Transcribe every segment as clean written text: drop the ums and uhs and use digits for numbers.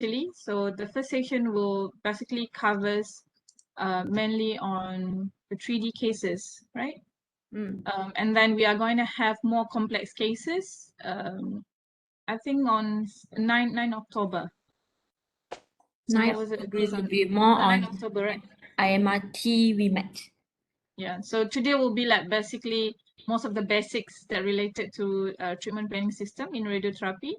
actually. So the first session will basically covers mainly on the 3D cases, right? And then we are going to have more complex cases, I think on 9 October. So 9 what was it? October Agreed will on be more 9 on October, right? IMRT we met. Yeah, so today will be like basically most of the basics that related to treatment planning system in radiotherapy.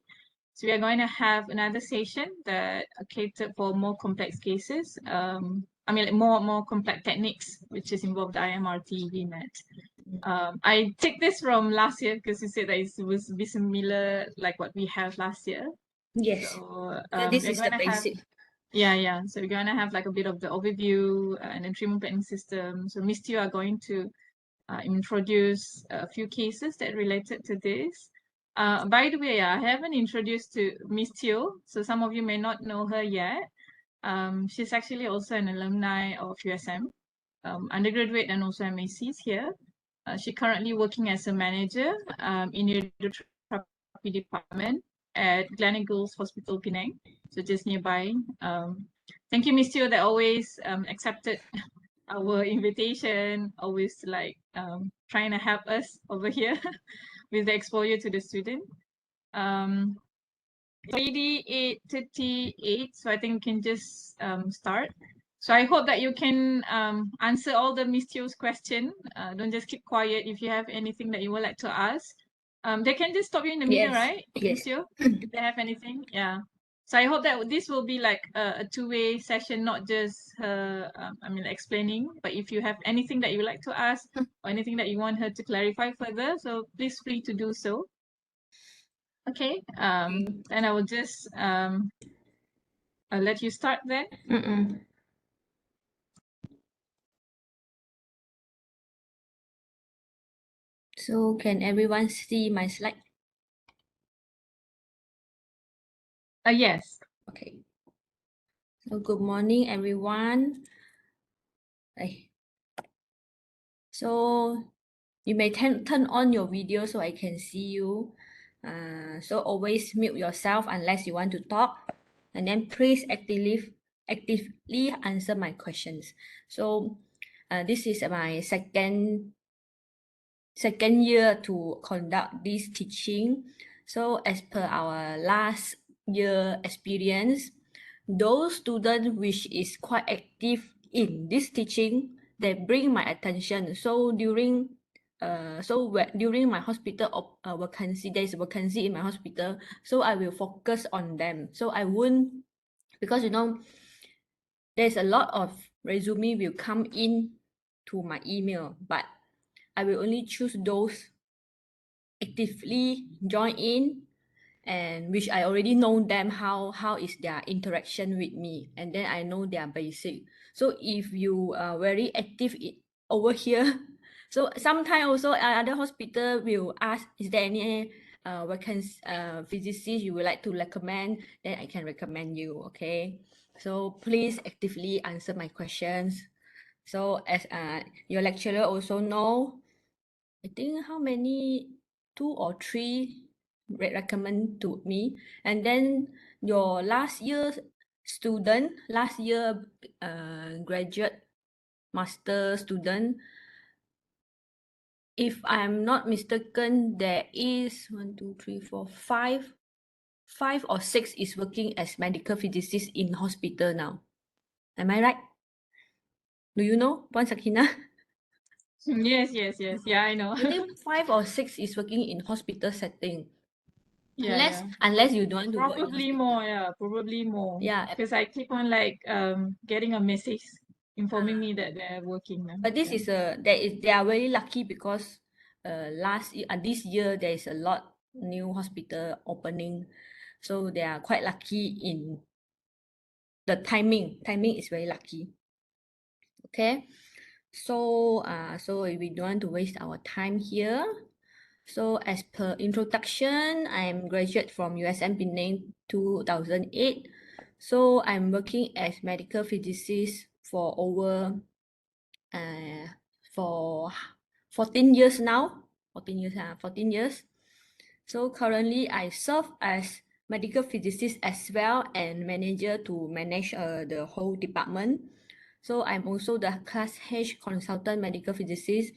So we are going to have another session that catered for more complex cases. I mean, like more complex techniques, which is involved IMRT, VMAT. I take this from last year because you said that it was be similar like what we have last year. Yes, So this we're is the going to have basic. yeah. So we're going to have like a bit of the overview and then treatment planning system. So Miss Teo are going to introduce a few cases that related to this. By the way, I haven't introduced to Miss Teo, so some of you may not know her yet. She's actually also an alumni of USM, undergraduate and also MACs here. She currently working as a manager in radiotherapy department at Gleneagles Hospital, Penang, so just nearby. Thank you, Miss Teo, that always accepted our invitation, always like trying to help us over here with the exposure to the student. Already 8:38, so I think we can just start. So I hope that you can answer all the Miss Teo's question. Don't just keep quiet. If you have anything that you would like to ask, they can just stop you in the middle, Yes, right? yes. Miss Teo, if they have anything, yeah. So I hope that this will be like a two-way session, not just her, I mean, explaining. But if you have anything that you would like to ask or anything that you want her to clarify further, so please free to do so. Okay. And I will just I'll let you start then. So can everyone see my slide? Yes. Okay. So good morning, everyone. So you may turn on your video so I can see you. So always mute yourself unless you want to talk, and then please actively answer my questions. So this is my second year to conduct this teaching. So as per our last year experience, those students which is quite active in this teaching, they bring my attention. So during during my hospital vacancy, there is a vacancy in my hospital, so I will focus on them. So I won't, because there's a lot of resume will come in to my email, but I will only choose those actively join in, and which I already know them, how is their interaction with me, and then I know their basic. So if you are very active over here, so sometimes also other hospital will ask, is there any vacancy physicist you would like to recommend, then I can recommend you. Okay, so please actively answer my questions. So as your lecturer also know, I think how many, 2 or 3 recommend to me, and then your last year graduate master student, if I'm not mistaken, there is 1, 2, 3, 4, 5 or 6 is working as medical physicist in hospital now. Am I right? Do you know, Puan Sakina? Yes. Yeah, I know. I think 5 or 6 is working in hospital setting. Yeah. Unless you don't want to work in Probably hospital. more, yeah, probably more. Yeah, Because I keep on like getting a message informing me that they're working now. but this is they are very lucky because this year there is a lot new hospital opening, so they are quite lucky in the timing. Timing is very lucky. Okay, so we don't want to waste our time here. So as per introduction, I am graduate from USM Penang 2008. So I'm working as medical physicist for over for 14 years now. 14 years. So currently I serve as medical physicist as well and manager to manage the whole department. So I'm also the class H consultant medical physicist.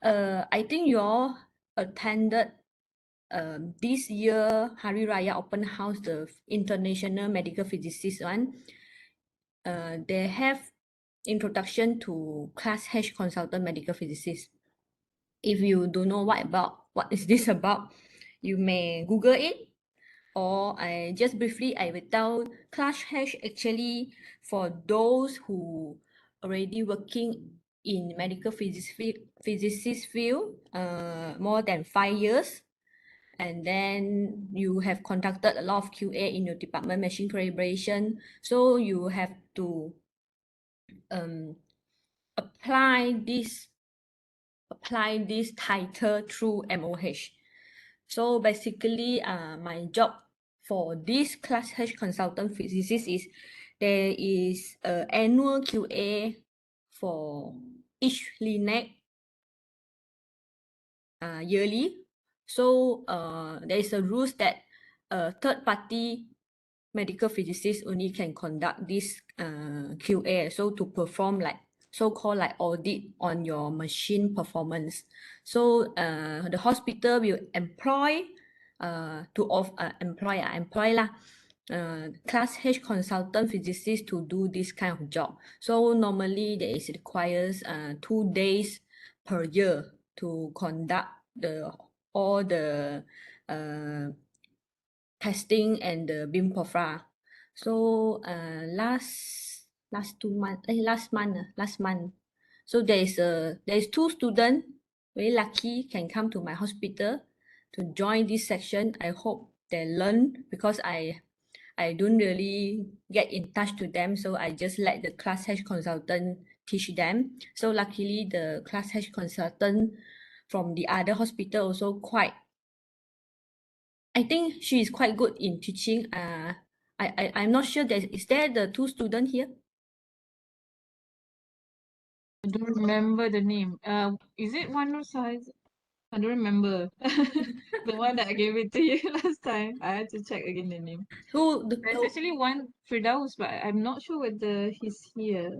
I think you all attended this year Hari Raya open house, the international medical physicist one. They have introduction to class H consultant medical physicist. If you don't know what is this about, you may Google it, or I just briefly I will tell class H actually for those who already working in medical physicist field more than 5 years, and then you have conducted a lot of QA in your department machine calibration, so you have to apply this title through MOH. So basically, my job for this class H consultant physicist is there is an annual QA for each LINAC yearly. So there is a rules that a third party medical physicist only can conduct this QA. So to perform like so-called like audit on your machine performance. So the hospital will employ employ lah class H consultant physicist to do this kind of job. So normally there is requires 2 days per year to conduct all the testing and the beam profile. So last month. So there is two students very lucky can come to my hospital to join this section. I hope they learn because I don't really get in touch to them, so I just let the class H consultant teach them. So luckily the class H consultant from the other hospital also I think she is quite good in teaching. I'm not sure is there the two students here? I don't remember the name. Is it one or size? I don't remember. The one that I gave it to you last time. I had to check again the name. There's actually one Firdaus, but I'm not sure whether he's here.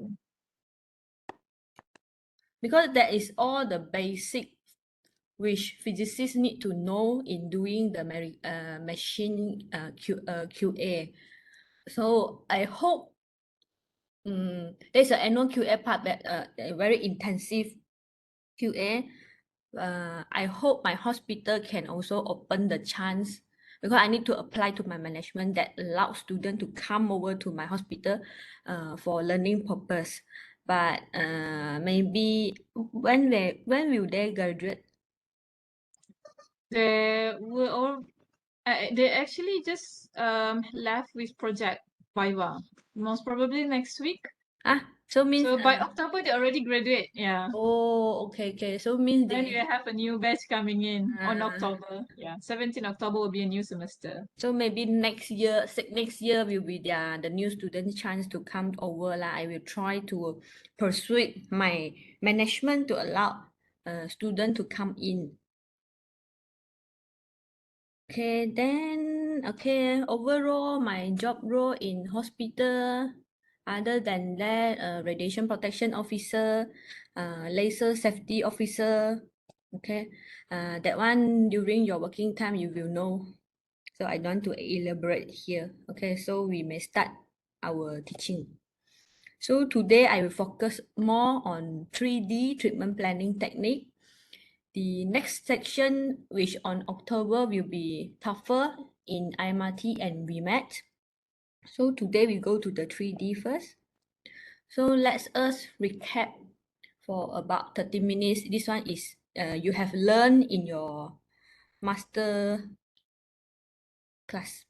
Because that is all the basic which physicists need to know in doing the machine QA. So I hope there's an annual QA part that a very intensive QA. I hope my hospital can also open the chance because I need to apply to my management that allows students to come over to my hospital for learning purpose. But maybe when will they graduate? They actually just left with project Viva. Most probably next week. So means So by October they already graduate. Yeah. oh, okay. So means Then they you have a new batch coming in on October. Yeah. 17 October will be a new semester. so maybe next year will be the new students' chance to come over lah. I will try to persuade my management to allow student to come in. Okay, then overall my job role in hospital, other than that, radiation protection officer, laser safety officer. Okay, that one during your working time you will know. So I don't want to elaborate here. Okay, so we may start our teaching. So today I will focus more on 3D treatment planning technique. The next section, which on October will be tougher in IMRT and VMAT. So today we go to the 3D first. So let's us recap for about 30 minutes. This one is you have learned in your master class.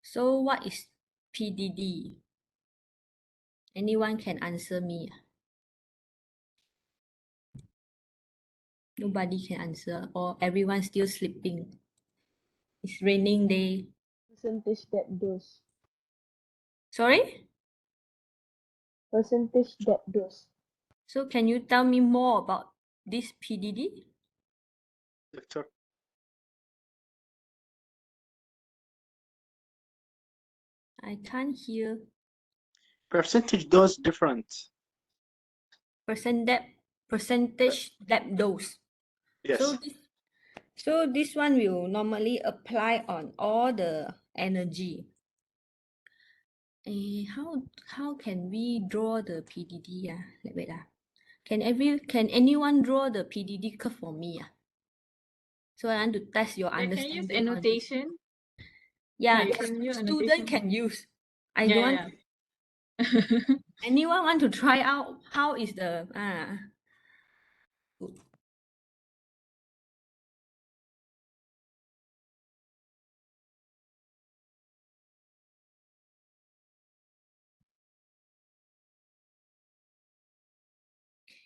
So what is PDD? Anyone can answer me? Nobody can answer, or everyone still sleeping. It's raining day. Percentage that dose. Sorry? Percentage that dose. So can you tell me more about this PDD? Lecture. I can't hear. Percentage dose different. Percentage depth dose. Yes. So this one will normally apply on all the energy. How can we draw the PDD? Wait. Can anyone draw the PDD curve for me? So I want to test your Can you use understanding on this. annotation? Yeah, you can use student annotation. can use. I don't want. Anyone want to try out how is the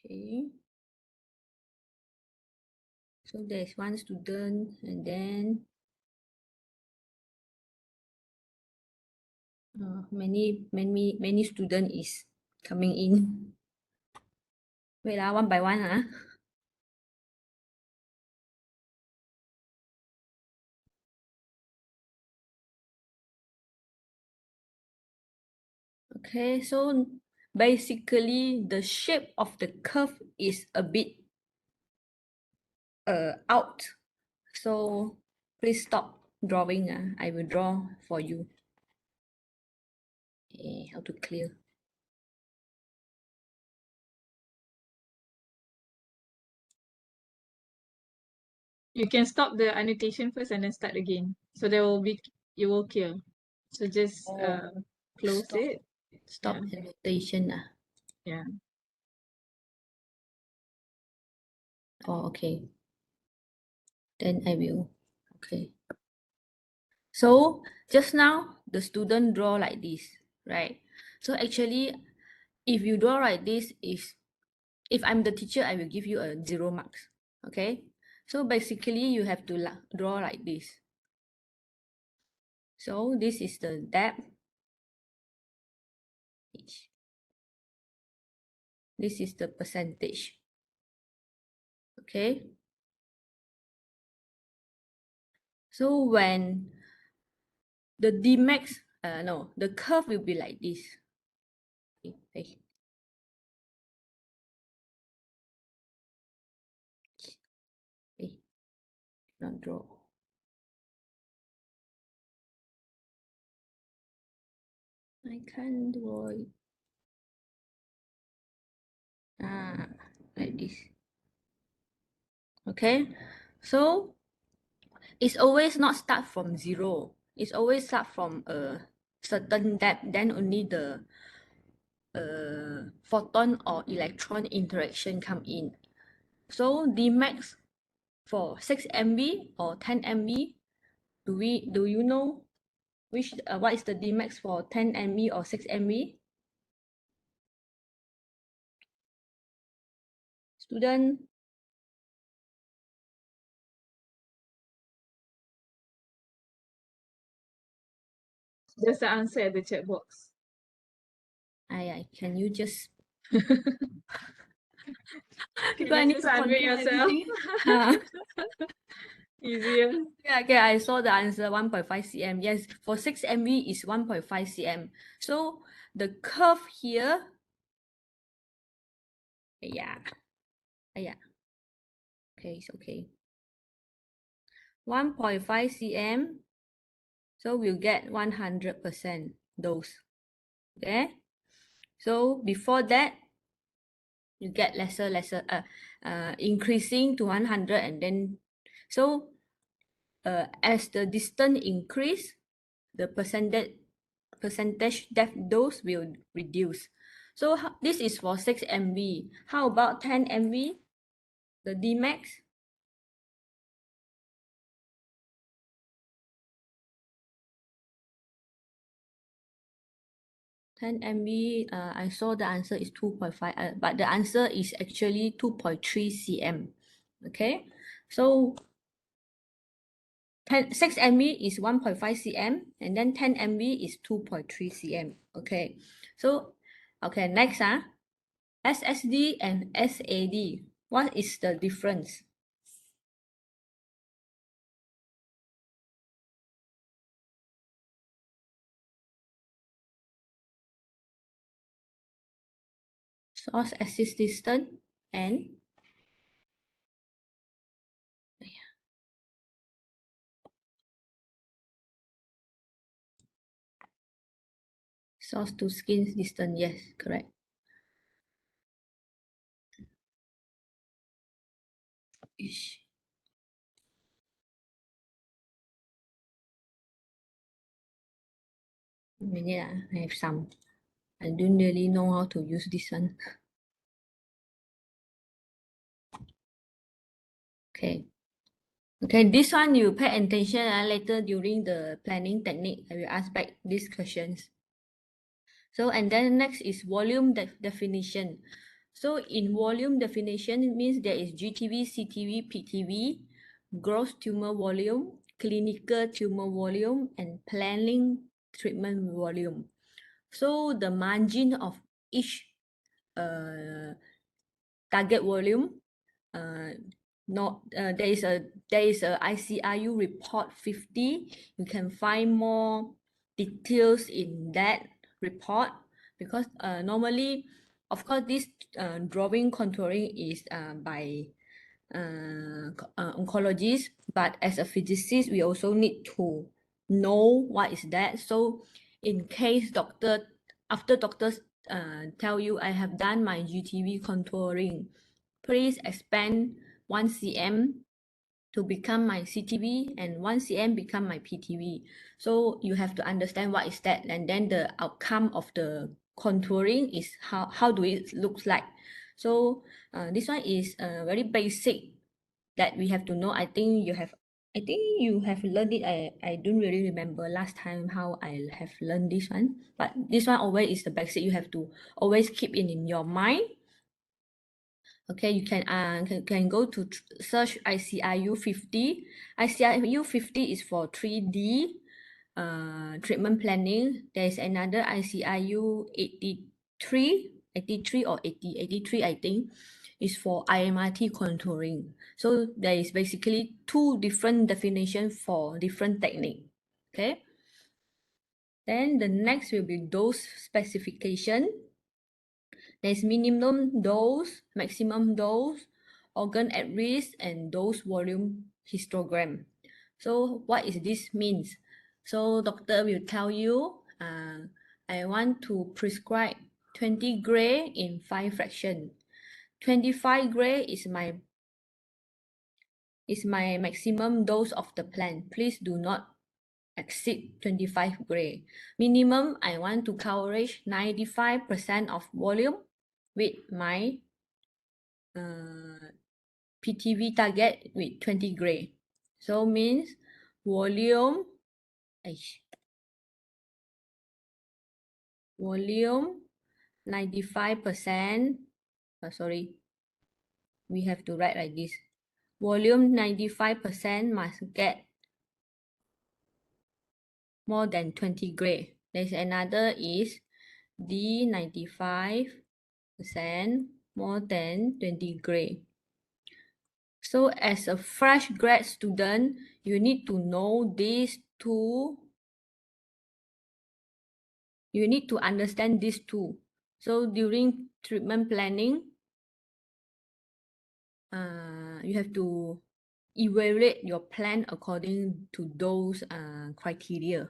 okay. So there's one student and then many student is coming in. Wait one by one. Okay, so basically the shape of the curve is a bit out. So please stop drawing. I will draw for you. Okay, how to clear. You can stop the annotation first and then start again. So there will be, it will clear. So just close Stop. it. Stop annotation. Yeah. Oh, okay. Then I will. Okay. So just now the student draw like this, right? So actually, if you draw like this, if I'm the teacher, I will give you a 0 marks. Okay. So basically, you have to draw like this. So this is the depth. This is the percentage. Okay. So when the Dmax, the curve will be like this. Okay. Not draw. I can't draw it. Like this. Okay, so it's always not start from 0. It's always start from a certain depth, then only the photon or electron interaction come in. So Dmax for 6 MV or 10 MV, do you know which what is the Dmax for 10 MV or 6 MV? Student? Just the answer at the chat box. Can you just Can I you need just to unmute control yourself? everything. Easier. Okay, I saw the answer 1.5 cm. Yes, for 6 MV is 1.5 cm. So the curve here, yeah, okay, it's okay. 1.5 cm, so we'll get 100% dose. Okay, so before that, you get lesser, increasing to 100, and then so as the distance increase, the percentage depth dose will reduce. So this is for 6 MV. How about 10 MV? The Dmax? I saw the answer is 2.5, but the answer is actually 2.3 cm. Okay, so 6 MV is 1.5 cm, and then 10 MV is 2.3 cm. Okay, so okay, next SSD and SAD. What is the difference? source axis distance and source to skin distance. Yes, correct. Ish. Minute, I have some. I don't really know how to use this one. Okay. Okay, this one you pay attention later during the planning technique. I will ask back these questions. So, and then next is volume definition. So in volume definition, it means there is GTV, CTV, PTV, gross tumor volume, clinical tumor volume, and planning treatment volume. So the margin of each target volume, there is a ICRU report 50. You can find more details in that report because normally, of course, this drawing contouring is by oncologists, but as a physicist, we also need to know what is that. So in case after doctors tell you I have done my GTV contouring, please expand 1 cm to become my CTV and 1 cm become my PTV. So you have to understand what is that, and then the outcome of the contouring is how do it looks like. So this one is very basic that we have to know. I think you have learned it. I don't really remember last time how I have learned this one, but this one always is the basic. You have to always keep it in your mind. Okay, you can go to search ICRU 50. ICRU 50 is for 3D treatment planning. There is another ICRU 83 or 83, I think, is for IMRT contouring. So there is basically two different definitions for different technique. Okay. Then the next will be dose specification. There's minimum dose, maximum dose, organ at risk, and dose volume histogram. So what is this means? So doctor will tell you, I want to prescribe 20 gray in 5 fraction. 25 gray is my maximum dose of the plant. Please do not exceed 25 gray. Minimum, I want to coverage 95% of volume with my PTV target with 20 gray. So means volume, volume 95%, sorry, we have to write like this. Volume 95% must get more than 20 gray. There's another is D 95% more than 20 gray. So as a fresh grad student, you need to know these two. You need to understand these two. So during treatment planning, you have to evaluate your plan according to those criteria.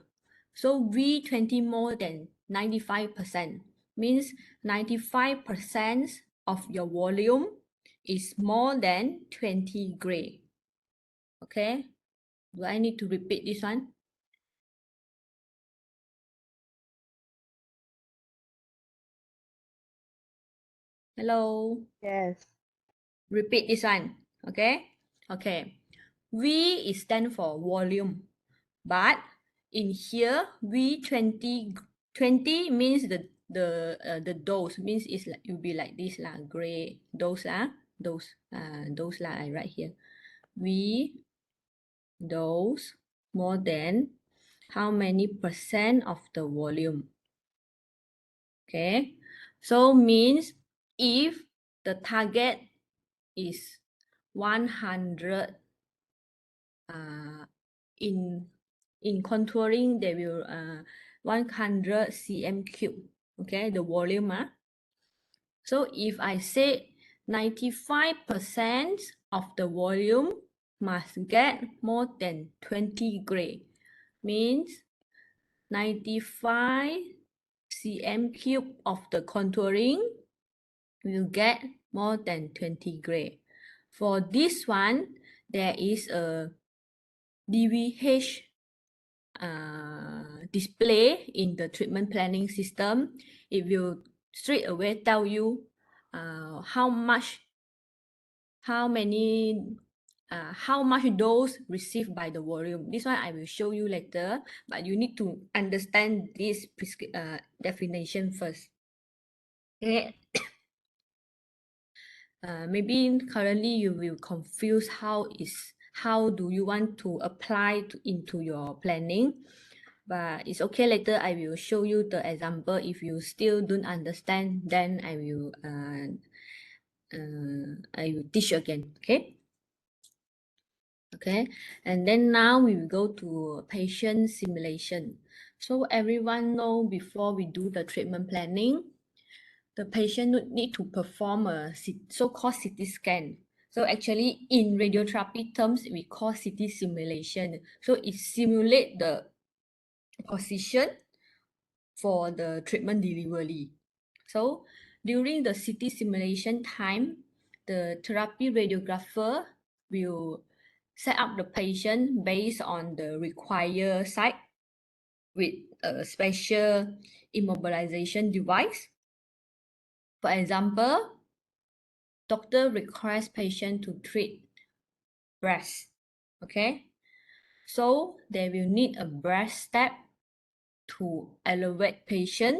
So V20 more than 95% means 95% of your volume is more than 20 gray. Okay, do I need to repeat this one? Hello? Yes. Repeat this one. Okay? Okay. V is stand for volume. But in here, V20 20 means the dose means it's like it will be like this lah, gray dose dose lah I write here. V dose more than how many percent of the volume. Okay, so means if the target is 100 in contouring they will 100 cm cube. Okay, the volume So if I say 95% of the volume must get more than 20 gray, means 95 cm cube of the contouring will get more than 20 gray. For this one, there is a DVH display in the treatment planning system. It will straight away tell you how much dose received by the volume. This one I will show you later, but you need to understand this definition first. Okay. Maybe currently you will confuse how do you want to apply into your planning, but it's okay. Later I will show you the example. If you still don't understand, then I will teach again. Okay, and then now we will go to patient simulation. So everyone know before we do the treatment planning, the patient would need to perform a so-called CT scan. So actually in radiotherapy terms, we call CT simulation. So it simulates the position for the treatment delivery. So during the CT simulation time, the therapy radiographer will set up the patient based on the required site with a special immobilization device. For example, doctor requires patient to treat breast. Okay, so they will need a breast step to elevate patient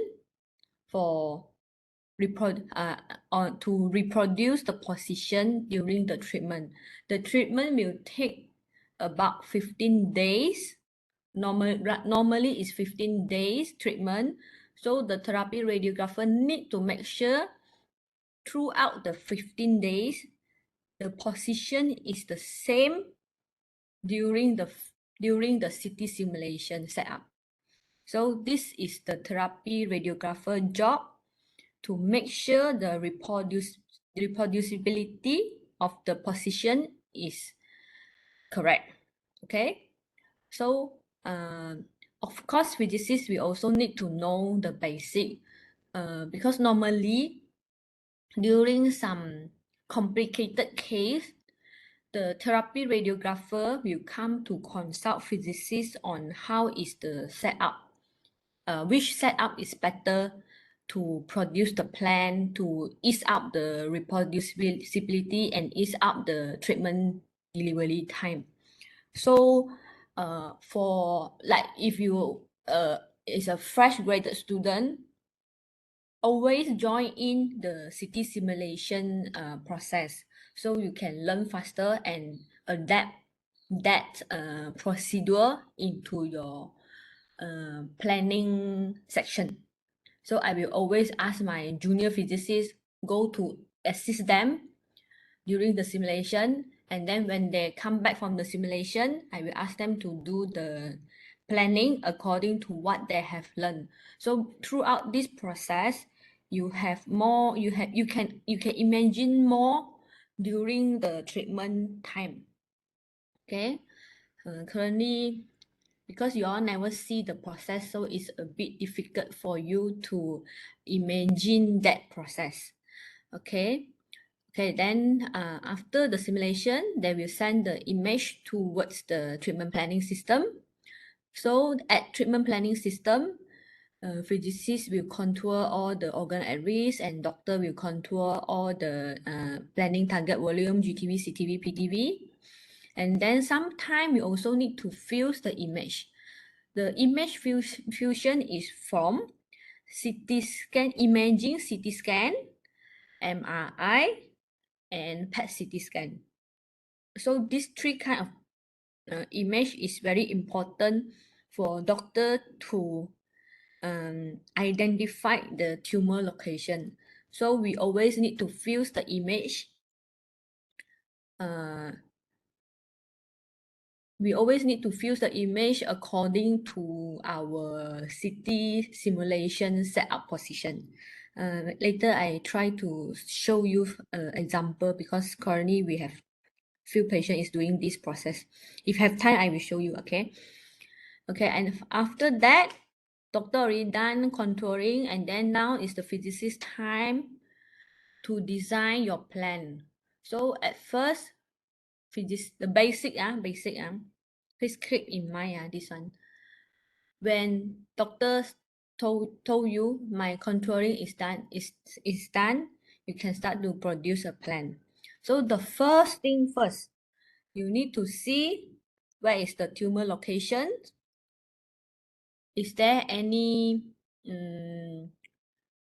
for to reproduce the position during the treatment. The treatment will take about 15 days. Normally it's 15 days treatment. So the therapy radiographer need to make sure throughout the 15 days, the position is the same during the CT simulation setup. So this is the therapy radiographer job to make sure the reproducibility of the position is correct. Okay, so of course physicists we also need to know the basic because normally during some complicated case, the therapy radiographer will come to consult physicists on how is the setup, which setup is better to produce the plan to ease up the reproducibility and ease up the treatment delivery time. So for like if you is a fresh graded student, always join in the CT simulation process so you can learn faster and adapt that procedure into your planning section. So I will always ask my junior physicists go to assist them during the simulation, and then when they come back from the simulation, I will ask them to do the planning according to what they have learned. So throughout this process, you have more, you can imagine more during the treatment time. Okay, currently because you all never see the process, so it's a bit difficult for you to imagine that process. Okay, then after the simulation, they will send the image towards the treatment planning system. So at treatment planning system, physicists will contour all the organ at risk and doctor will contour all the planning target volume, GTV, CTV, PTV. And then sometimes we also need to fuse the image. The image fusion is from CT scan, imaging CT scan, MRI, and PET CT scan. So these three kind of image is very important for doctor to identify the tumor location. So we always need to fuse the image. We always need to fuse the image according to our CT simulation setup position. Later, I try to show you example because currently we have few patients is doing this process. If have time, I will show you. Okay. Okay, and after that, doctor already done contouring, and then now is the physicist time to design your plan. So at first, the basic please keep in mind this one. When doctors told you my contouring is done, you can start to produce a plan. So the first thing first, you need to see where is the tumor location. Is there any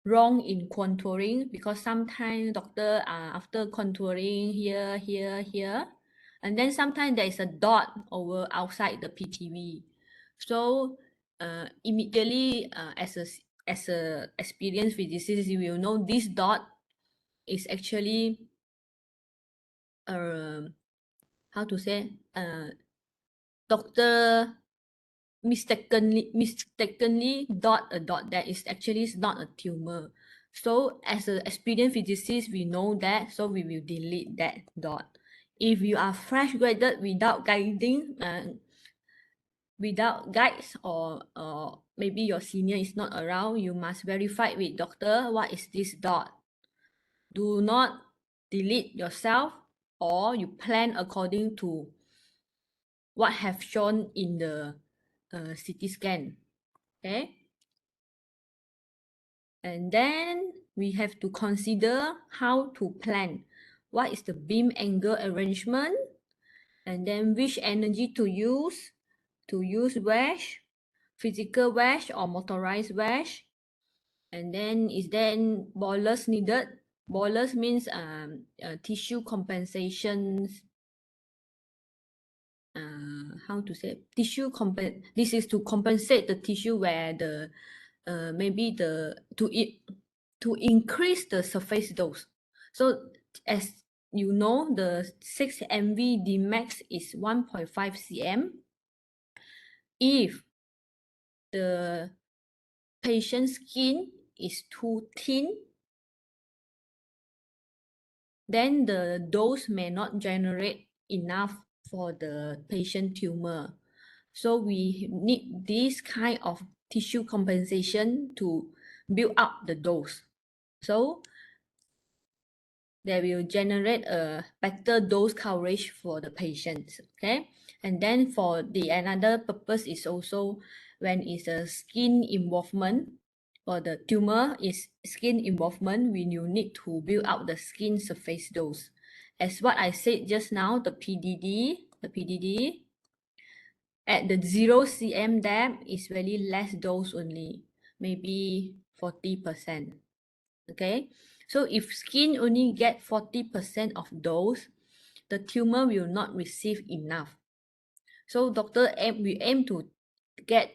wrong in contouring? Because sometimes doctor after contouring here, and then sometimes there is a dot over outside the PTV. So immediately as a experienced physicist, you will know this dot is actually how to say doctor mistakenly dot a dot that is actually not a tumor. So as an experienced physicist, we know that, so we will delete that dot. If you are fresh graduate without guiding, without guides, or maybe your senior is not around, you must verify with doctor what is this dot. Do not delete yourself, or you plan according to what have shown in the CT scan. Okay. And then we have to consider how to plan. What is the beam angle arrangement? And then which energy to use wedge, physical wedge or motorized wedge. And then is there bolus needed? Bolus means tissue compensations. How to say this is to compensate the tissue where the maybe to increase the surface dose. So as you know, the 6 MV Dmax is 1.5 cm. If the patient's skin is too thin, then the dose may not generate enough for the patient tumor. So we need this kind of tissue compensation to build up the dose. So they will generate a better dose coverage for the patients. Okay. And then for the another purpose is also when it's a skin involvement, for the tumor is skin involvement, we will need to build up the skin surface dose. As what I said just now, the PDD at the 0 cm depth is very less dose only, maybe 40%. Okay, so if skin only get 40% of dose, the tumor will not receive enough. So we aim to get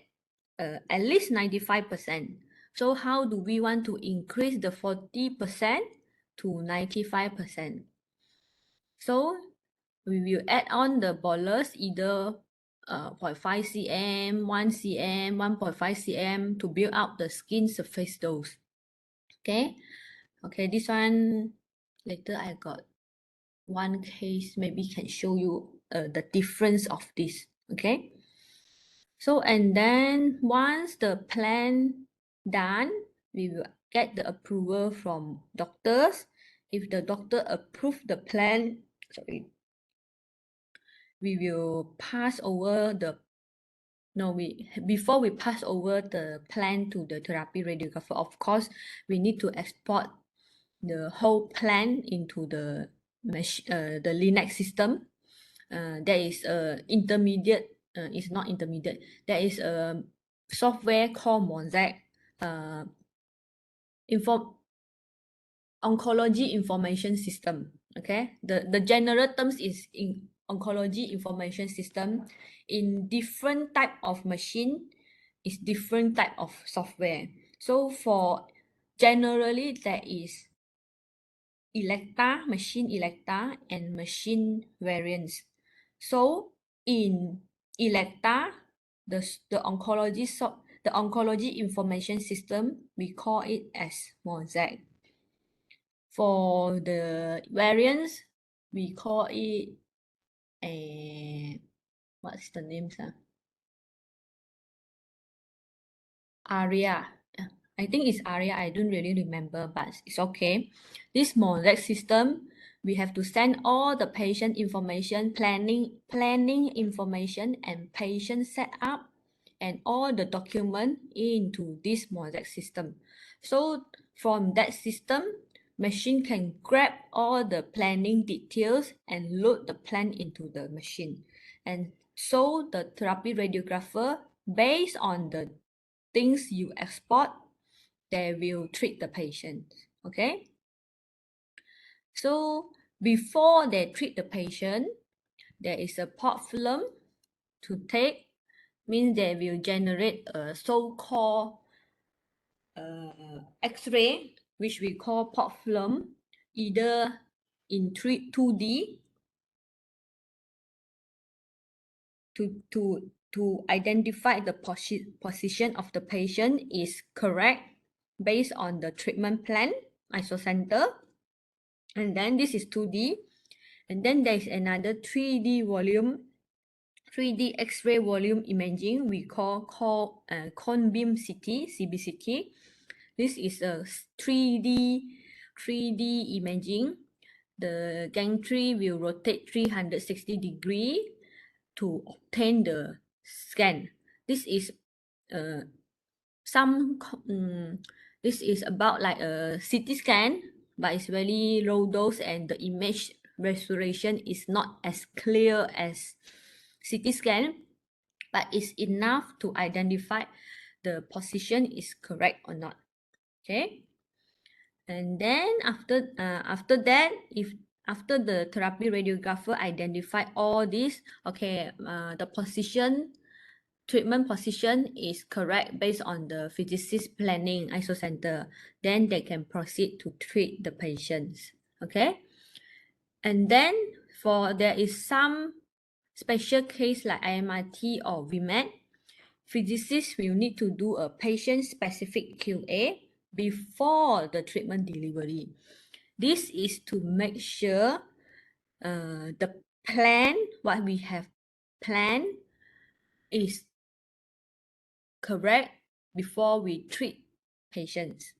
at least 95%. So how do we want to increase the 40% to 95%? So we will add on the bolus either 0.5 cm, 1 cm, 1.5 cm to build up the skin surface dose. Okay. Okay, this one later I got one case, maybe can show you the difference of this. Okay. So and then once the plan done, we will get the approval from doctors. If the doctor approve the plan, we will pass over before we pass over the plan to the therapy radiographer, of course, we need to export the whole plan into the Linux system. There is a intermediate, it's not intermediate, there is a software called Mosaic, oncology information system. Okay, the general terms is in oncology information system. In different type of machine is different type of software. So for generally there is machine Electa and machine variants. So in Electa, the the oncology information system, we call it as mosaic. For the variants, we call it what's the name, sir? ARIA. I think it's ARIA. I don't really remember, but it's okay. This mosaic system, we have to send all the patient information, planning information, and patient setup, and all the document into this mosaic system. So from that system, machine can grab all the planning details and load the plan into the machine. And so the therapy radiographer, based on the things you export, they will treat the patient. Okay. So before they treat the patient, there is a port film to take, means they will generate a so-called X-ray, which we call port film, either in 2D to identify the position of the patient is correct based on the treatment plan, isocenter. And then this is 2D. And then there is another 3D volume, 3D X-ray volume imaging we call cone beam CT, CBCT. This is a 3D imaging. The gantry will rotate 360 degrees to obtain the scan. This is this is about like a CT scan, but it's very low dose and the image resolution is not as clear as CT scan, but it's enough to identify the position is correct or not. Okay. And then after that, after the therapy radiographer identify all this, okay, the treatment position is correct based on the physicist planning isocenter, then they can proceed to treat the patients. Okay. And then there is some special case like IMRT or VMAT, physicists will need to do a patient-specific QA before the treatment delivery. This is to make sure the plan, what we have planned, is correct before we treat patients.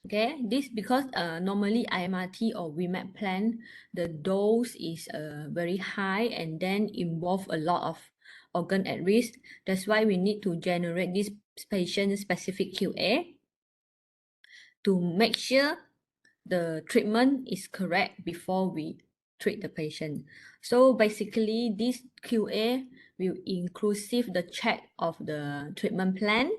Okay, this because normally IMRT or VMAT plan, the dose is very high and then involve a lot of organ at risk. That's why we need to generate this patient-specific QA to make sure the treatment is correct before we treat the patient. So basically, this QA will inclusive the check of the treatment plan,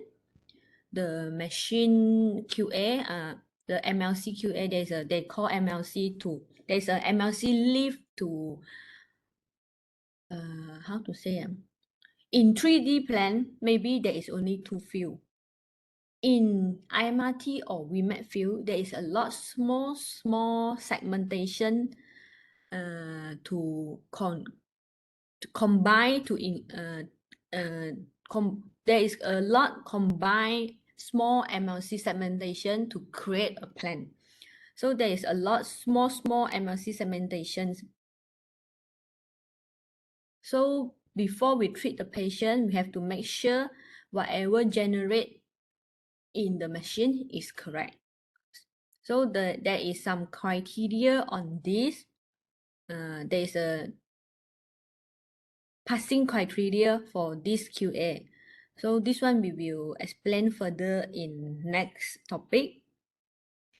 the machine QA, the MLC QA. They call MLC there's a MLC lift to how to say in 3D plan, maybe there is only 2 field. In IMRT or VMAT field, there is a lot small segmentation to combine there is a lot combined small MLC segmentation to create a plan. So there is a lot small MLC segmentations. So before we treat the patient, we have to make sure whatever generate in the machine is correct. So there is some criteria on this. There is a passing criteria for this QA. So this one we will explain further in next topic.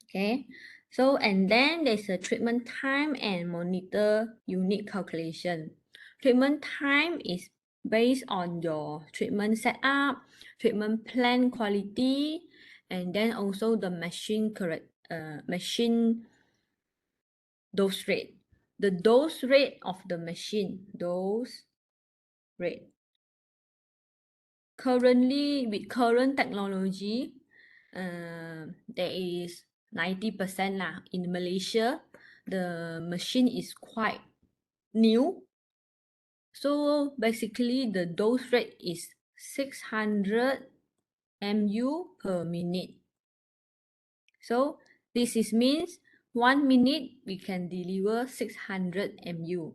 Okay. So and then there's a treatment time and monitor unit calculation. Treatment time is based on your treatment setup, treatment plan quality, and then also the machine dose rate. The dose rate of the machine, dose rate. Currently, with current technology, there is 90% lah. In Malaysia, the machine is quite new. So basically, the dose rate is 600 mU per minute. So this means 1 minute we can deliver 600 mU.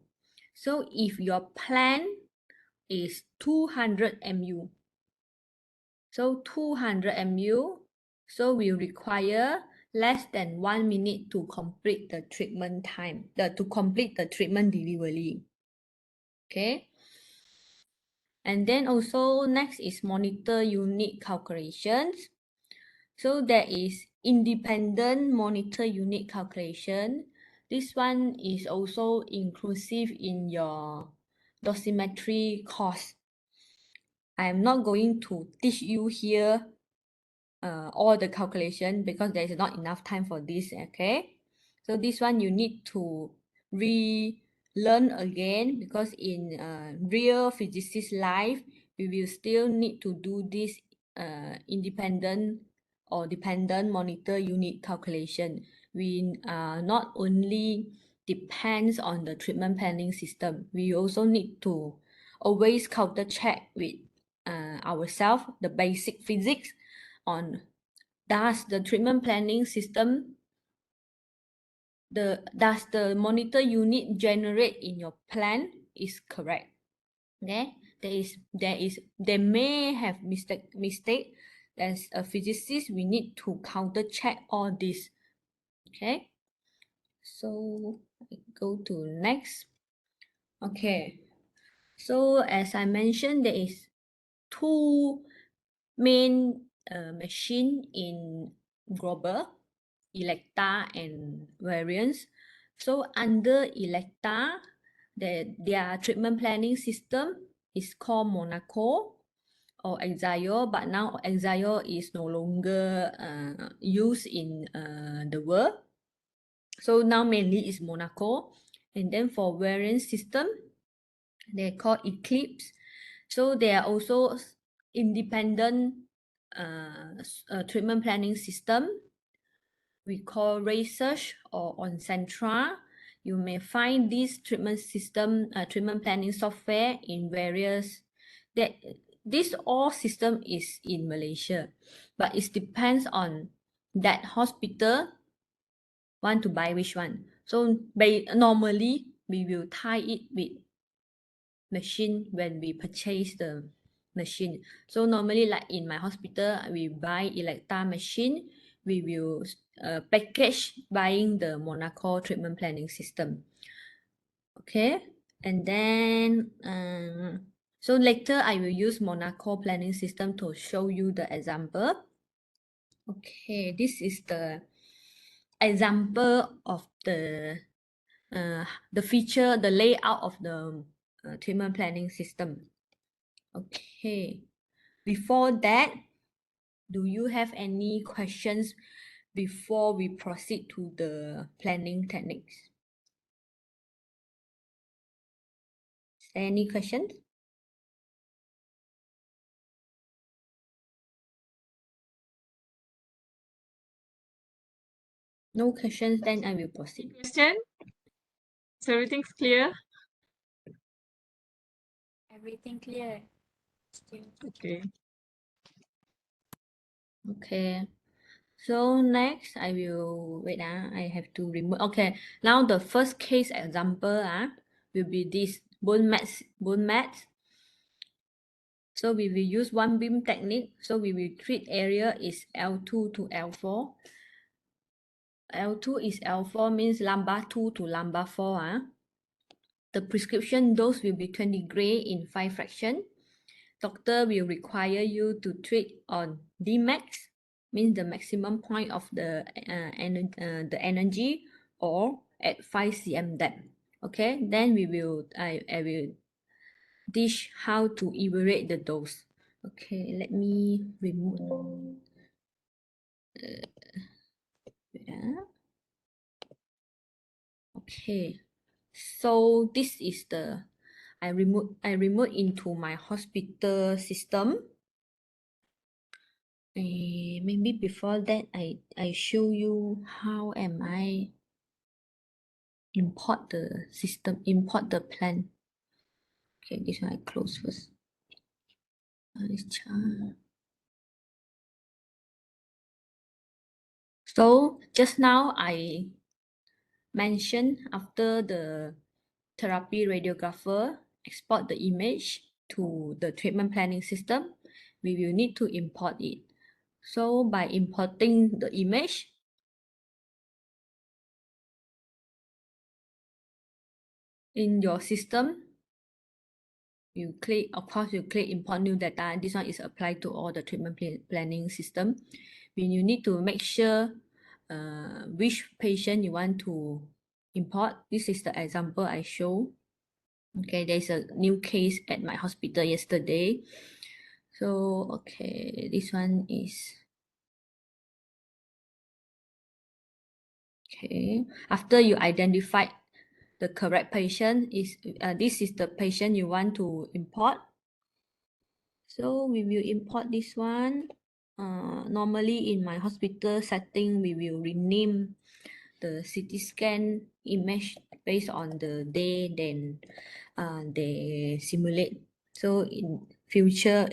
So if your plan is 200 mU, so 200 mU, so we require less than 1 minute to complete the treatment time, to complete the treatment delivery. Okay. And then also next is monitor unit calculations. So there is independent monitor unit calculation. This one is also inclusive in your dosimetry course. I am not going to teach you here all the calculation because there is not enough time for this, okay? So this one you need to relearn again because in real physicist life, we will still need to do this independent or dependent monitor unit calculation. We not only depends on the treatment planning system, we also need to always counter check with ourselves the basic physics on does the treatment planning system, does the monitor unit generate in your plan is correct. Okay, there may have mistake. As a physicist, we need to counter check all this. Okay, so I go to next. Okay, so as I mentioned, there is two main machine in Global, Electa and Variance. So under Electa, their treatment planning system is called Monaco or Exio, but now Exio is no longer used in the world. So now mainly is Monaco. And then for Variance system, they're called Eclipse. So they are also independent treatment planning system. We call research or on Centra. You may find this treatment system, treatment planning software in various. This all system is in Malaysia, but it depends on that hospital want to buy which one. So normally we will tie it with machine when we purchase the machine. So normally like in my hospital, we buy Electa machine, we will package buying the Monaco treatment planning system. Okay, and then so later I will use Monaco planning system to show you the example. Okay, this is the example of the feature, the layout of the treatment planning system. Okay, before that, do you have any questions before we proceed to the planning techniques? Is there any questions? No questions, then I will proceed. Question? So everything's clear? Everything clear. Still. Okay. Okay. So next, I will wait. I have to remove. Okay. Now the first case example will be this bone mat. So we will use one beam technique. So we will treat area is L2 to L4. L2 is L4 means lumbar 2 to lumbar 4. The prescription dose will be 20 gray in 5 fraction. Doctor will require you to treat on Dmax, means the maximum point of the energy, or at 5 cm depth. Okay, then I will teach how to evaluate the dose. Okay, let me remove. Okay, so this is the I remote into my hospital system. Maybe before that I show you how am I import the system, import the plan. Okay, this one I close first. This chart. So just now I mentioned after the therapy radiographer export the image to the treatment planning system, we will need to import it. So by importing the image, in your system, you click, of course, you click import new data. This one is applied to all the treatment planning system. When you need to make sure which patient you want to import. This is the example I show. Okay, there's a new case at my hospital yesterday. So, okay, this one is, okay, after you identify the correct patient, this is the patient you want to import. So we will import this one. Normally in my hospital setting, we will rename the CT scan image based on the day then they simulate. So in future,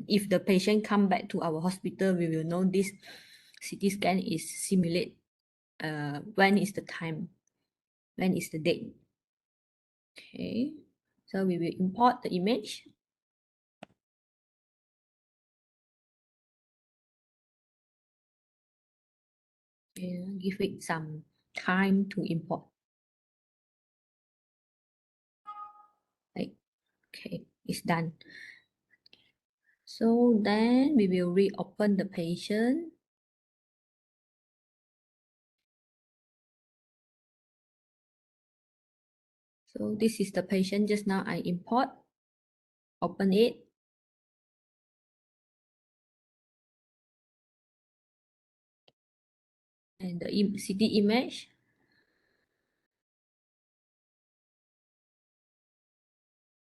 if the patient come back to our hospital, we will know this CT scan is simulate. When is the time? When is the date? Okay, so we will import the image. Give it some time to import. Okay, it's done. So then we will reopen the patient. So this is the patient just now I import. Open it. And the CT image.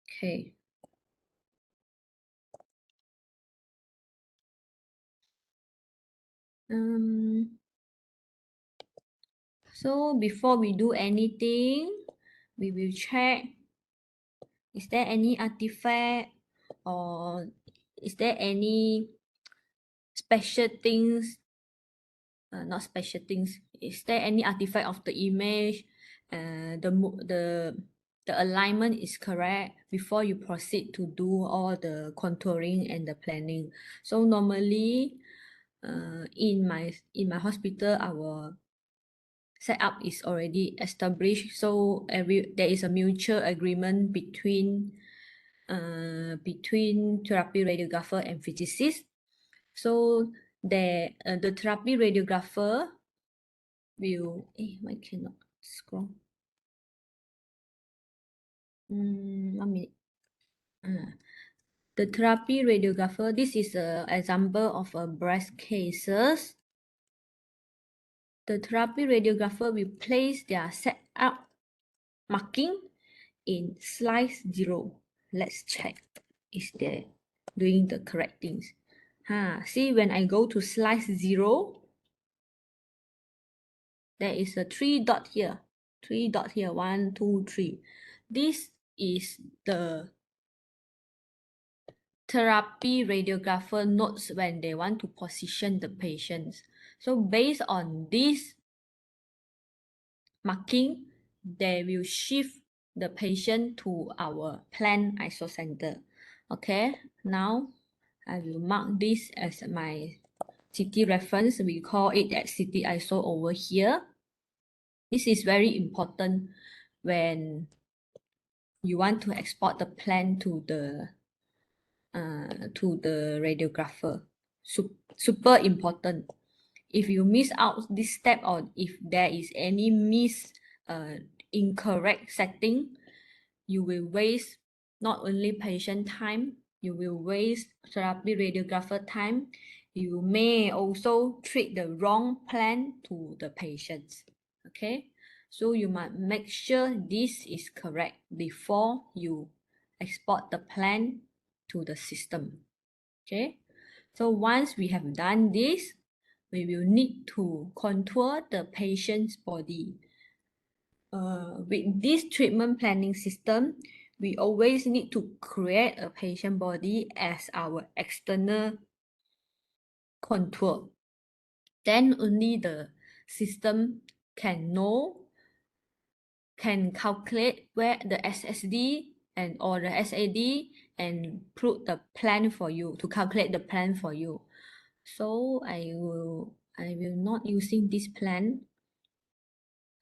Okay. So before we do anything, we will check, is there any artifact or is there any special things, not special things, is there any artifact of the image, the alignment is correct before you proceed to do all the contouring and the planning. So normally in my hospital, our setup is already established, so there is a mutual agreement between therapy radiographer and physicist. So the therapy radiographer will, I cannot scroll. 1 minute. The therapy radiographer, this is an example of a breast cases. The therapy radiographer will place their setup marking in slice 0. Let's check is they doing the correct things. See, when I go to slice 0, there is a 3 dot here. 3 dot here, 1, 2, 3. This is the therapy radiographer notes when they want to position the patients. So based on this marking, they will shift the patient to our planned ISO center. Okay, now I will mark this as my CT reference. We call it at CT ISO over here. This is very important when you want to export the plan to the radiographer. Super important. If you miss out this step or if there is any incorrect setting, you will waste not only patient time, you will waste therapy radiographer time. You may also treat the wrong plan to the patients. Okay, so you must make sure this is correct before you export the plan to the system. Okay, so once we have done this, we will need to contour the patient's body. With this treatment planning system, we always need to create a patient body as our external contour. Then only the system can calculate where the SSD and or the SAD and put the plan for you to calculate the plan for you. So I will not using this plan.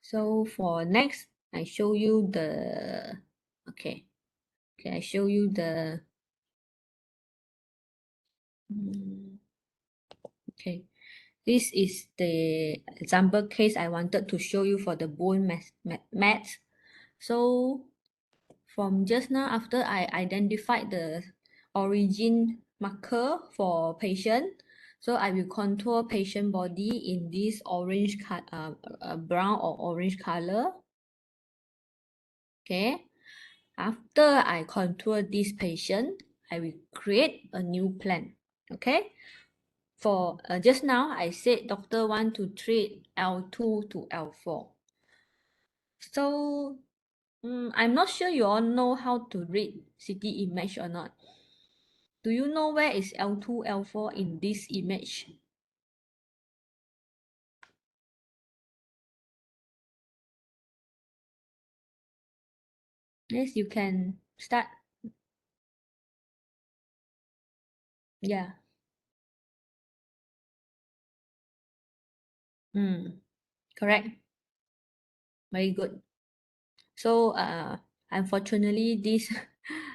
So for next, I show you the okay. I show you the okay. This is the example case I wanted to show you for the bone mass. So from just now, after I identified the origin marker for patient, so I will contour patient body in this orange brown or orange color. Okay. After I contour this patient, I will create a new plan. Okay. For just now, I said doctor want to treat L2 to L4. So I'm not sure you all know how to read CT image or not. Do you know where is L2, L4 in this image? Yes, you can start. Yeah. Correct. Very good. So unfortunately this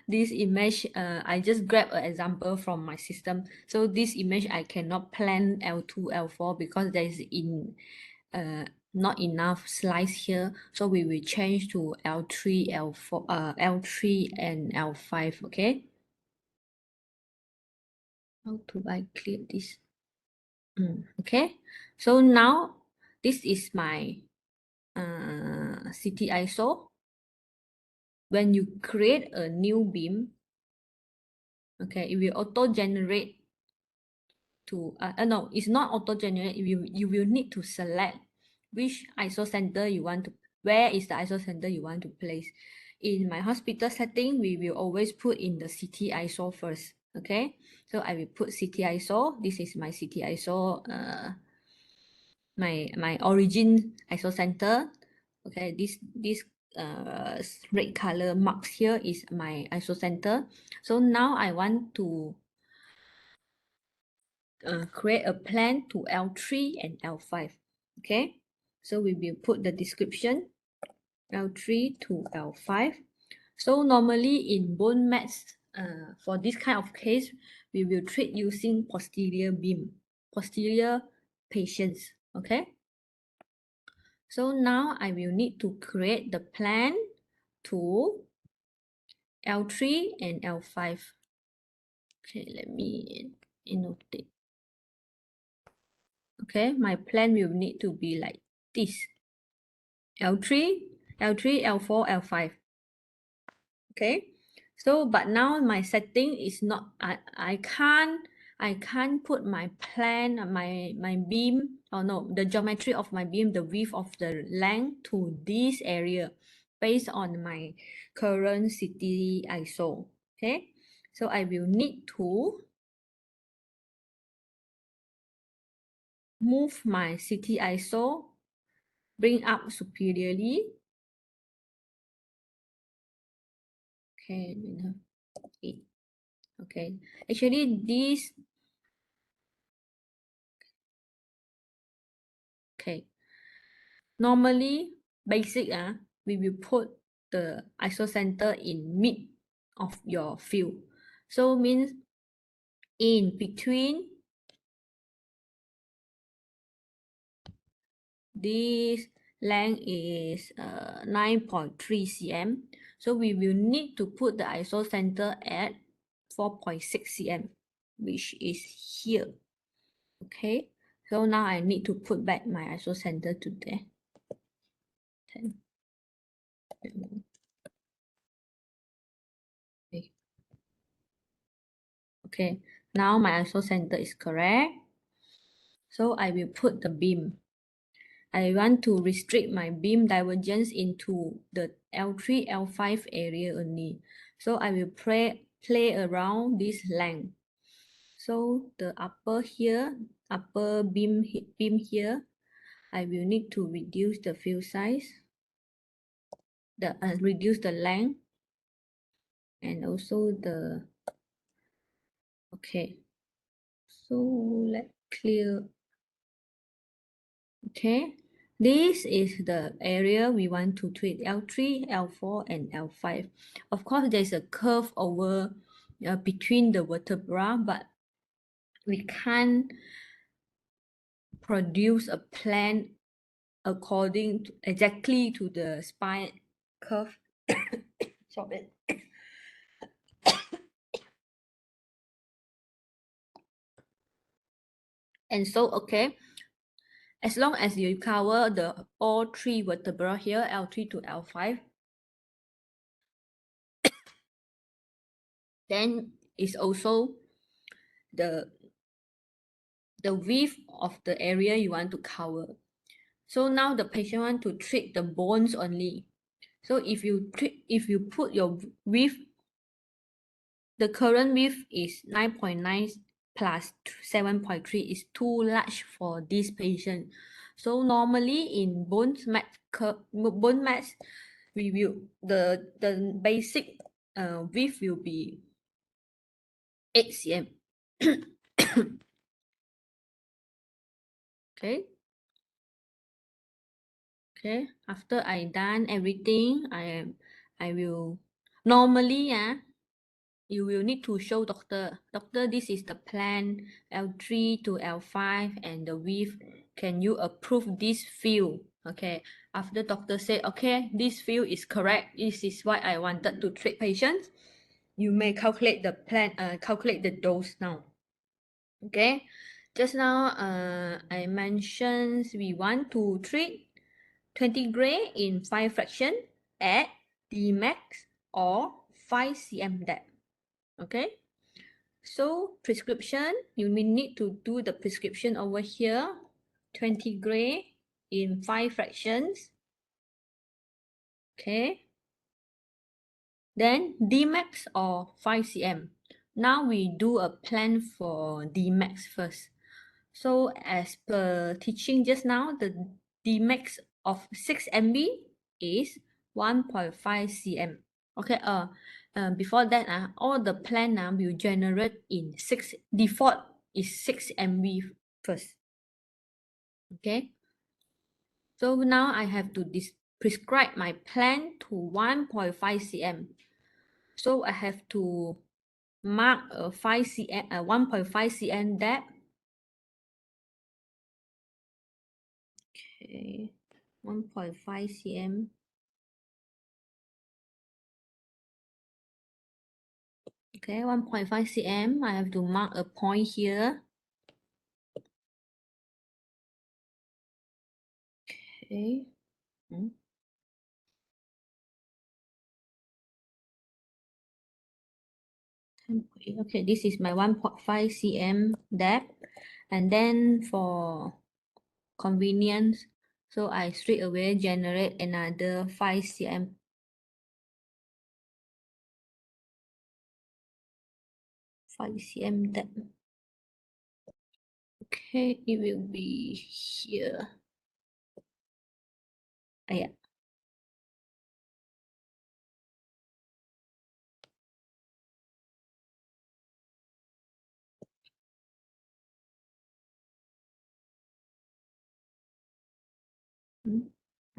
this image I just grabbed an example from my system. So this image I cannot plan L2, L4 because there is not enough slice here. So we will change to L3, L4, L3 and L5. Okay. How do I clear this? Okay. So now this is my CT ISO. When you create a new beam, okay, it will auto-generate to, no, it's not auto-generate. You will need to select which ISO center you want to, where is the ISO center you want to place. In my hospital setting, we will always put in the CT ISO first, okay? So I will put CT ISO. This is my CT ISO, my origin ISO center. Okay, this red color marks here is my ISO center. So now I want to create a plan to L3 and L5. Okay, so we will put the description L3 to L5. So normally in bone mats, for this kind of case, we will treat using posterior beam, posterior patients. Okay. So now I will need to create the plan to L3 and L5. Okay, let me annotate. Okay, my plan will need to be like this. L3, L3, L4, L5. Okay, so but now my setting is not, I can't put my plan, my beam, or no, the geometry of my beam, the width of the length to this area based on my current CT ISO. Okay, so I will need to move my CT ISO, bring up superiorly. Okay, okay. Actually, this, okay. Normally, basic, we will put the ISO center in mid of your field. So means in between this length is 9.3 cm. So we will need to put the ISO center at 4.6 cm, which is here. Okay, so now I need to put back my ISO center to there. 10. Okay. Okay, now my ISO center is correct. So I will put the beam. I want to restrict my beam divergence into the L3, L5 area only. So I will play around this length. So the upper here, upper beam here, I will need to reduce the field size, reduce the length, and also the, okay. So let's clear. Okay, this is the area we want to treat, L3, L4, and L5. Of course, there's a curve over between the vertebra, but we can't produce a plan according to, exactly to the spine curve. Sorry. And so, okay, as long as you cover the all three vertebrae here, L3 to L5, then it's also the width of the area you want to cover. So now the patient want to treat the bones only. So if you put your width, the current width is 9.9 plus 7.3 is too large for this patient. So normally in bone mass, we will the basic width will be 8 cm. Okay. Okay, after I done everything, I will normally you will need to show doctor, this is the plan L3 to L5 and the width, can you approve this field? Okay, after doctor say okay, this field is correct, this is what I wanted to treat patients, you may calculate the plan, calculate the dose now. Okay, just now I mentioned we want to treat 20 gray in 5 fraction at Dmax or 5 cm depth. Okay, so prescription, you will need to do the prescription over here, 20 gray in 5 fractions. Okay, then Dmax or 5 cm. Now we do a plan for Dmax first. So as per teaching just now, the Dmax of 6 MB is 1.5 cm. Okay, before that, all the plan will generate in 6, default is 6 MB first. Okay, so now I have to prescribe my plan to 1.5 cm. So I have to mark a 5 cm, 1.5 cm depth. Okay, 1.5 cm. Okay, 1.5 cm. I have to mark a point here. Okay. Okay, this is my 1.5 cm depth. And then for convenience, so I straight away generate another 5 cm. 5 cm depth. Okay, it will be here. Yeah.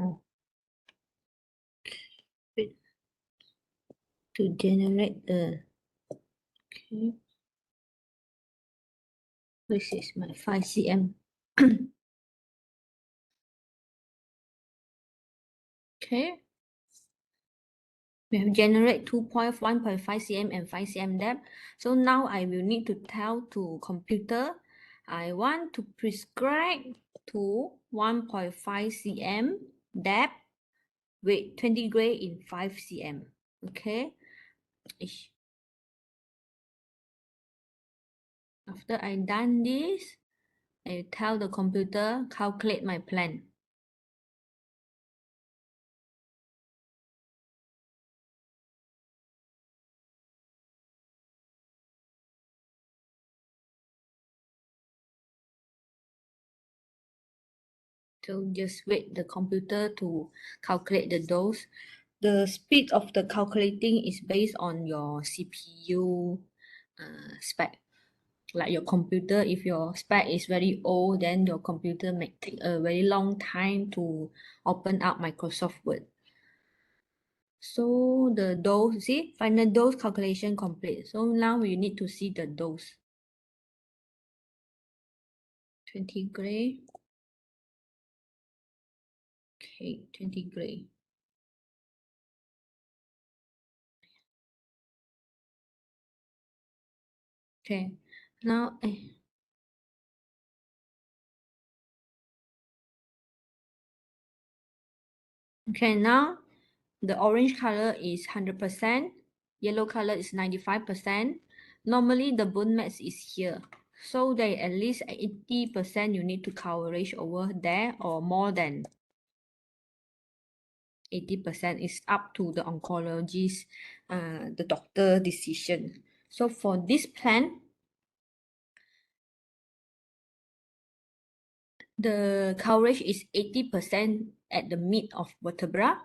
Oh. To generate the, okay, this is my 5 cm. Okay, we have generate 1.5 cm and 5 cm depth. So now I will need to tell to computer, I want to prescribe to 1.5 cm depth with 20 gray in 5 cm. Okay. After I done this, I tell the computer calculate my plan. So just wait the computer to calculate the dose. The speed of the calculating is based on your CPU spec. Like your computer, if your spec is very old, then your computer may take a very long time to open up Microsoft Word. So the dose, see, final dose calculation complete. So now we need to see the dose. 20 gray. Okay, 20 gray. Okay, now okay, now the orange color is 100%, yellow color is 95%. Normally the bone mass is here. So they at least 80% you need to coverage over there or more than 80% is up to the oncologist, the doctor decision. So for this plan, the coverage is 80% at the mid of vertebra.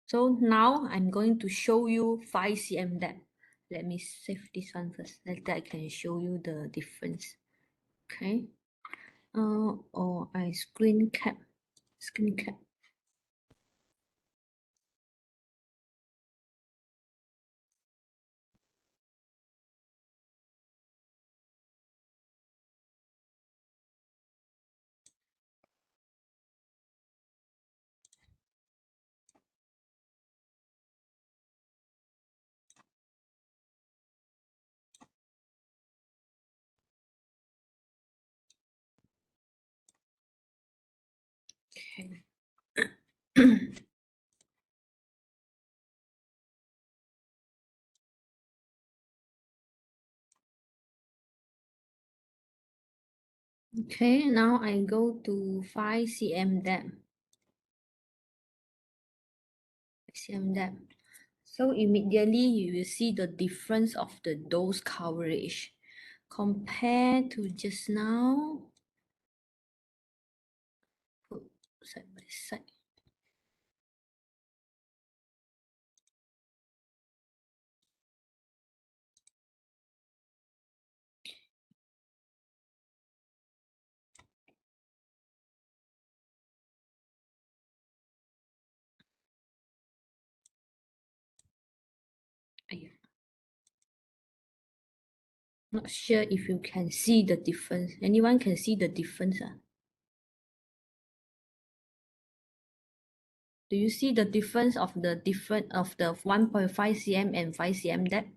So now I'm going to show you 5 cm depth. Let me save this one first. Later I can show you the difference. Okay. Or I screen cap. Okay. Okay, now I go to 5 cm depth. 5 cm depth. So immediately you will see the difference of the dose coverage compared to just now. Put side by side. Not sure if you can see the difference. Anyone can see the difference? Do you see the difference of the 1.5 cm and 5 cm depth?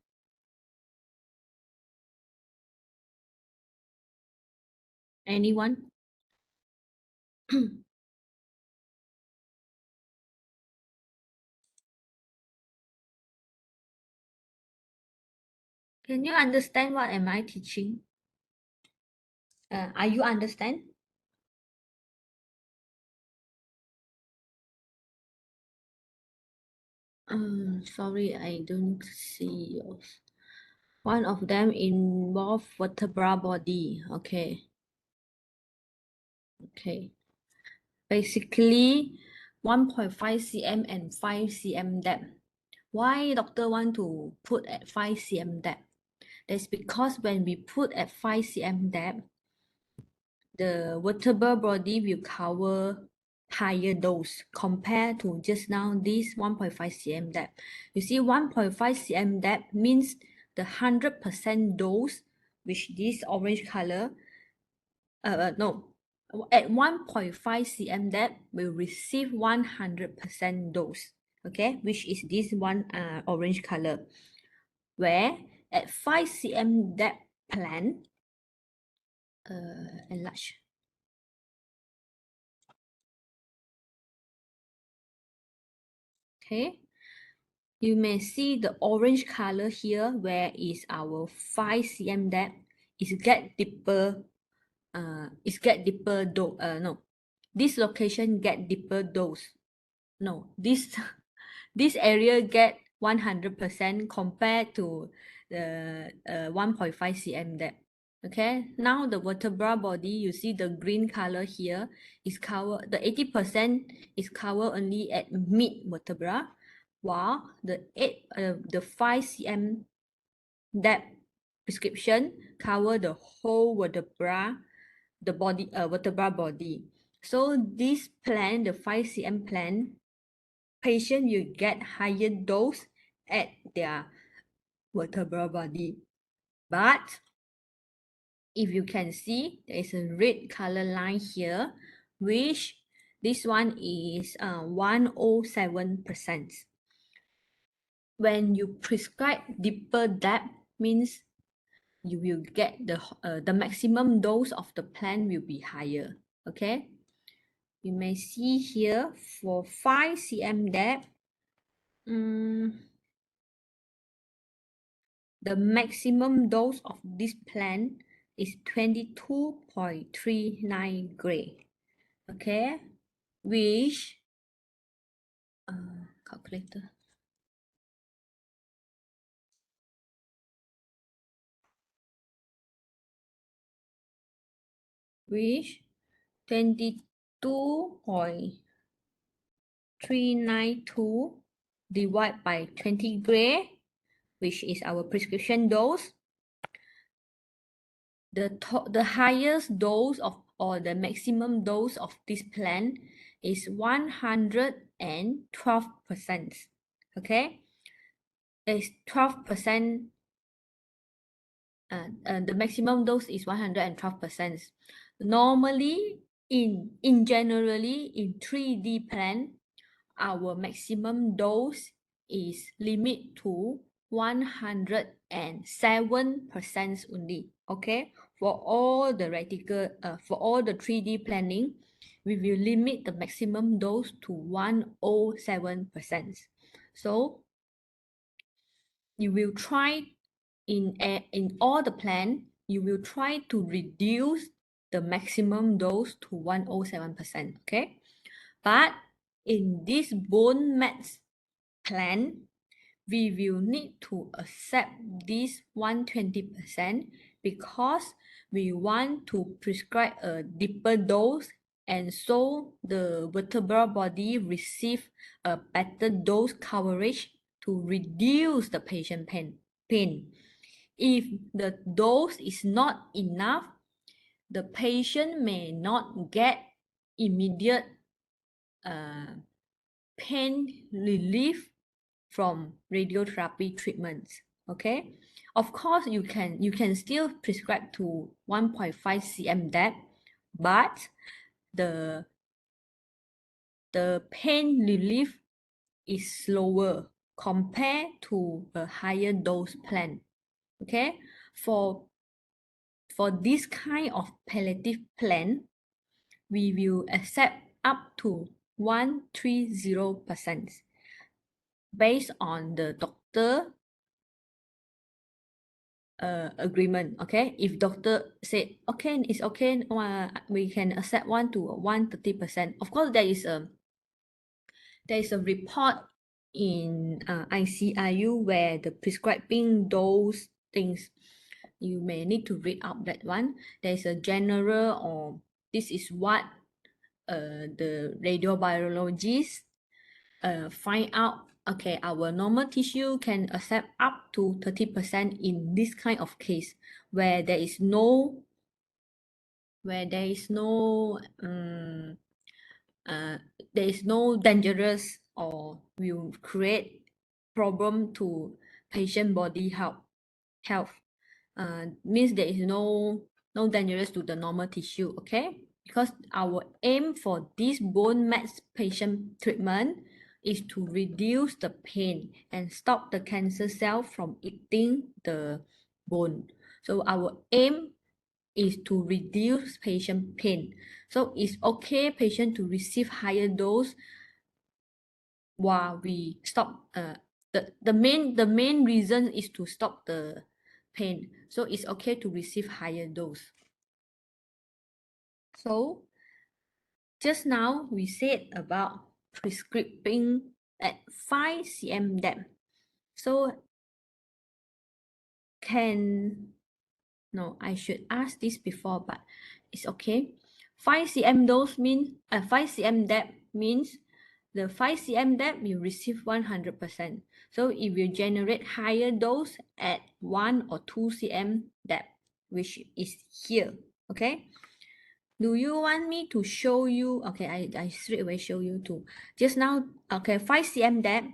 Anyone? Can you understand what am I teaching? Are you understand? Sorry, I don't see yours. One of them involve vertebral body. Okay. Okay. Basically, 1.5 cm and 5 cm depth. Why doctor want to put at 5 cm depth? That's because when we put at 5 cm depth, the vertebral body will cover higher dose compared to just now this 1.5 cm depth. You see 1.5 cm depth means the 100% dose, which this orange color, no, at 1.5 cm depth will receive 100% dose, okay, which is this one orange color, where at 5 cm depth plan, enlarge. Okay, you may see the orange color here, where is our 5 cm depth is get deeper, no, this location get deeper dose. No, this this area get 100% compared to the 1.5 cm depth. Okay, now the vertebral body, you see the green color here is covered, the 80% is covered only at mid vertebra, while the 5 cm depth prescription cover the whole vertebra, the body, vertebral body. So this plan, the 5 cm plan, patient will get higher dose at their vertebral body. But if you can see, there is a red color line here, which this one is 107%. When you prescribe deeper depth, means you will get the maximum dose of the plan will be higher. Okay, you may see here for 5 cm depth, the maximum dose of this plan is 22.39 gray. Okay, which calculator, which 22.392 divided by 20 gray, which is our prescription dose. The highest dose of, or the maximum dose of this plan is 112%. Okay, it's 12%. The maximum dose is 112%. Normally, generally in 3D plan, our maximum dose is limit to 107% only. Okay, for all the radical, for all the 3D planning, we will limit the maximum dose to 107%. So you will try in all the plan, you will try to reduce the maximum dose to 107%. Okay, but in this bone mass plan, we will need to accept this 120% because we want to prescribe a deeper dose, and so the vertebral body receive a better dose coverage to reduce the patient pain. If the dose is not enough, the patient may not get immediate pain relief from radiotherapy treatments. Okay, of course you can still prescribe to 1.5 cm depth, but the pain relief is slower compared to a higher dose plan. Okay, for this kind of palliative plan, we will accept up to 130% based on the doctor agreement. Okay, if doctor said okay, it's okay, we can accept 1 to 130%. Of course, there is a report in ICIU where the prescribing those things, you may need to read out that one. There's a general, or this is what the radiobiologist find out. Okay, our normal tissue can accept up to 30% in this kind of case where there is no dangerous or will create problem to patient body health. Means there is no dangerous to the normal tissue. Okay, because our aim for this bone mass patient treatment is to reduce the pain and stop the cancer cell from eating the bone. So our aim is to reduce patient pain. So it's okay patient to receive higher dose while we stop the main reason is to stop the pain. So it's okay to receive higher dose. So just now we said about prescribing at 5 cm depth. So can No, I should ask this before, but it's okay. 5 cm dose means 5 cm depth means the 5 cm depth you receive 100%. So if you generate higher dose at 1 or 2 cm depth, which is here, okay? Do you want me to show you? Okay, I straight away show you too. Just now, okay, 5 cm depth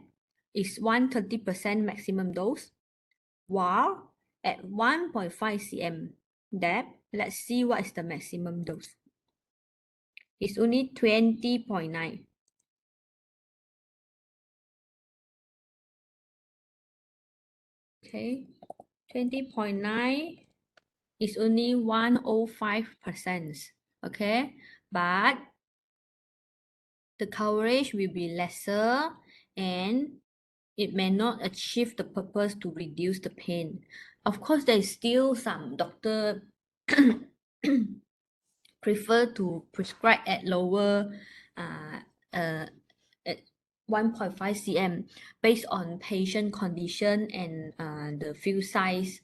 is 130% maximum dose, while at 1.5 cm depth, let's see what is the maximum dose. It's only 20.9. Okay, 20.9 is only 105%. Okay, but the coverage will be lesser and it may not achieve the purpose to reduce the pain. Of course, there is still some doctor prefer to prescribe at lower at 1.5 cm based on patient condition and the field size.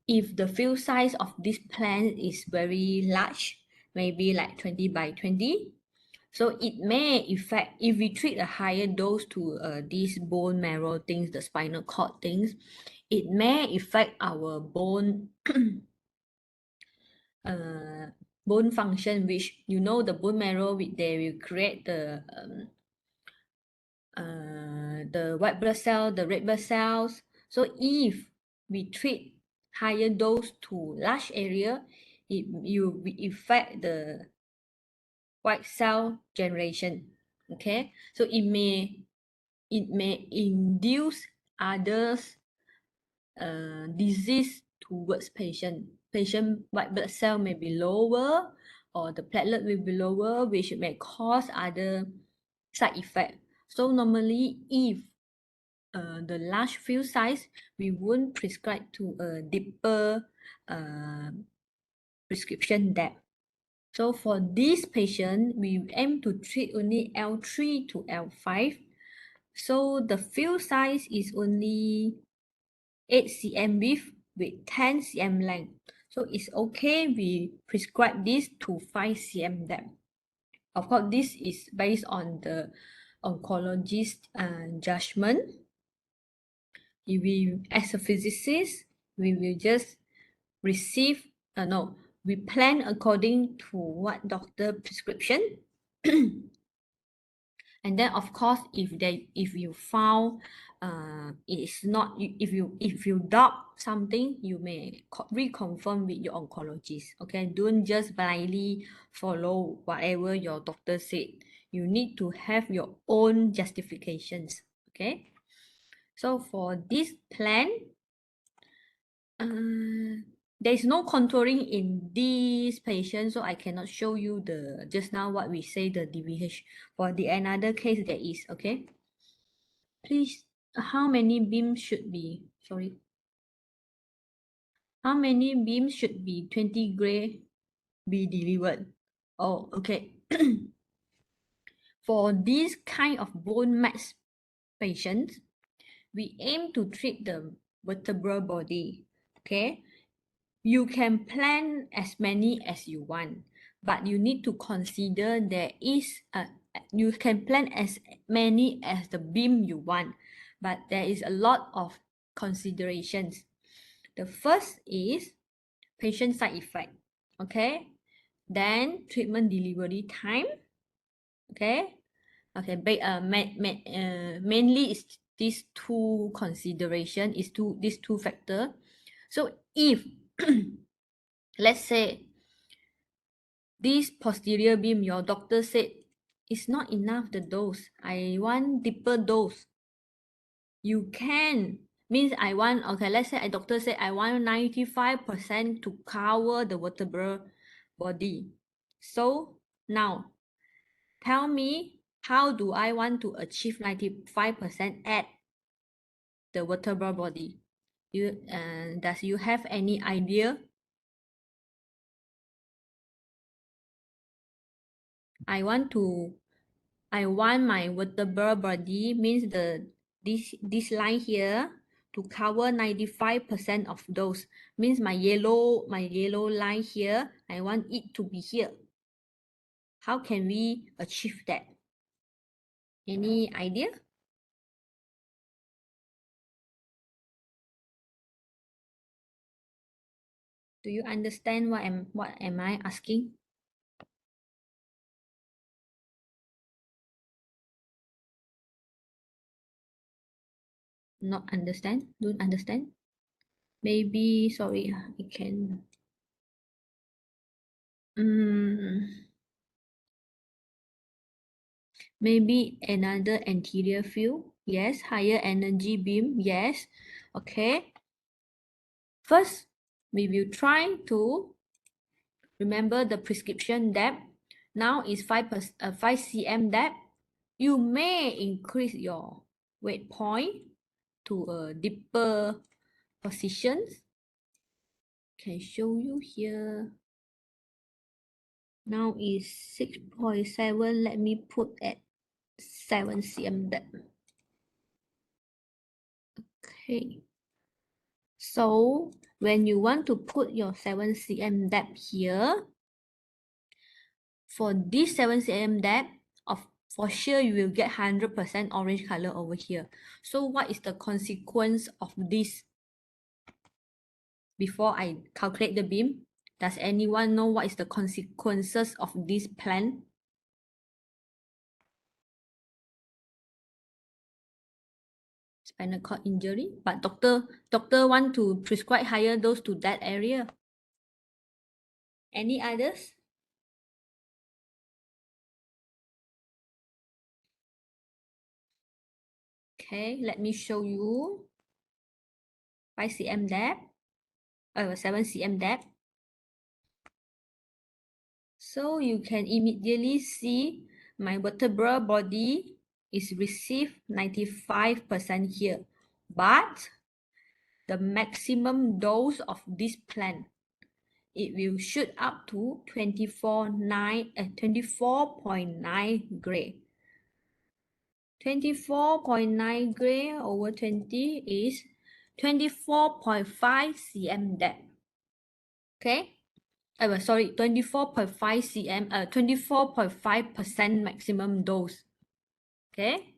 If the field size of this plant is very large, maybe like 20 by 20, so it may affect, if we treat a higher dose to these bone marrow things, the spinal cord things, it may affect our bone bone function, which you know the bone marrow, they will create the white blood cell, the red blood cells. So if we treat higher dose to large area, it will affect the white cell generation. Okay, so it may induce others disease towards patient. Patient white blood cell may be lower or the platelet will be lower, which may cause other side effect. So normally, if the large field size, we won't prescribe to a deeper prescription depth. So for this patient, we aim to treat only L3 to L5. So the field size is only 8 cm width with 10 cm length. So it's okay, we prescribe this to 5 cm depth. Of course, this is based on the oncologist judgment. If we, as a physicist, we will just receive, no, we plan according to what doctor prescription. And then of course, if you found it is not, if you doubt something, you may reconfirm with your oncologist. Okay, don't just blindly follow whatever your doctor said. You need to have your own justifications. Okay, so for this plan, there is no contouring in this patient, so I cannot show you the just now what we say the DVH. For the another case there is. Okay, please, how many beams should be, sorry, how many beams should be 20 gray be delivered? Oh, okay. For this kind of bone mass patients, we aim to treat the vertebral body. Okay, you can plan as many as you want, but you need to consider there is you can plan as many as the beam you want, but there is a lot of considerations. The first is patient side effect. Okay, then treatment delivery time. Okay, mainly is these two consideration, is these two factor. So if let's say this posterior beam, your doctor said it's not enough the dose, I want deeper dose, you can, means I want, okay, let's say a doctor said I want 95% to cover the vertebral body. So now tell me, how do I want to achieve 95% at the vertebral body? Does you have any idea? I want my vertebral body, means this line here to cover 95% of those. Means my yellow line here, I want it to be here. How can we achieve that? Any idea? Do you understand what am I asking? Not understand? Don't understand? Maybe, sorry, I can. Maybe another anterior field. Yes. Higher energy beam. Yes. Okay. First, we will try to remember the prescription depth. Now is 5 cm depth. You may increase your weight point to a deeper position. Can show you here. Now is 6.7. Let me put at 7 cm depth. Okay. So when you want to put your 7 cm depth here, for this 7 cm depth, for sure you will get 100% orange color over here. So what is the consequence of this? Before I calculate the beam, does anyone know what is the consequences of this plan? Spinal cord injury, but doctor want to prescribe higher dose to that area. Any others? Okay, let me show you 5 cm depth, 7 cm depth. So you can immediately see my vertebral body is received 95% here, but the maximum dose of this plant, it will shoot up to 24.9 gray. 24.9 gray over 20 is 24.5 cm depth. Okay? Sorry, 24.5 cm, 24.5% maximum dose. Okay?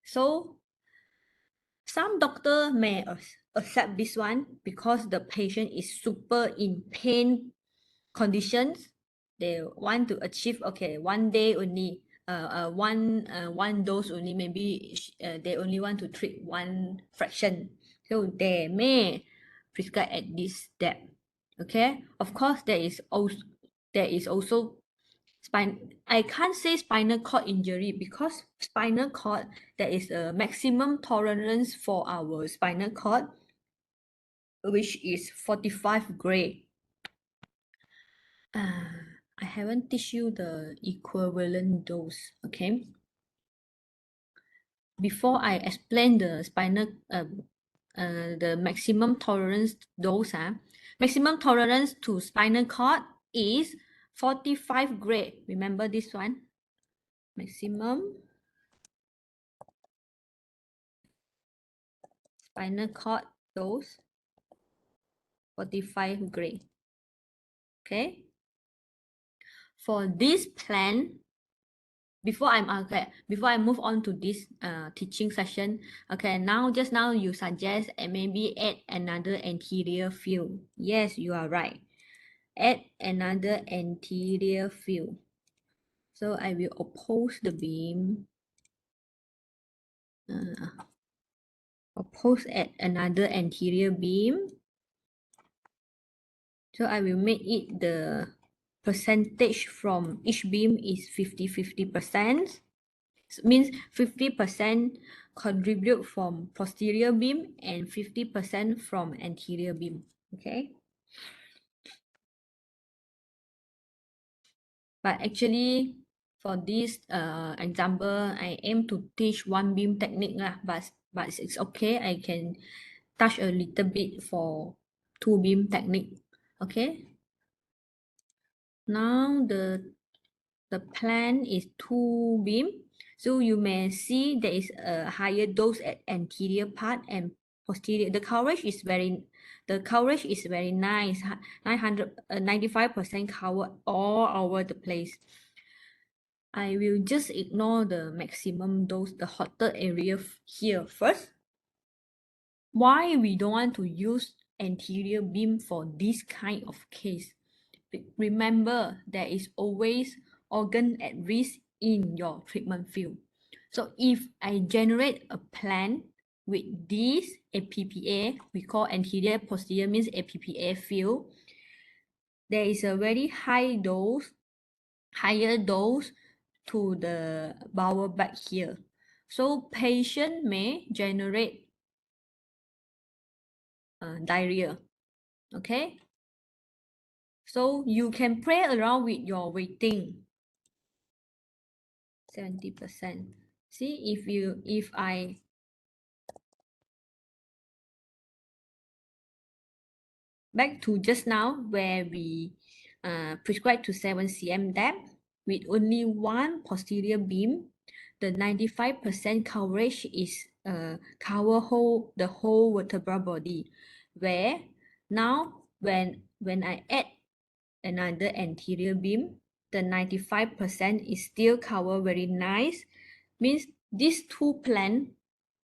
So some doctor may accept this one because the patient is super in pain conditions. They want to achieve, okay, one day only, one dose only, maybe they only want to treat one fraction. So they may prescribe at this depth. Okay, of course there is also I can't say spinal cord injury because spinal cord, there is a maximum tolerance for our spinal cord, which is 45 gray. I haven't teach you the equivalent dose, okay? Before I explain the spinal, the maximum tolerance dose, maximum tolerance to spinal cord is 45 gray. Remember this one? Maximum spinal cord dose, 45 gray. Okay? For this plan, before I move on to this teaching session, okay, just now you suggest and maybe add another anterior field. Yes, you are right. Add another anterior field. So I will oppose the beam. Oppose at another anterior beam. So I will make it the percentage from each beam is 50-50%. Means 50% contribute from posterior beam and 50% from anterior beam. Okay. But actually, for this example, I aim to teach one beam technique lah. But it's okay. I can touch a little bit for two beam technique. Okay. Now the plan is two beam. So you may see there is a higher dose at anterior part and posterior. The coverage is very nice. 95% cover all over the place. I will just ignore the maximum dose, the hotter area here first. Why we don't want to use anterior beam for this kind of case? Remember, there is always organ at risk in your treatment field. So if I generate a plan with this APPA, we call anterior posterior means APPA field, there is a very higher dose to the bowel back here. So patient may generate diarrhea. Okay. So you can play around with your weighting. 70%. See, if I back to just now where we prescribed to 7 cm depth with only one posterior beam, the 95% coverage is cover the whole vertebral body. Where now when I add another anterior beam, the 95% is still cover very nice. Means these two plan,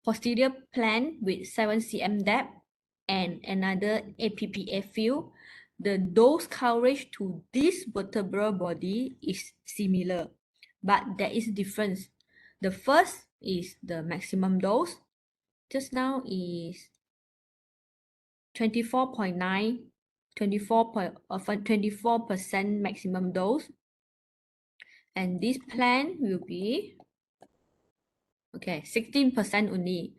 posterior plan with 7 cm depth and another APPA field, the dose coverage to this vertebral body is similar, but there is difference. The first is the maximum dose. Just now is 24.9, 24% maximum dose. And this plan will be, okay, 16% only.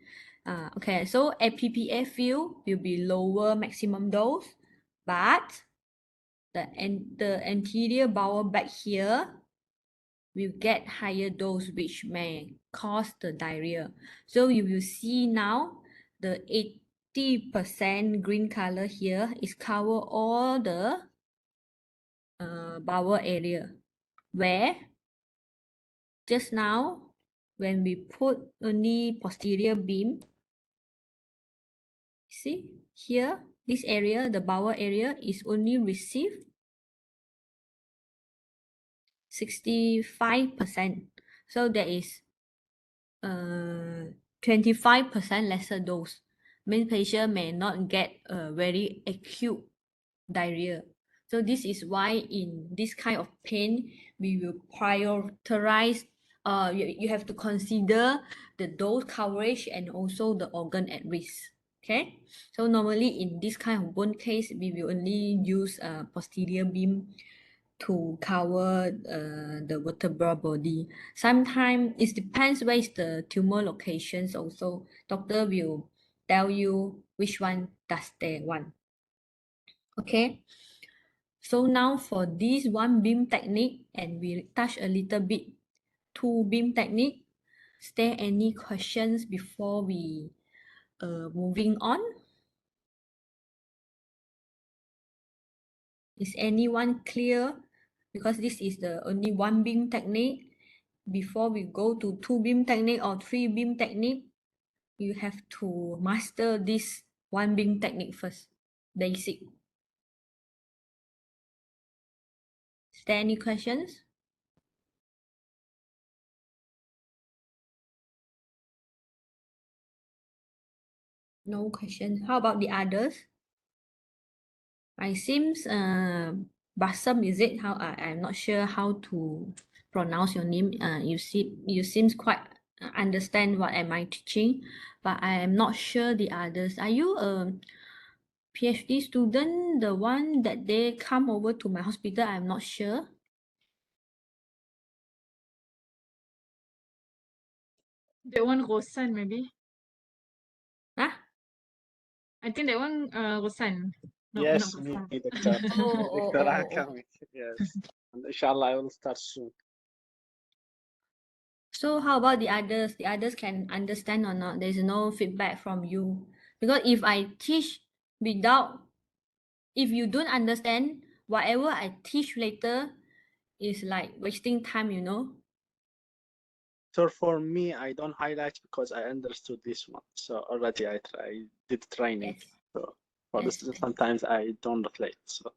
Okay, so APPA field will be lower maximum dose, but the anterior bowel back here will get higher dose, which may cause the diarrhea. So you will see now the 80% green color here is cover all the bowel area, where just now when we put only posterior beam, see here, this area, the bowel area is only receive 65%. So there is 25% lesser dose. Means patient may not get a very acute diarrhea. So this is why in this kind of pain, we will prioritize, you have to consider the dose coverage and also the organ at risk. Okay, so normally in this kind of bone case, we will only use a posterior beam to cover the vertebral body. Sometimes it depends where is the tumor locations also. Doctor will tell you which one does they want. Okay, so now for this one beam technique, and we touch a little bit two beam technique. Is there any questions before we moving on? Is anyone clear? Because this is the only one beam technique. Before we go to two beam technique or three beam technique, you have to master this one beam technique first, basic. Is there any questions? No question. How about the others? I seems Basam, is it? How I'm not sure how to pronounce your name. You seems quite understand what am I teaching, but I am not sure the others. Are you a PhD student? The one that they come over to my hospital? I'm not sure. That one Rosan maybe. Huh? I think that one Rosan. No, Yes, not me, Rosan. Doctor. Oh, Doctor oh. Akam. Yes. And inshallah, I will start soon. So how about the others? The others can understand or not? There's no feedback from you. Because if I teach without, if you don't understand, whatever I teach later is like wasting time, you know? So for me, I don't highlight because I understood this one. So already did training. Yes. So for Yes. this, sometimes I don't reflect. So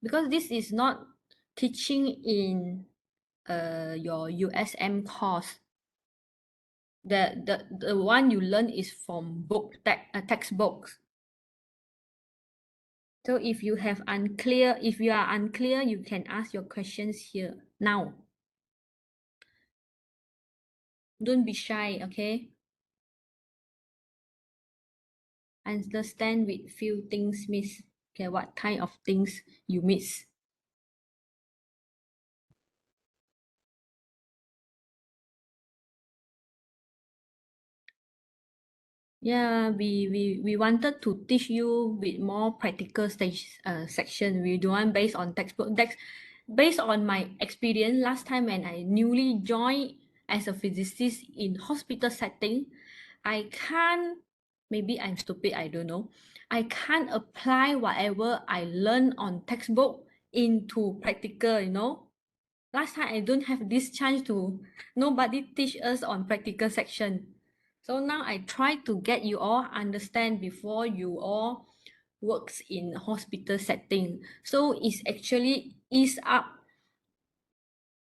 Because this is not teaching in your USM course. The one you learn is from textbooks. So if you are unclear, you can ask your questions here now. Don't be shy, okay? Understand with few things miss. Okay, what kind of things you miss? Yeah, we wanted to teach you with more practical section. We don't want based on textbook. That's based on my experience last time when I newly joined as a physicist in hospital setting. I can't, maybe I'm stupid, I don't know. I can't apply whatever I learned on textbook into practical, you know. Last time I don't have this chance to, nobody teach us on practical section. So now I try to get you all understand before you all works in hospital setting. So it's actually ease up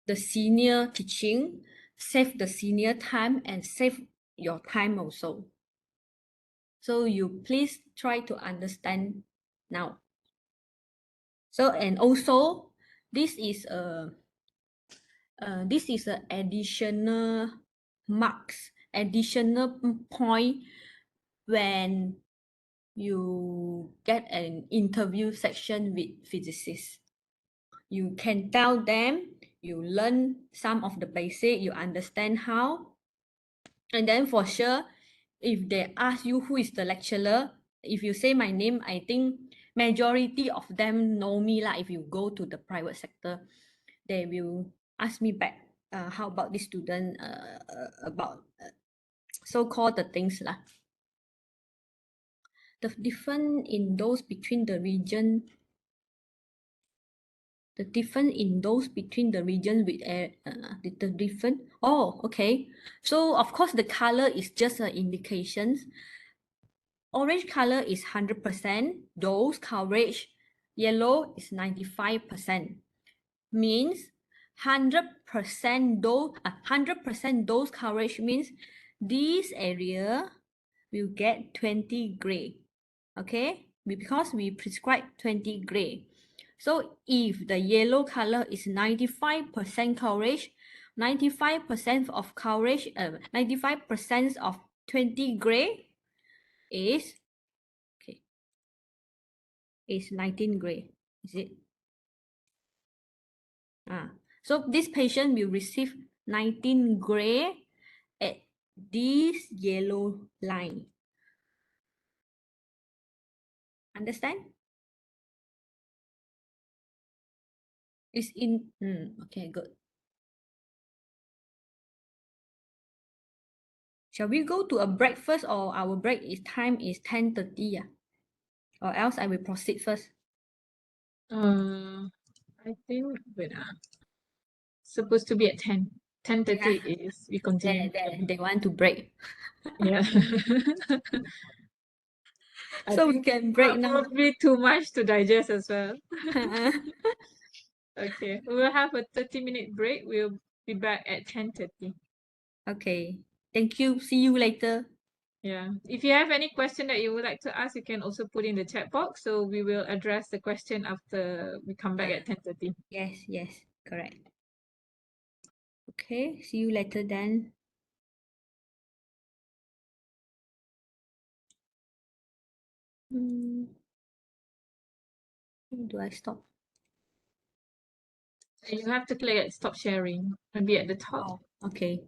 the senior teaching, save the senior time and save your time also. So you please try to understand now. So and also this is a additional marks, additional point when you get an interview section with physicists. You can tell them you learn some of the basic, you understand how, and then for sure, if they ask you who is the lecturer, if you say my name, I think majority of them know me lah. If you go to the private sector, they will ask me back. How about this student? About so-called the things lah. The difference in those between the region. The difference in those between the region with the different. Oh, okay. So of course the color is just an indication. Orange color is 100% dose coverage. Yellow is 95%. Means 100% dose, 100% dose coverage means this area will get 20 gray. Okay, because we prescribe 20 gray. So if the yellow color is 95% coverage, 95% of coverage, 95% of 20 gray is, okay, is 19 gray. Is it? So this patient will receive 19 gray at this yellow line. Understand? It's in, okay, good. Shall we go to a break first, or our break is time is 10:30? Yeah? Or else I will proceed first. I think supposed to be at 10. 10:30 is we continue. They want to break. Yeah. I So we think can break now. probably too much to digest as well. Okay, we will have a 30-minute break. We'll be back at 10:30. Okay. Thank you. See you later. Yeah. If you have any question that you would like to ask, you can also put in the chat box. So we will address the question after we come back at 10:30. Yes, correct. Okay, see you later then. Do I stop? You have to click at stop sharing. Maybe at the top. Oh, okay.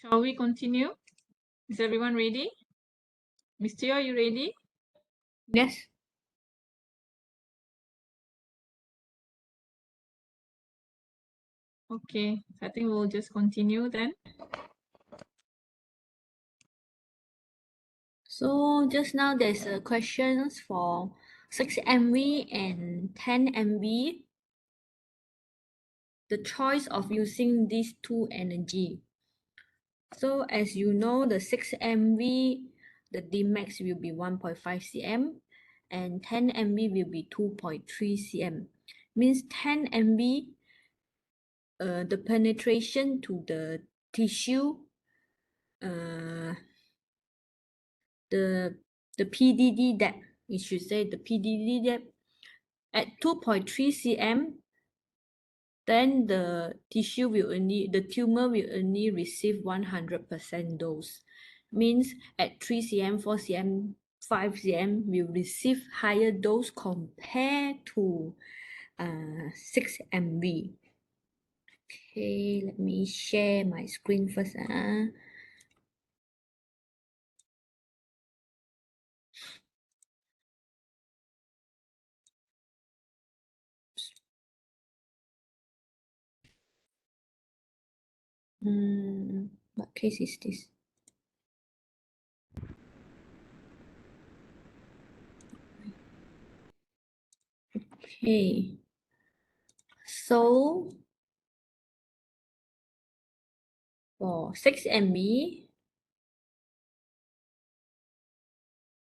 Shall we continue? Is everyone ready? Misty, are you ready? Yes. Okay, I think we'll just continue then. So just now there's a questions for 6 MV and 10 MV. The choice of using these two energy. So as you know, the 6 MV, the Dmax will be 1.5 cm and 10 MV will be 2.3 cm. Means 10 MV, the penetration to the tissue, the PDD depth, you should say the PDD depth at 2.3 cm, then the tumor will only receive 100% dose. Means at 3 cm, 4 cm, 5 cm will receive higher dose compared to 6 MV. Okay, let me share my screen first. What case is this? Okay, so for 6 MB,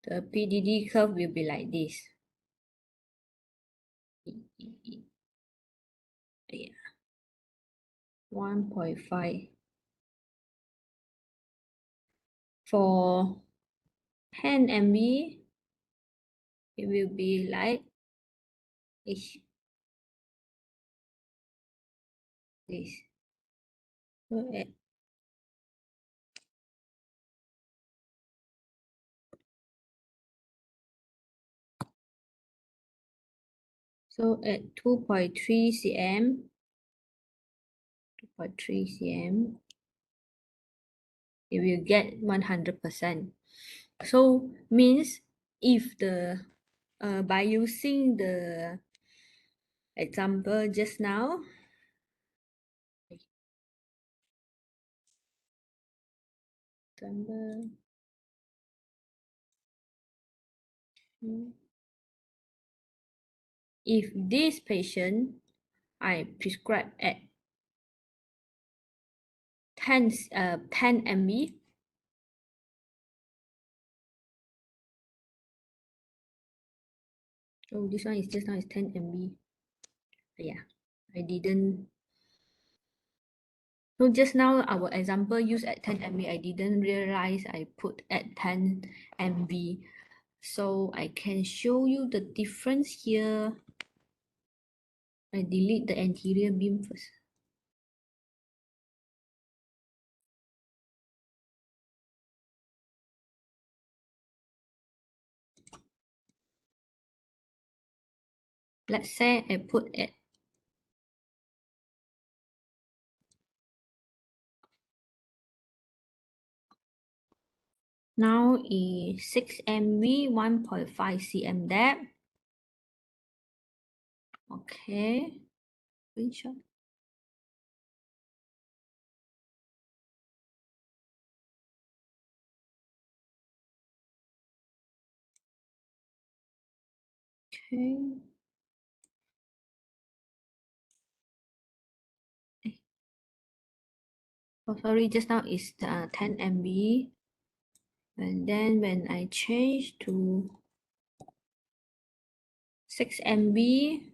the PDD curve will be like this. Yeah, 1.5. For 10 MB, it will be like this. So at 2.3 cm, 2.3 cm, it will get 100%. So means if the by using the example just now, if this patient I prescribe at 10 MB, oh, this one is just now is 10 MB. Yeah, I didn't. So just now our example used at 10 MB, I didn't realize I put at 10 MB. So I can show you the difference here. I delete the anterior beam first. Let's say I put at now is 6 MB, 1.5 cm depth. Okay, screenshot. Okay. Oh, sorry, just now is 10 MB. And then when I change to 6 MB,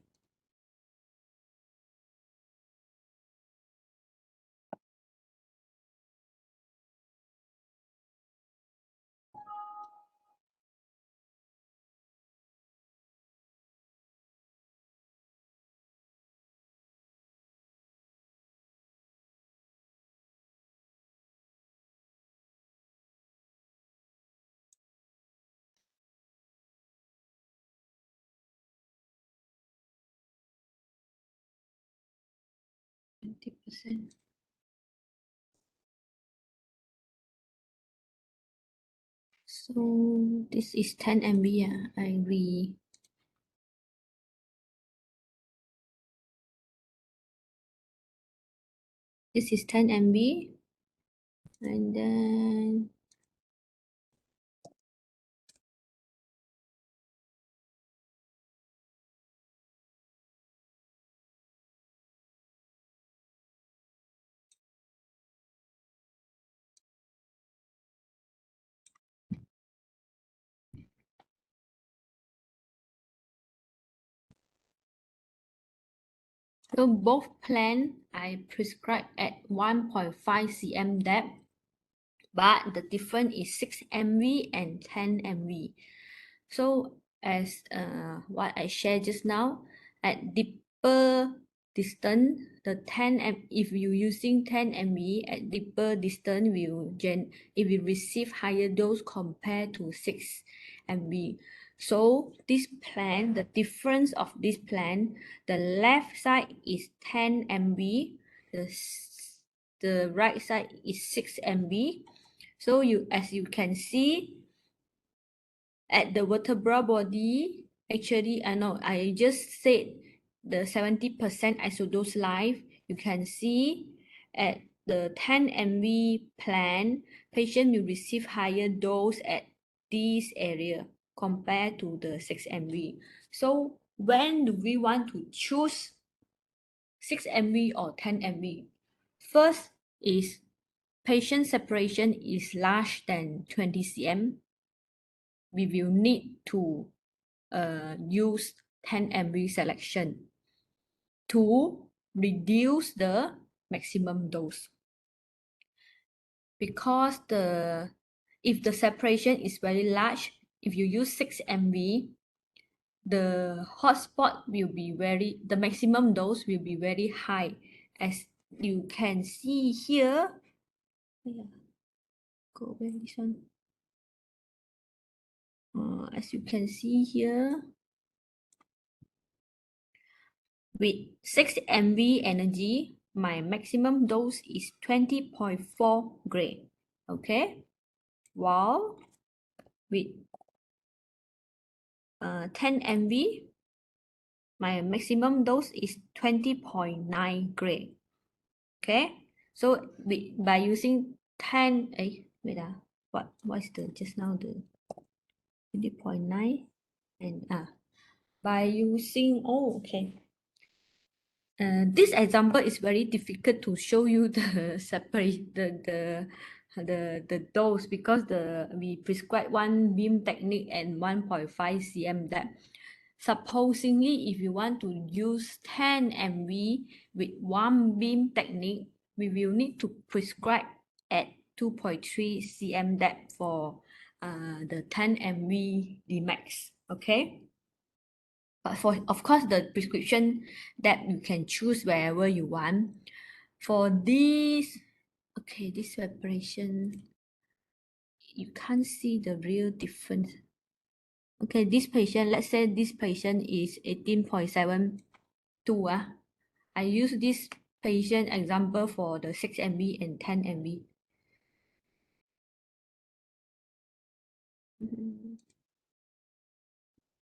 So this is 10 MB, yeah, I agree. This is 10 MB, and then so both plan I prescribe at 1.5 cm depth, but the difference is 6 MV and 10 MV. So as what I shared just now, at deeper distance, the 10 m if you using 10 MV at deeper distance it will receive higher dose compared to 6 MV. So this plan, the difference of this plan, the left side is 10 MV, the right side is 6 MV. So as you can see, at the vertebral body, actually, I know I just said the 70% isodose life. You can see at the 10 MV plan, patient will receive higher dose at this area compared to the 6 MV. So when do we want to choose 6 MV or 10 MV? First is patient separation is large than 20 cm. We will need to use 10 MV selection to reduce the maximum dose. Because if the separation is very large, if you use 6 MV, the hotspot will be the maximum dose will be very high. As you can see here, go back this one. As you can see here, with 6 MV energy, my maximum dose is 20.4 gray. Okay, while with 10 MV, my maximum dose is 20.9 gray. Okay, so by using 10, wait, what is the just now the 20.9 and by using, okay. This example is very difficult to show you the separate the dose because we prescribe one beam technique and 1.5 cm depth. Supposingly, if you want to use 10 MV with one beam technique, we will need to prescribe at 2.3 cm depth for the 10 MV Dmax. Okay. But of course, the prescription that you can choose wherever you want. For this, okay, this separation, you can't see the real difference. Okay, this patient, let's say this patient is 18.72. I use this patient example for the 6 MV and 10 MV.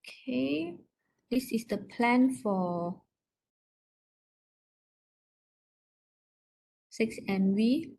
Okay, this is the plan for 6 MV.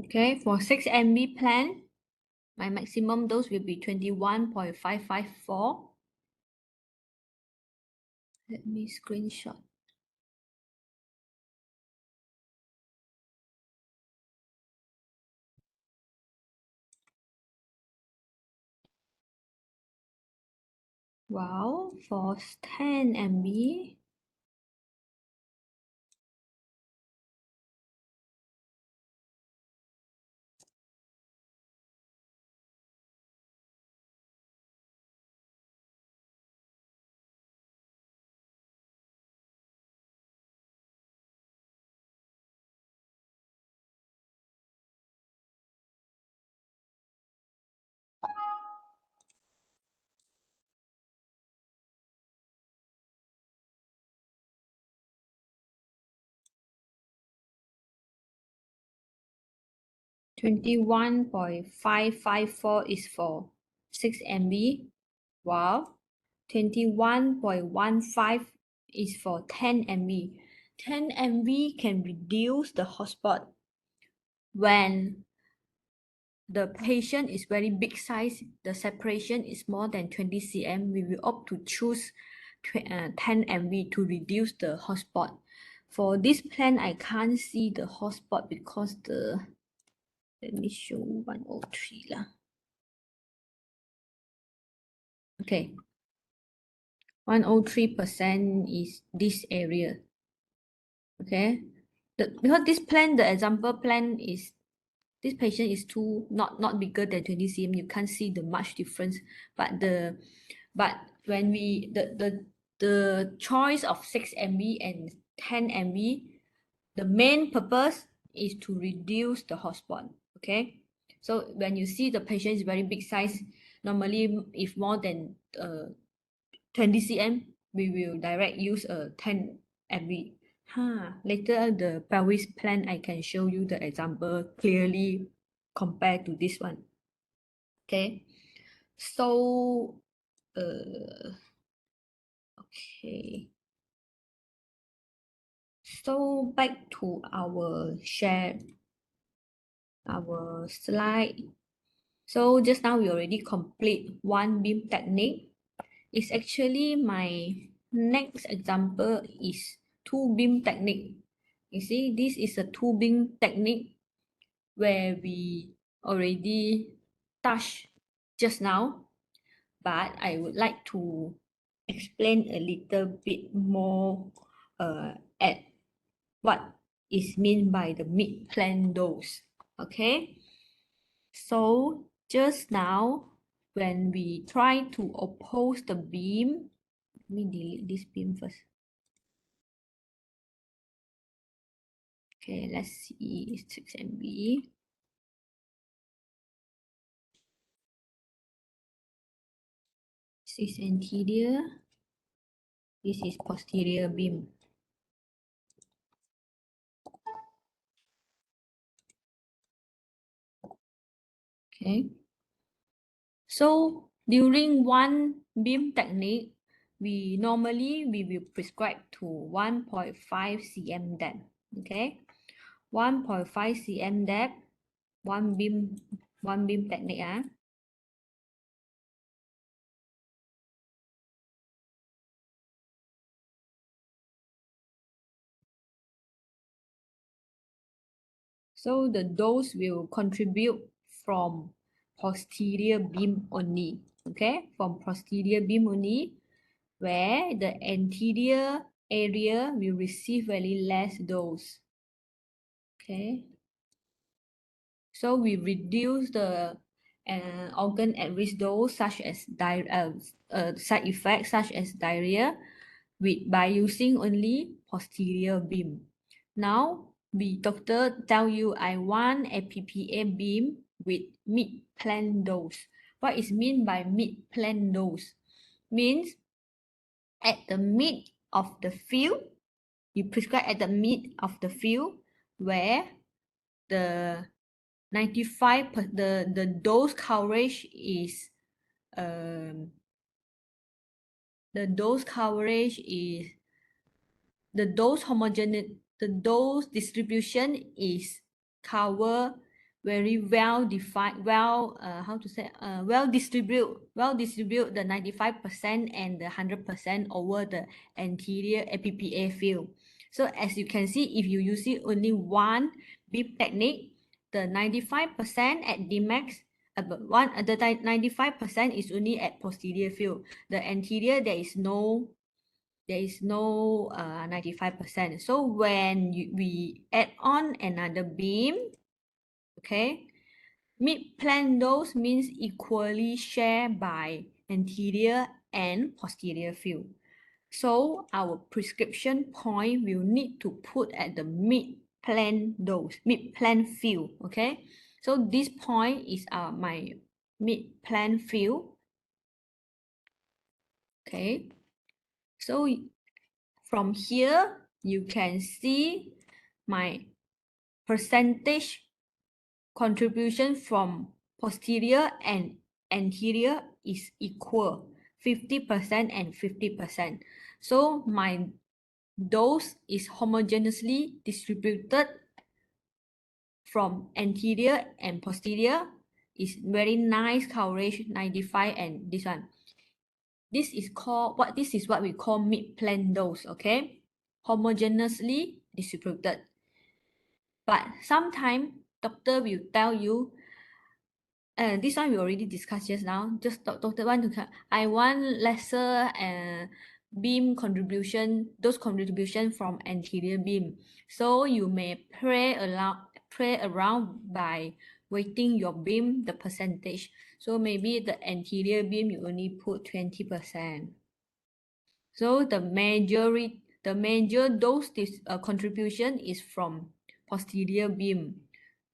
Okay, for 6 MV plan, my maximum dose will be 21.554. Let me screenshot. Wow, for 10 MB, 21.554 is for 6 MB, while 21.15 is for 10 MB. 10 MB can reduce the hotspot when the patient is very big size, the separation is more than 20 cm, we will opt to choose 10 MB to reduce the hotspot. For this plan, I can't see the hotspot because let me show 103 lah. Okay, 103% is this area. Okay, because this plan, the example plan is this patient is not bigger than 20 cm. You can't see the much difference. But when we the choice of 6 MB and 10 MB, the main purpose is to reduce the hotspot. Okay, so when you see the patient is very big size, normally if more than 20 cm, we will direct use a 10 MB. Later the pelvis plan, I can show you the example clearly compared to this one. Okay, so okay, so back to our slide. So just now we already complete one beam technique. It's actually my next example is two beam technique. You see, this is a two beam technique where we already touched just now, but I would like to explain a little bit more at what is meant by the mid-plane dose. Okay, so just now when we try to oppose the beam, let me delete this beam first. Okay, let's see 6 MB. This is anterior. This is posterior beam. Okay. So during one beam technique, we will prescribe to 1.5 cm depth. Okay, 1.5 cm depth, one beam technique. So the dose will contribute from posterior beam only. Okay, from posterior beam only, where the anterior area will receive very less dose. Okay, so we reduce the organ at risk dose such as side effects such as diarrhea by using only posterior beam. Now doctor tell you I want a PPA beam with mid-plane dose. What is mean by mid-plane dose? Means at the mid of the field, you prescribe at the mid of the field where the 95 the dose coverage is the dose coverage is the dose distribution is cover very well defined, well distribute the 95% and the 100% over the anterior APPA field. So as you can see, if you use only one beam technique, the 95% at Dmax, the 95% is only at posterior field. The anterior, there is no 95%. So when we add on another beam, okay, mid-plane dose means equally shared by anterior and posterior field. So our prescription point will need to put at the mid-plane dose, mid-plane field. Okay, so this point is my mid-plane field. Okay, so from here you can see my percentage contribution from posterior and anterior is equal, 50% and 50%. So my dose is homogeneously distributed from anterior and posterior. Is very nice coverage, 95, and this one. This is what we call mid-plane dose, okay? Homogeneously distributed. But sometimes doctor will tell you, this one we already discussed just now. Just doctor want to, I want lesser beam contribution, those contribution from anterior beam. So you may play around by weighting your beam, the percentage. So maybe the anterior beam you only put 20%. So the major dose contribution is from posterior beam.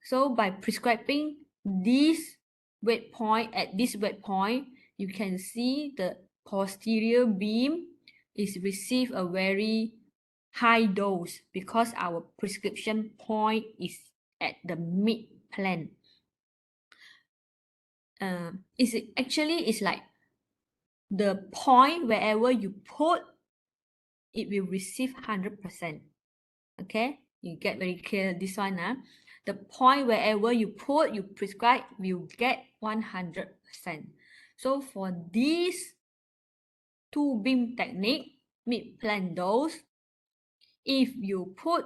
So by prescribing this weight point at this weight point, you can see the posterior beam is receive a very high dose because our prescription point is at the mid plane. It's like the point wherever you put, it will receive 100%. Okay, you get very clear this one. The point wherever you put, you prescribe, will get 100%. So for these two beam technique, mid-plane dose, if you put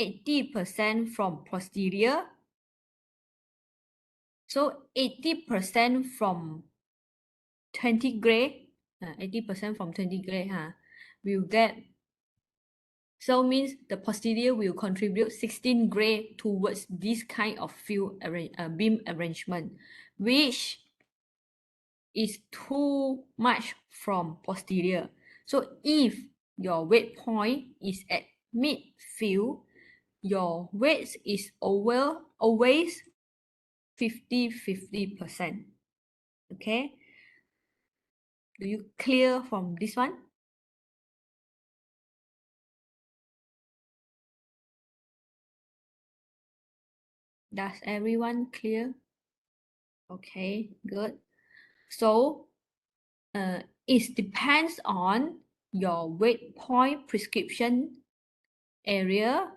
80% from posterior, so 80% from 20 gray, 80% from 20 gray, will get, so means the posterior will contribute 16 gray towards this kind of beam arrangement, which is too much from posterior. So if your weight point is at midfield, your weight is always 50-50%. Okay, do you clear from this one? Does everyone clear? Okay, good. So it depends on your weight point prescription area,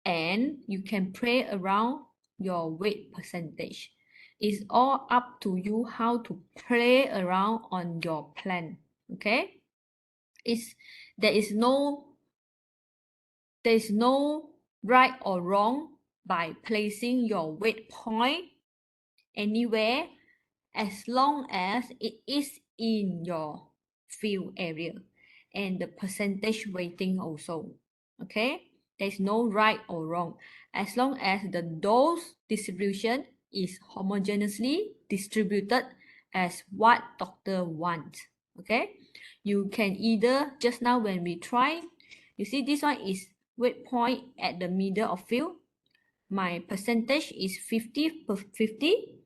and you can play around your weight percentage. It's all up to you how to play around on your plan. Okay, there is no right or wrong by placing your weight point anywhere, as long as it is in your field area and the percentage weighting also. Okay, there's no right or wrong, as long as the dose distribution is homogeneously distributed as what doctor wants. Okay, you can either, just now when we try, you see this one is weight point at the middle of field. My percentage is 50/50.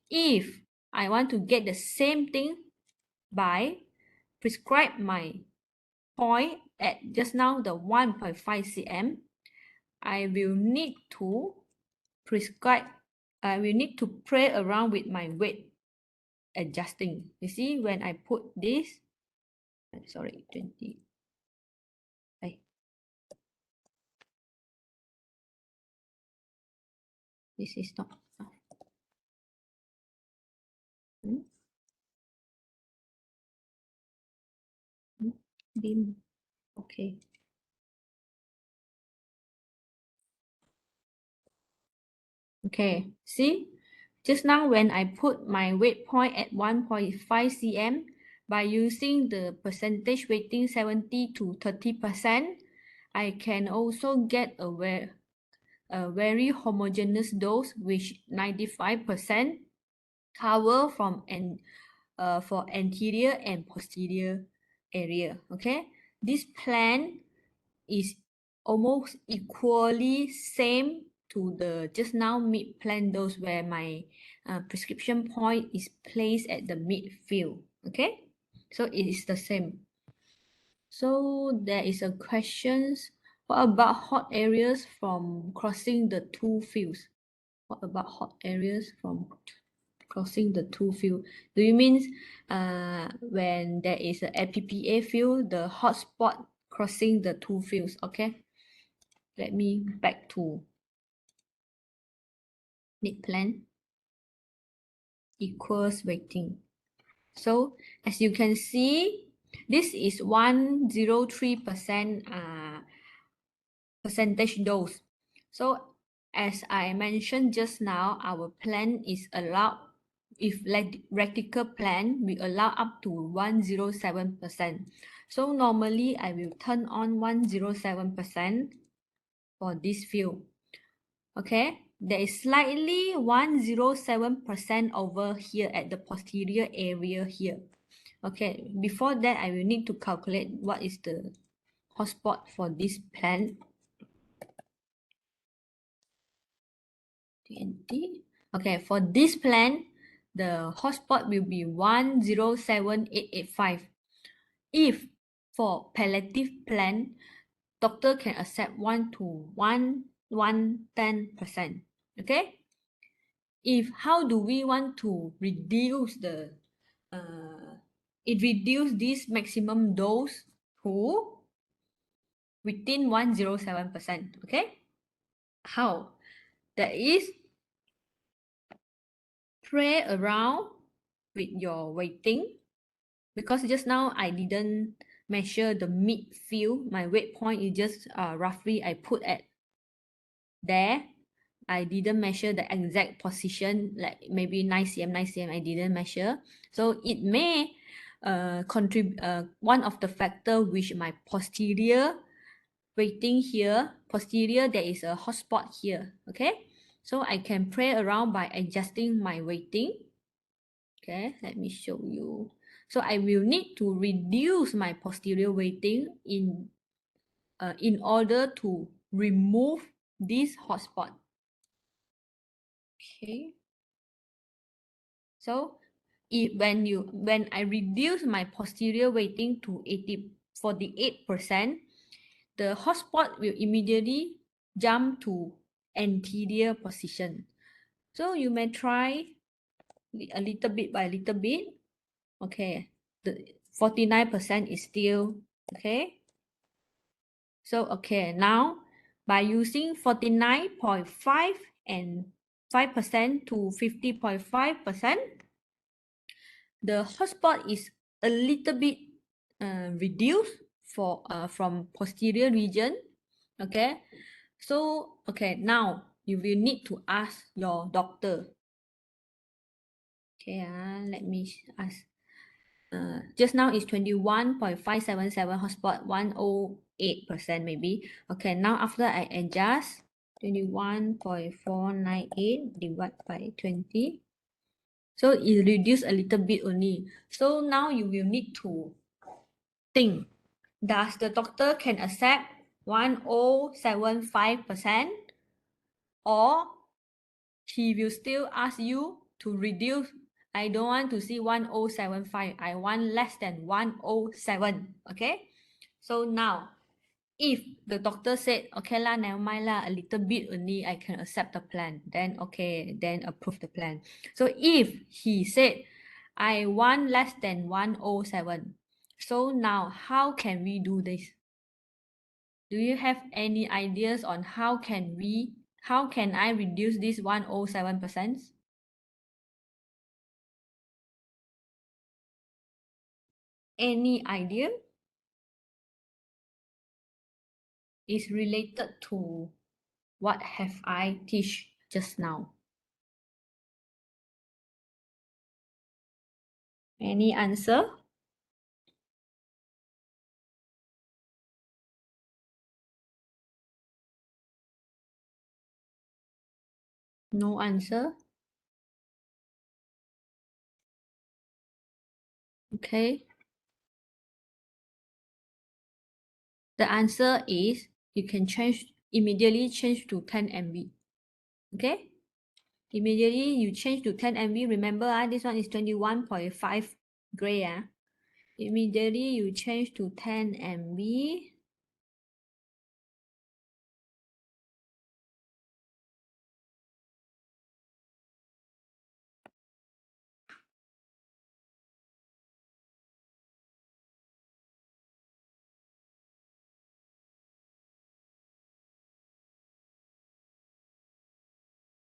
If I want to get the same thing by prescribe my point at just now the 1.5 cm, I will need to play around with my weight adjusting. You see, when I put this, sorry, 20. This is not. Beam. Okay. Okay, see, just now when I put my weight point at 1.5 cm, by using the percentage weighting 70 to 30%, I can also get a very homogeneous dose, which 95% cover from for anterior and posterior area. Okay, this plan is almost equally same to the just now mid-plane dose, where my prescription point is placed at the midfield. Okay, so it is the same. So there is a questions, what about hot areas from crossing the two fields? What about hot areas from crossing the two field? Do you mean when there is a FPPA field, the hotspot crossing the two fields? Okay, let me back to mid plan equals weighting. So as you can see, this is 103% percentage dose. So as I mentioned just now, our plan is allowed, if radical plan, we allow up to 107%. So normally I will turn on 107% for this field. Okay, there is slightly 107% over here at the posterior area here. Okay, before that I will need to calculate what is the hotspot for this plan. TNT. Okay, for this plan, the hotspot will be 107,885. If for palliative plan, doctor can accept 1 to 110%. Okay. If how do we want to reduce the reduce this maximum dose to within 107%. Okay. How? That is play around with your weighting, because just now I didn't measure the midfield. My weight point is just roughly I put at there. I didn't measure the exact position, like maybe 9 cm, 9 cm, I didn't measure. So it may contribute, one of the factor which my posterior weighting here, posterior, there is a hotspot here, okay? So I can play around by adjusting my weighting. Okay, let me show you. So I will need to reduce my posterior weighting in order to remove this hotspot. Okay. So when I reduce my posterior weighting to 48%, the hotspot will immediately jump to anterior position. So you may try a little bit by little bit. Okay, the 49% is still okay. So okay, now by using 49.5 and 5% to 50.5%, the hotspot is a little bit reduced for from posterior region. Okay, so okay, now you will need to ask your doctor. Okay, let me ask. Just now is 21.577 hotspot, 108% maybe. Okay, now after I adjust 21.498 divided by 20. So it reduced a little bit only. So now you will need to think, does the doctor can accept 1075%, or he will still ask you to reduce? I don't want to see 1075. I want less than 107. Okay. So now, if the doctor said, okay lah, never mind lah, a little bit only, I can accept the plan, then okay, then approve the plan. So if he said, I want less than 107, so now how can we do this? Do you have any ideas on how can I reduce this 107%? Any idea? Is related to what have I teach just now? Any answer? No answer? Okay. The answer is you can immediately change to 10 MB. Okay? Immediately you change to 10 MB. Remember, this one is 21.5 gray. Immediately you change to 10 MB.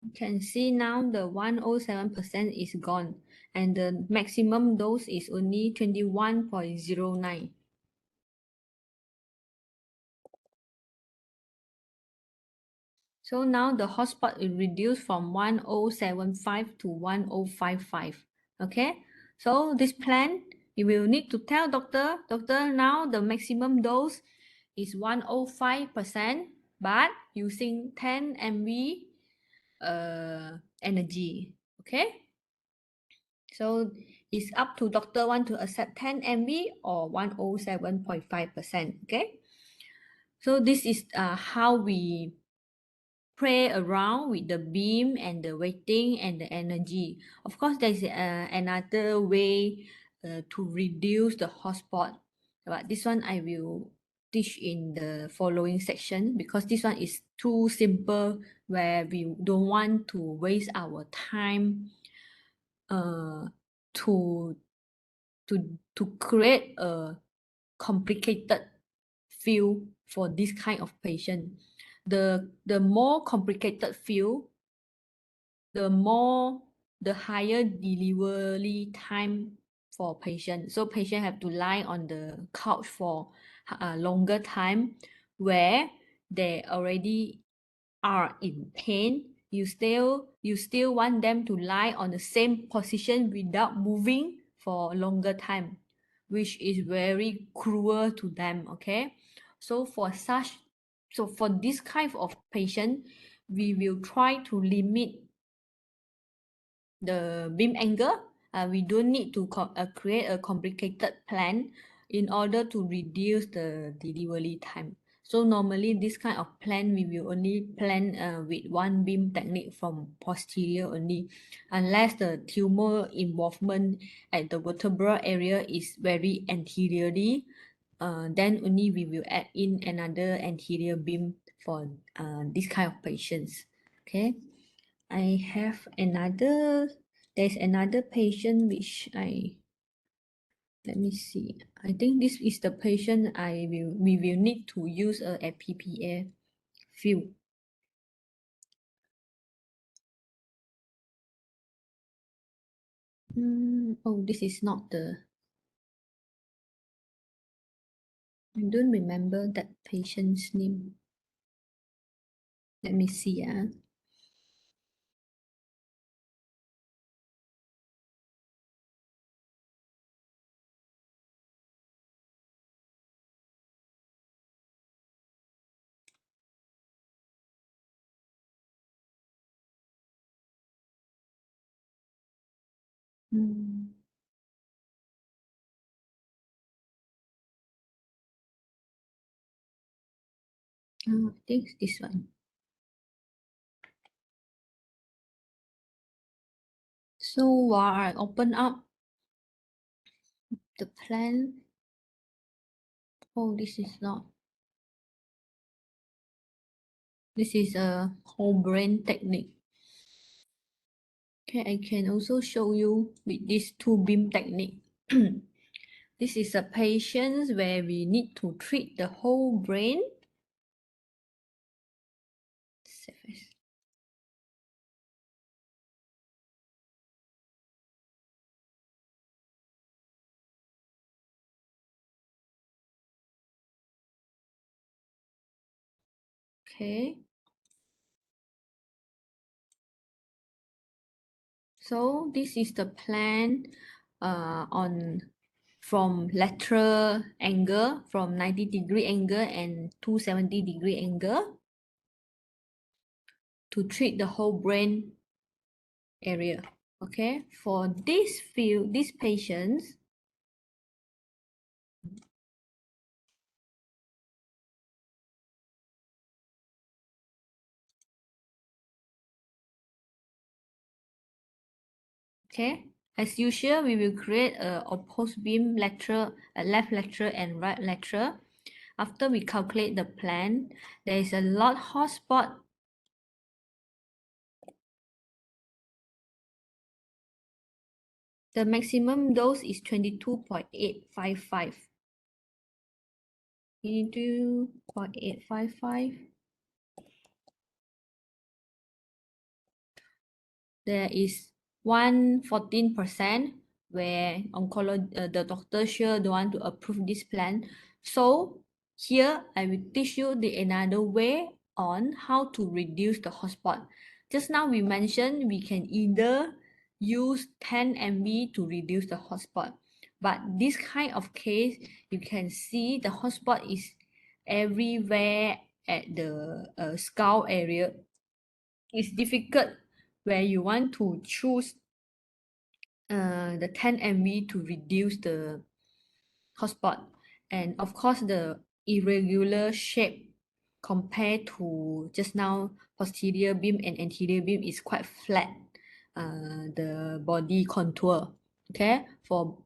You can see now the 107% is gone and the maximum dose is only 21.09. So now the hotspot is reduced from 1075 to 1055. Okay, so this plan, you will need to tell doctor, now the maximum dose is 105%, but using 10 mV energy. Okay, so it's up to doctor want to accept 10 mV or 107.5%. Okay, so this is how we play around with the beam and the weighting and the energy. Of course, there's another way to reduce the hotspot, but this one I will teach in the following section because this one is too simple where we don't want to waste our time to to create a complicated field for this kind of patient. The more complicated field, the higher delivery time for patient. So patient have to lie on the couch for a longer time where they already are in pain. You still want them to lie on the same position without moving for a longer time, which is very cruel to them. Okay, so for this kind of patient, we will try to limit the beam angle. We don't need to create a complicated plan in order to reduce the delivery time. So normally this kind of plan, we will only plan with one beam technique from posterior only, unless the tumor involvement at the vertebral area is very anteriorly, then only we will add in another anterior beam for this kind of patients. Okay. I have there's another patient which let me see. I think this is the patient we will need to use a PPA field. Oh, this is not I don't remember that patient's name. Let me see. I think this one. So while I open up the plan, oh, this is not. This is a whole brain technique. Okay, I can also show you with this two beam technique. This is a patient where we need to treat the whole brain. Okay. So this is the plan from lateral angle, from 90-degree angle and 270-degree angle to treat the whole brain area. Okay, for this field, these patients, okay, as usual, we will create a opposed beam lateral, left lateral and right lateral. After we calculate the plan, there is a lot hotspot. The maximum dose is 22.855. 22.855. there is 114% where the doctor sure don't want to approve this plan. So here I will teach you the another way on how to reduce the hotspot. Just now we mentioned we can either use 10 MB to reduce the hotspot, but this kind of case you can see the hotspot is everywhere at the skull area. It's difficult where you want to choose the 10 MB to reduce the hotspot, and of course the irregular shape compared to just now posterior beam and anterior beam is quite flat, the body contour. Okay, for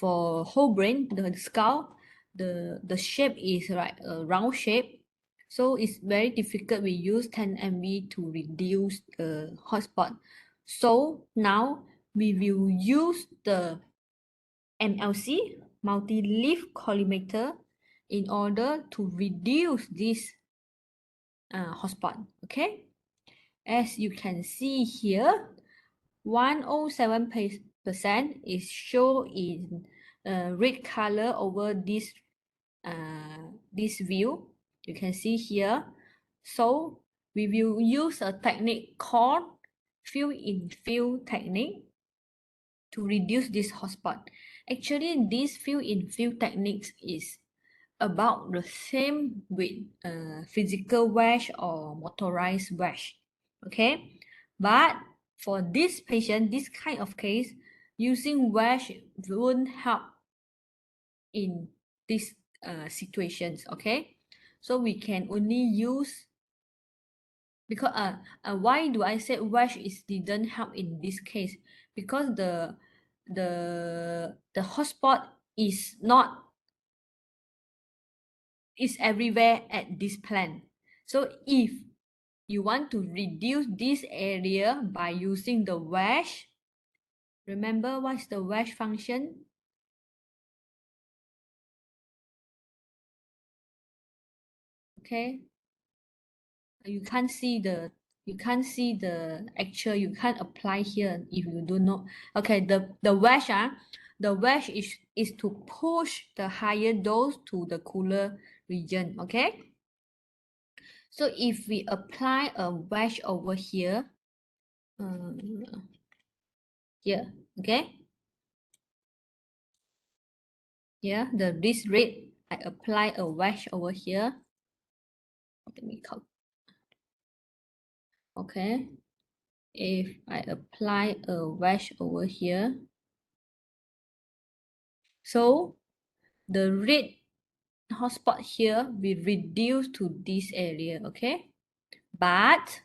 whole brain, the skull, the shape is like a round shape, so it's very difficult. We use 10 MB to reduce the hotspot. So now we will use the MLC, multi-leaf collimator, in order to reduce this hotspot. Okay, as you can see here, 107% is shown in red color over this view. You can see here. So we will use a technique called fill in fill technique to reduce this hotspot. Actually, this fill in fill techniques is about the same with physical wash or motorized wash. Okay, but for this patient, this kind of case, using wash won't help in these situations. Okay, so we can only use, because why do I say wash is didn't help in this case? Because the hotspot is not is everywhere at this plan. So if you want to reduce this area by using the wash, remember what's the wash function? Okay, you can't see the actual, you can't apply here if you do not. Okay, the wash the wash is to push the higher dose to the cooler region. Okay, so if we apply a wash over here, here, okay, here this red, I apply a wash over here. Let me count. Okay, if I apply a wash over here, so the red hotspot here will reduce to this area. Okay, but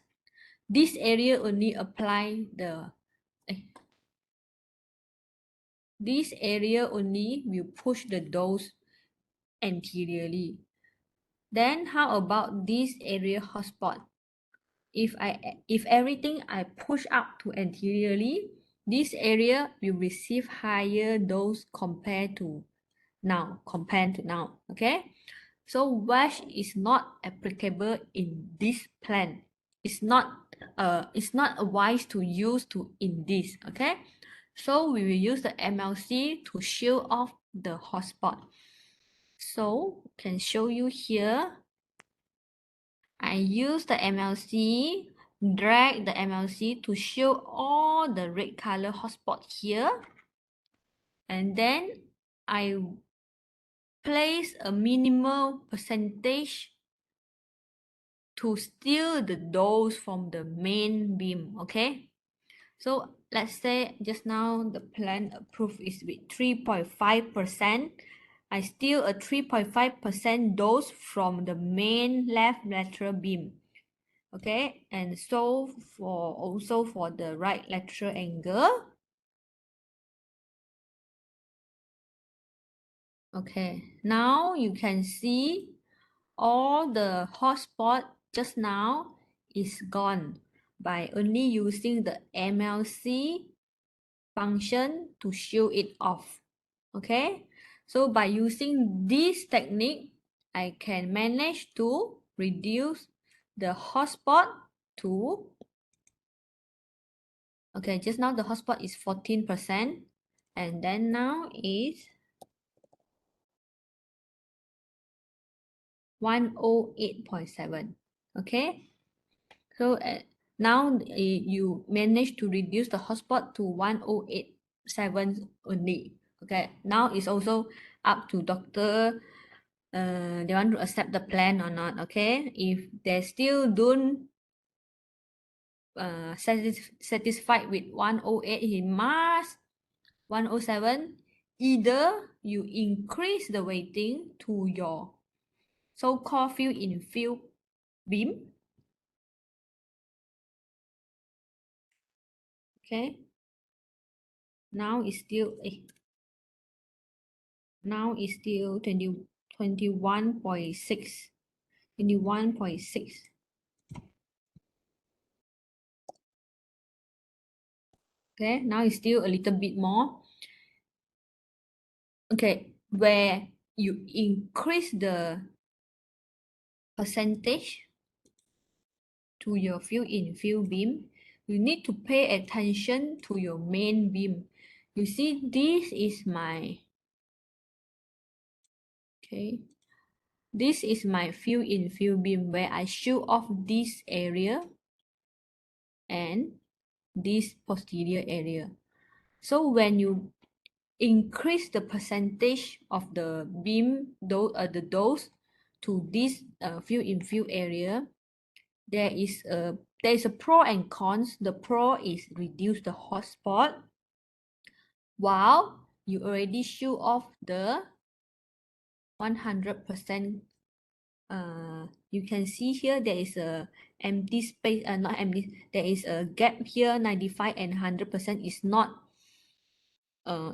this area only apply the this area only will push the dose anteriorly. Then how about this area hotspot? If everything I push up to anteriorly, this area will receive higher dose compared to now. Okay, so wash is not applicable in this plan. It's not wise to use in this. Okay, so we will use the MLC to shield off the hotspot. So can show you here. I use the MLC, drag the MLC to show all the red color hotspot here. And then I place a minimal percentage to steal the dose from the main beam. Okay, so let's say just now the plan approved is with 3.5%. I steal a 3.5% dose from the main left lateral beam. Okay, and so also for the right lateral angle. Okay, now you can see all the hotspot just now is gone by only using the MLC function to shield it off. Okay, so by using this technique, I can manage to reduce the hotspot to Okay, just now the hotspot is 14%, and then now is 108.7. Okay, so now you manage to reduce the hotspot to 108.7 only. Okay, now it's also up to doctor. They want to accept the plan or not. Okay, if they still don't satisfied with 108, he must 107. Either you increase the weighting to your so-called field in field beam. Okay, now it's still now it's still 21.6. 21.6. Okay, now it's still a little bit more. Okay, where you increase the percentage to your field in field beam, you need to pay attention to your main beam. You see, this is my, okay, this is my field in field beam where I show off this area and this posterior area. So when you increase the percentage of the beam, the dose to this field in field area, there is a pro and cons. The pro is reduce the hotspot, while you already show off the 100%. You can see here there is a empty space, not empty, there is a gap here. 95 and 100% is not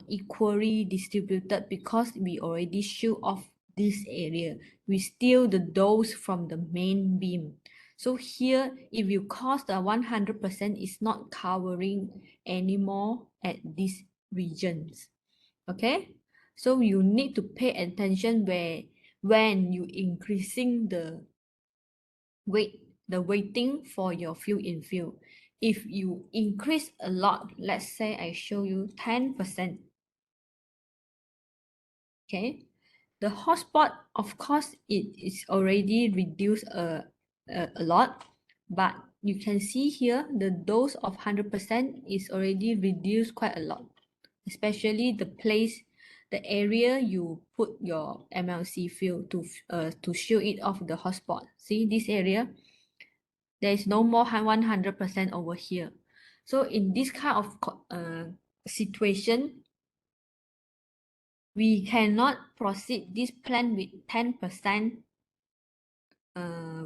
equally distributed because we already show off this area. We steal the dose from the main beam. So here, if you cause the 100%, is not covering anymore at these regions. Okay, so you need to pay attention where when you increasing the weighting for your field in field. If you increase a lot, let's say I show you 10%. Okay, the hotspot, of course, it is already reduced a lot, but you can see here the dose of 100% is already reduced quite a lot, especially the place, the area you put your MLC field to shield it off the hotspot. See this area, there is no more 100% over here. So in this kind of situation, we cannot proceed this plan with 10%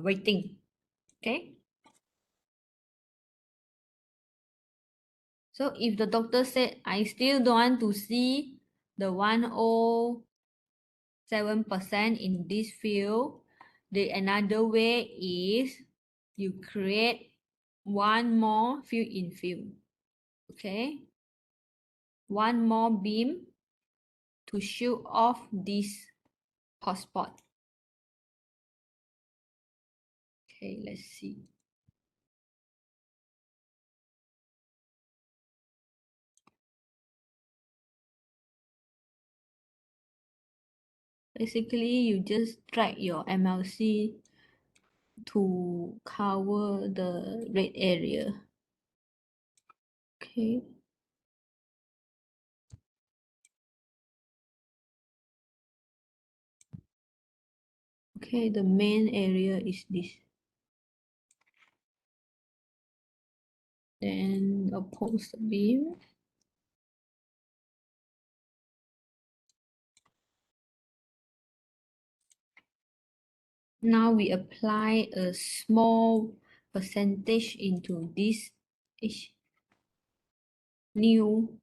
weighting. Okay, so if the doctor said I still don't want to see the 107% in this field, the another way is you create one more field in field. Okay, one more beam to show off this hotspot. Okay, let's see. Basically, you just drag your MLC to cover the red area. Okay. Okay, the main area is this. Then oppose the beam. Now we apply a small percentage into this new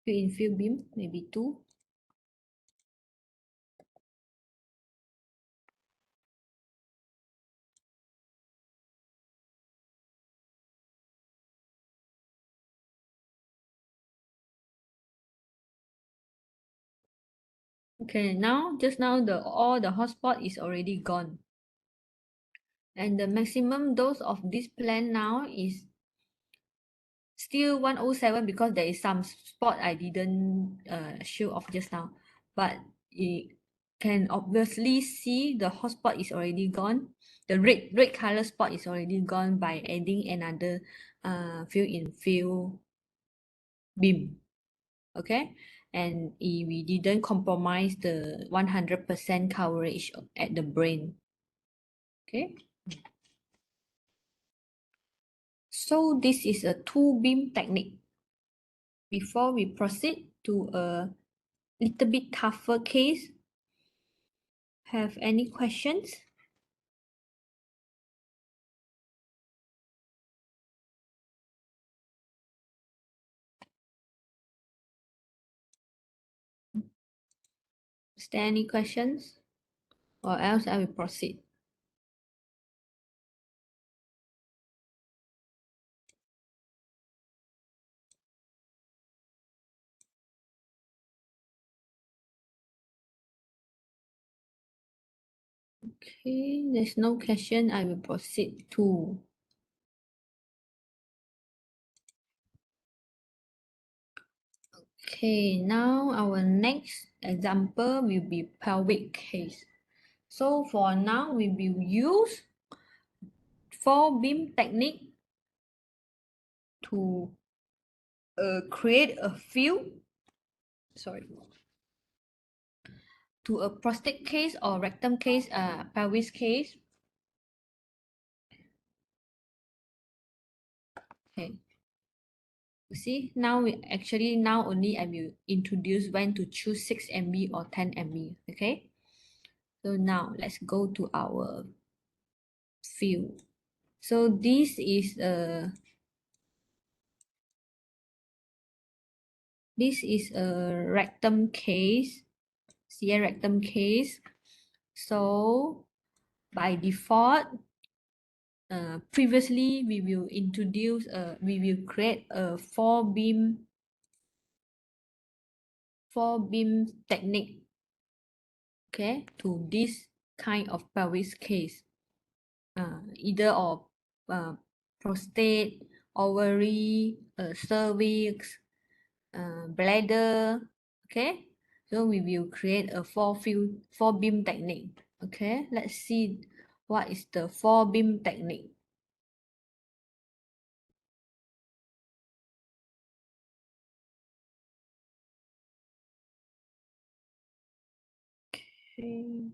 field in field beam, maybe 2. Okay, now just now all the hotspot is already gone. And the maximum dose of this plant now is still 107 because there is some spot I didn't show off just now. But you can obviously see the hotspot is already gone. The red color spot is already gone by adding another fill in fill beam. Okay, and we didn't compromise the 100% coverage at the brain. Okay, so this is a two beam technique. Before we proceed to a little bit tougher case, have any questions? Is there any questions? Or else I will proceed. Okay, there's no question. I will proceed to okay, now our next example will be pelvic case. So for now, we will use 4-beam technique to create a field, to a prostate case or rectum case, pelvis case. Okay. You see, now only I will introduce when to choose 6 MB or 10 MB. Okay. So now let's go to our field. So this is a rectum case, CA rectum case. So by default, previously we will create a 4-beam technique, okay, to this kind of pelvis case, either of prostate, ovary, cervix, bladder. Okay, so we will create a 4-beam technique. Okay, let's see what is the 4-beam technique. Okay.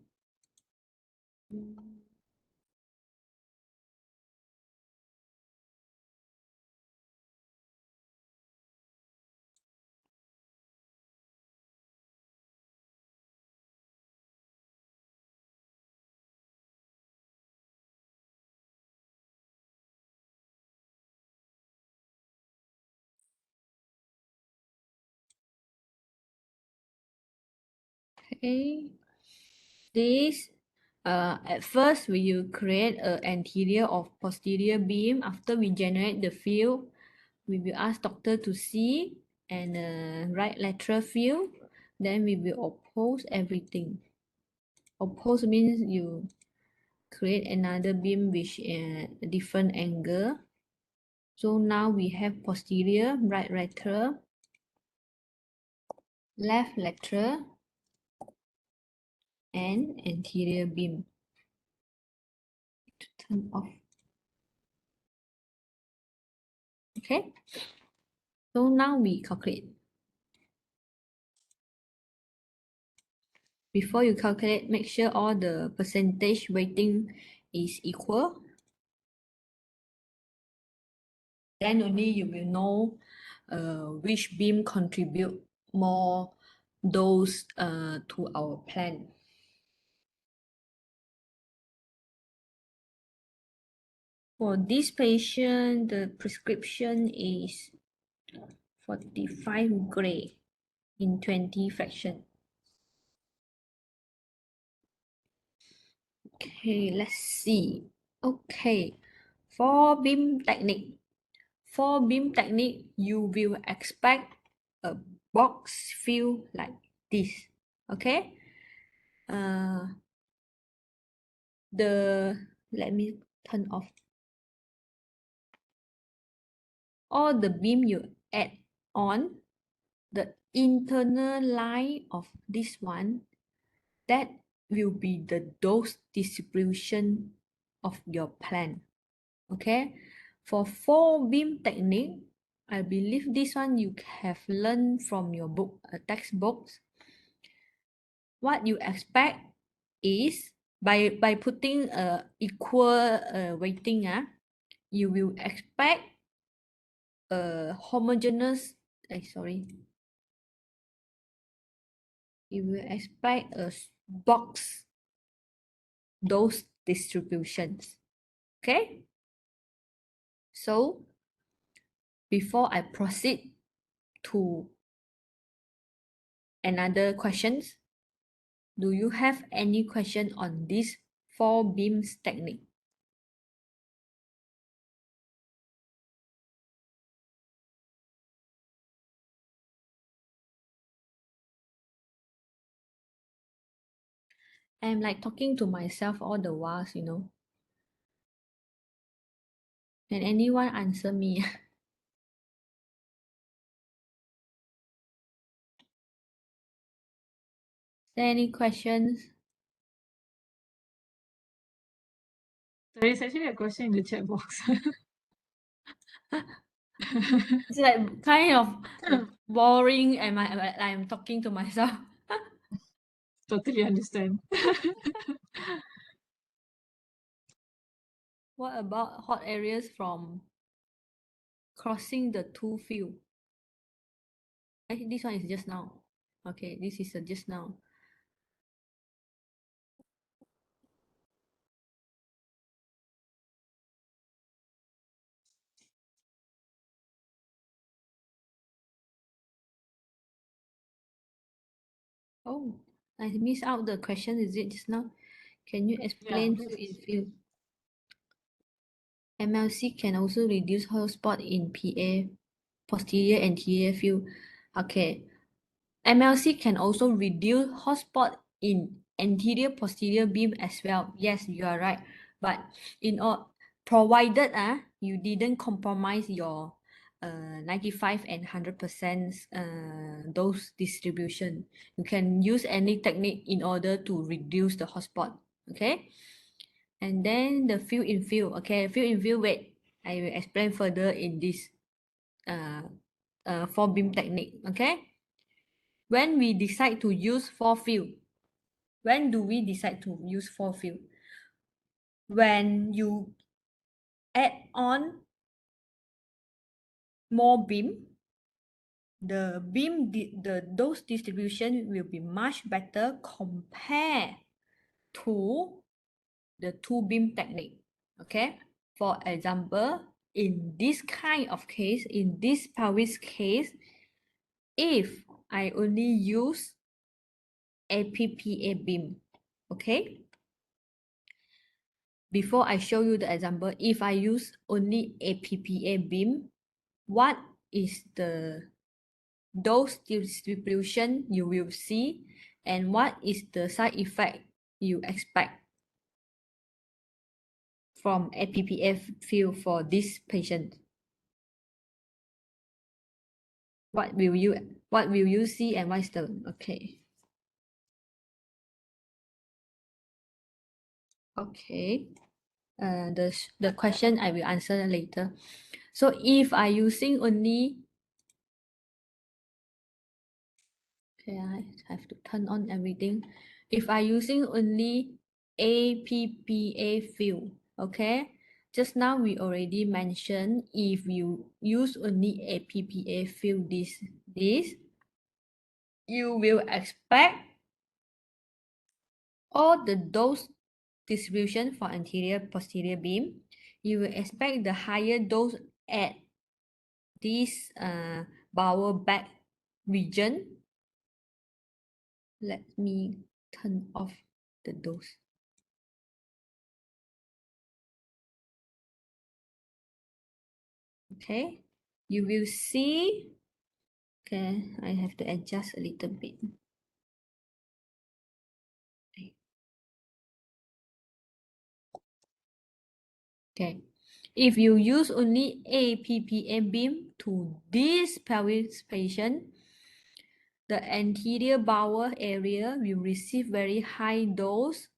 Okay, this at first we will create an anterior or posterior beam. After we generate the field, we will ask doctor to see and right lateral field. Then we will oppose everything. Oppose means you create another beam with a different angle. So now we have posterior, right lateral, left lateral, and anterior beam. To turn off. Okay. So now we calculate. Before you calculate, make sure all the percentage weighting is equal. Then only you will know which beam contribute more dose to our plan. For this patient, the prescription is 45 gray in 20 fraction. Okay, let's see. Okay, 4-beam technique. 4-beam technique, you will expect a box field like this. Okay. Let me turn off. All the beam you add on, the internal line of this one, that will be the dose distribution of your plant. Okay, for 4 beam technique, I believe this one you have learned from your book, textbooks. What you expect is by putting equal weighting, you will expect a homogeneous, you will expect a box dose distributions. Okay, so before I proceed to another questions, do you have any question on this 4 beams technique? I'm like talking to myself all the while, you know. Can anyone answer me? Is there any questions? There is actually a question in the chat box. It's like kind of boring and I'm talking to myself. Totally understand. What about hot areas from crossing the 2 field? This one is just now. Okay, this is just now. Oh, I missed out the question. Is it just now? Can you explain Yeah. field in field? MLC can also reduce hot spot in PA, posterior anterior field. Okay, MLC can also reduce hotspot in anterior posterior beam as well. Yes, you are right. But in all, provided you didn't compromise your 95 and 100% dose distribution, you can use any technique in order to reduce the hotspot. Okay, and then the field in field. Okay, field in field. Wait, I will explain further in this 4 beam technique. Okay. When we decide to use 4 field, when do we decide to use 4 field? When you add on more beam, the dose distribution will be much better compared to the 2 beam technique. Okay, for example, in this kind of case, in this pelvis case, if I only use APPA beam, okay, before I show you the example, if I use only APPA beam, what is the dose distribution you will see, and what is the side effect you expect from APPA field for this patient? What will you see, and what's the okay? Okay. The question I will answer later. So if I using only, okay, I have to turn on everything. If I using only APPA field, okay, just now we already mentioned if you use only APPA field this, you will expect all the dose distribution for anterior posterior beam. You will expect the higher dose at this bowel back region. Let me turn off the dose. Okay, you will see. Okay, I have to adjust a little bit. Okay. If you use only APPM beam to this pelvis patient, the anterior bowel area will receive very high dose,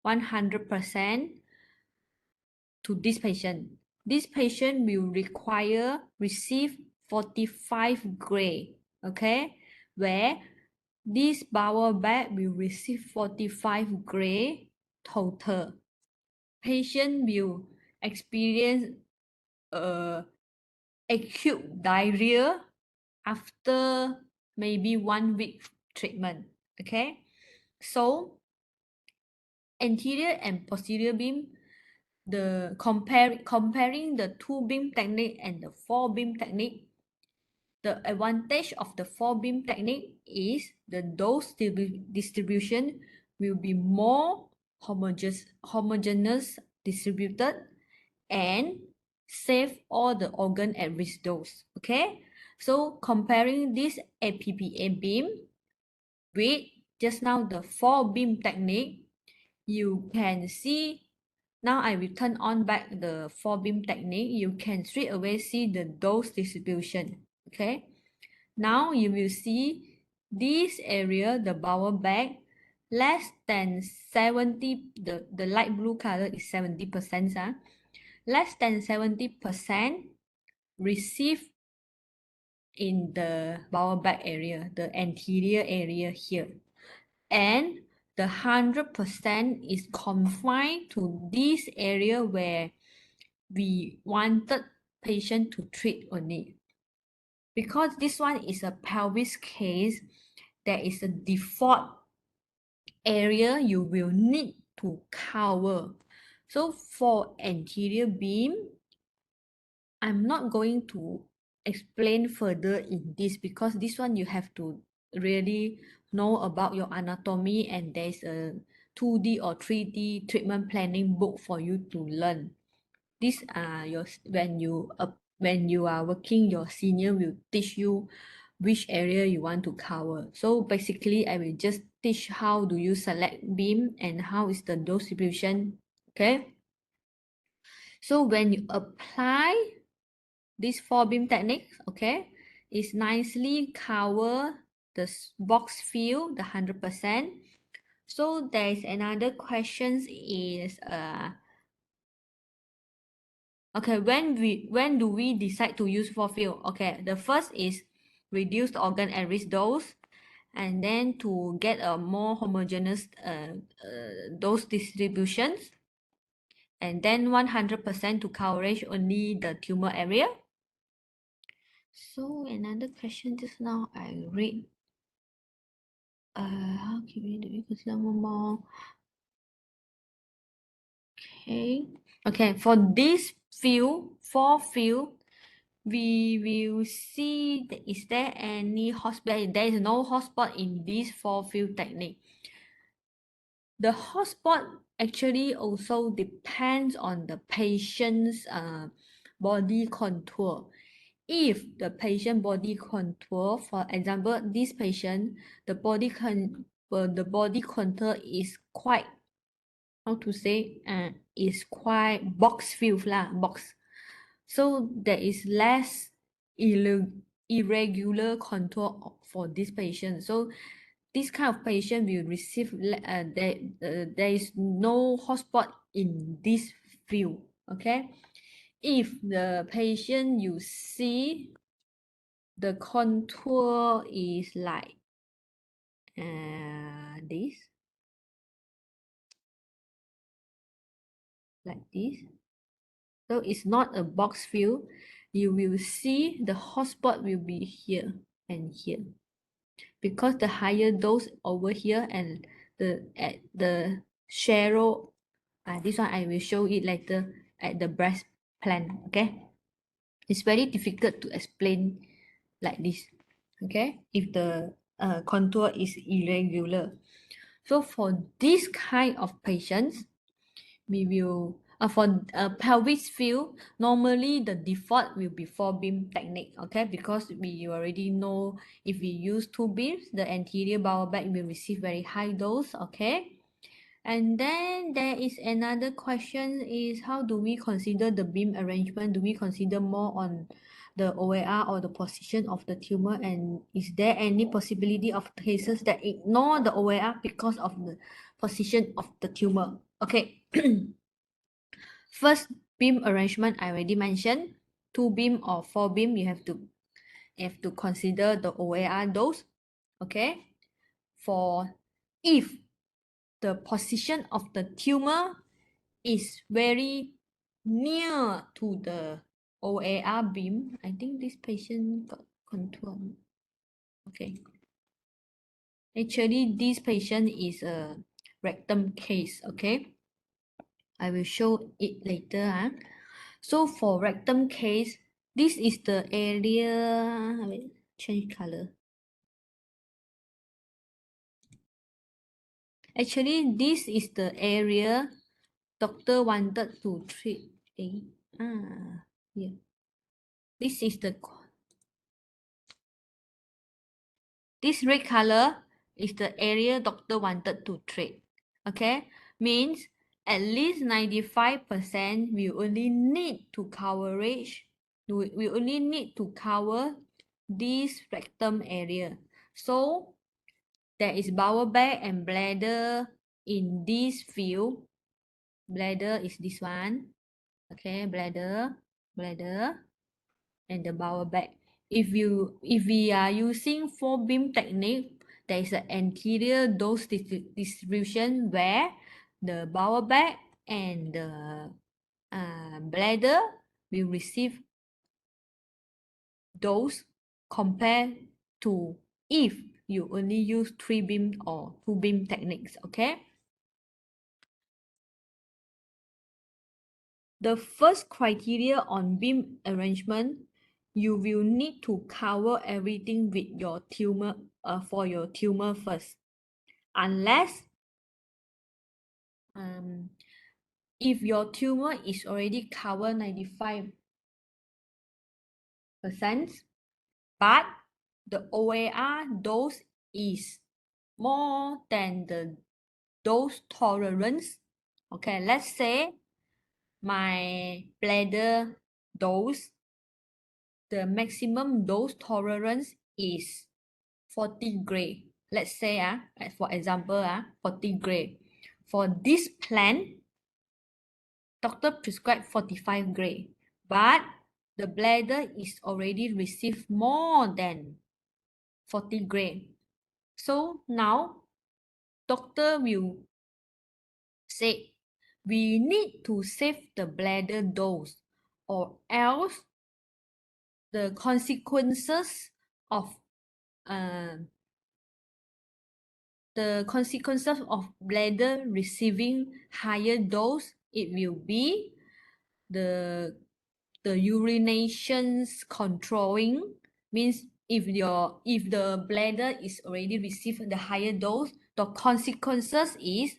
100% to this patient. This patient will receive 45 gray, okay, where this bowel bag will receive 45 gray total. Patient will experience acute diarrhea after maybe 1 week treatment, okay. So anterior and posterior beam, comparing the 2 beam technique and the 4-beam technique, the advantage of the 4-beam technique is the dose distribution will be more homogeneous distributed and save all the organ at risk dose. Okay, so comparing this APPA beam with just now the 4-beam technique, you can see. Now I will turn on back the 4-beam technique. You can straight away see the dose distribution. Okay, now you will see this area, the bowel bag, less than 70, the light blue color is 70%. Less than 70% receive in the bowel bag area, the anterior area here. And the 100% is confined to this area where we wanted patient to treat only. Because this one is a pelvis case, there is a default area you will need to cover. So for anterior beam, I'm not going to explain further in this because this one you have to really know about your anatomy, and there's a 2D or 3D treatment planning book for you to learn. These are your when you are working, your senior will teach you which area you want to cover. So basically, I will just teach how do you select beam and how is the dose distribution. Okay. So when you apply this 4-beam technique, okay, is nicely cover the box field, the 100%. So there's another questions is okay, when do we decide to use 4-field? Okay, the first is reduced organ at risk dose, and then to get a more homogeneous dose distributions, and then 100% to coverage only the tumor area. So another question just now I read, how can we do it more? Okay, for this field, 4-field, we will see is there any hotspot. There is no hotspot in this 4-field technique. The hotspot actually also depends on the patient's body contour. If the patient body contour, for example, this patient, the body contour is quite, how to say, is quite box filled box. So there is less irregular contour for this patient. So this kind of patient will receive there is no hotspot in this field. Okay, if the patient you see the contour is like this, like this, so it's not a box field, you will see the hotspot will be here and here, because the higher dose over here and at the shallow, this one I will show it later at the breast plan. Okay, it's very difficult to explain like this. Okay, if the contour is irregular. So for this kind of patients, we will for pelvis field, normally the default will be 4-beam technique. Okay, because we already know if we use 2 beams, the anterior bowel bag will receive very high dose. Okay, And then there is another question is how do we consider the beam arrangement? Do we consider more on the OAR or the position of the tumor? And is there any possibility of cases that ignore the OAR because of the position of the tumor? Okay. First beam arrangement I already mentioned. 2 beam or 4 beam, you have to consider the OAR dose. Okay. For if the position of the tumor is very near to the OAR beam. I think this patient got contour. Okay. Actually, this patient is a rectum case. Okay. I will show it later. So for rectum case, this is the area. Wait, change color. Actually, this is the area doctor wanted to treat. Yeah. This is this red color is the area doctor wanted to treat. Okay, means at least 95% we only need to coverage. We only need to cover this rectum area. So there is bowel bag and bladder in this field. Bladder is this one. Okay, bladder, and the bowel bag. If we are using 4 beam technique, there is an anterior dose distribution where the bowel bag and the bladder will receive dose compared to if you only use 3 beam or 2 beam techniques. Okay. The first criteria on beam arrangement, you will need to cover everything with your tumor for your tumor first. Unless if your tumor is already covered 95%, but the OAR dose is more than the dose tolerance. Okay, let's say my bladder dose, the maximum dose tolerance is 40 gray. Let's say, for example, 40 gray. For this plan, doctor prescribed 45 gray, but the bladder is already received more than 40 gray. So now, doctor will say, we need to save the bladder dose, or else the consequences of bladder receiving higher dose, it will be the urinations controlling. Means if the bladder is already received the higher dose, the consequences is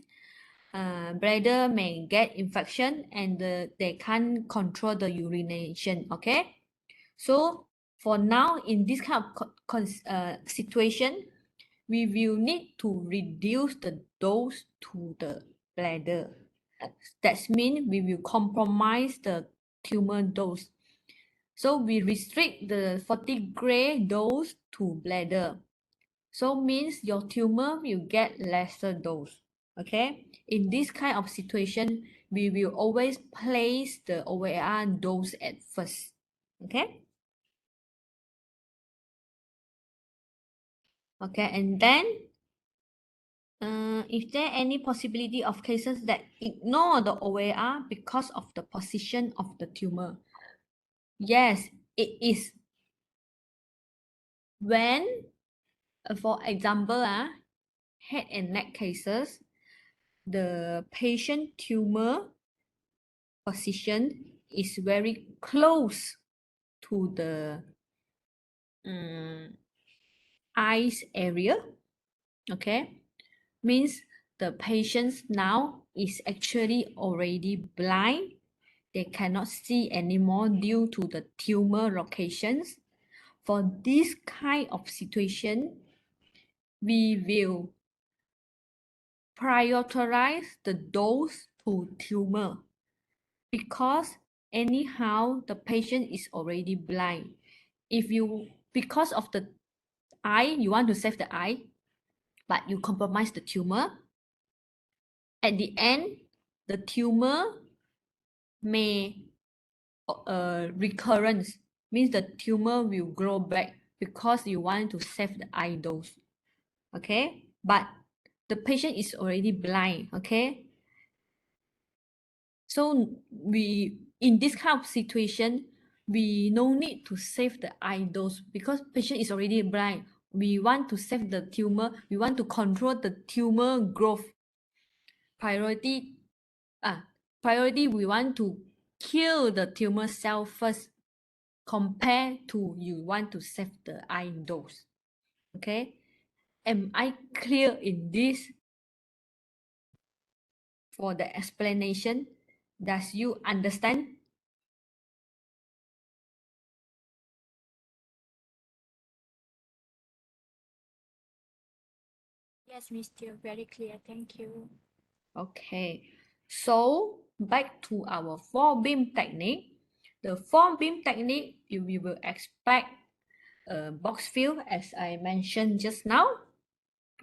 bladder may get infection and they can't control the urination. Okay, so for now in this kind of situation, we will need to reduce the dose to the bladder. That means we will compromise the tumor dose. So we restrict the 40 gray dose to bladder. So means your tumor will get lesser dose. Okay. In this kind of situation, we will always place the OAR dose at first. Okay. Okay, and then is there any possibility of cases that ignore the OAR because of the position of the tumor? Yes, it is. When, for example, head and neck cases, the patient tumor position is very close to the eyes area. Okay, means the patient now is actually already blind. They cannot see anymore due to the tumor locations. For this kind of situation, we will prioritize the dose to tumor because anyhow the patient is already blind. If you, because of the eye, you want to save the eye, but you compromise the tumor, at the end, the tumor may recurrence, means the tumor will grow back because you want to save the eye dose. Okay, but the patient is already blind. Okay, so we, in this kind of situation, we no need to save the eye dose because patient is already blind. We want to save the tumor. We want to control the tumor growth. Priority, priority. We want to kill the tumor cell first, compared to you want to save the eye dose. Okay, am I clear in this? For the explanation, does you understand? Yes, Mr. Very clear. Thank you. Okay, so back to our four beam technique. The four beam technique, we will expect a box field as I mentioned just now.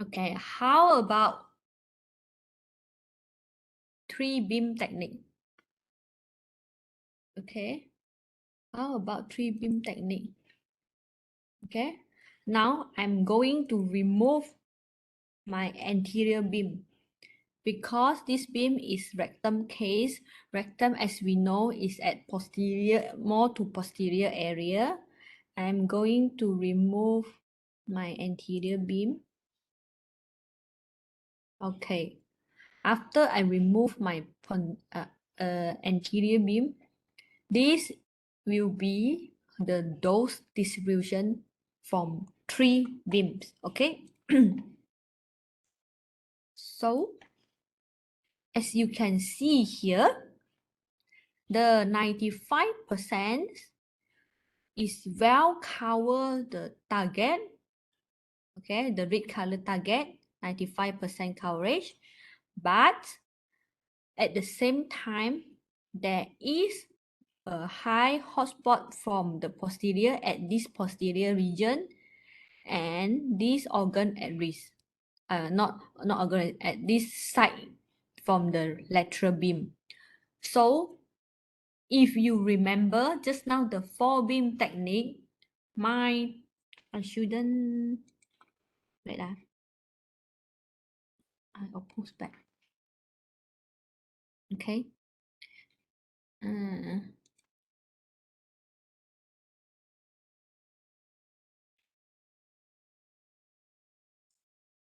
Okay, how about three beam technique? Okay, how about three beam technique? Okay, now I'm going to remove my anterior beam. Because this beam is rectum case, rectum as we know is at posterior, more to posterior area. I'm going to remove my anterior beam. Okay, after I remove my anterior beam, this will be the dose distribution from three beams. Okay, so as you can see here, the 95% is well cover the target. Okay, the red color target, 95% coverage. But at the same time, there is a high hotspot from the posterior at this posterior region and this organ at risk. Not organ, at this side from the lateral beam. So if you remember just now the four beam technique, I shouldn't, wait I'll post back. Okay.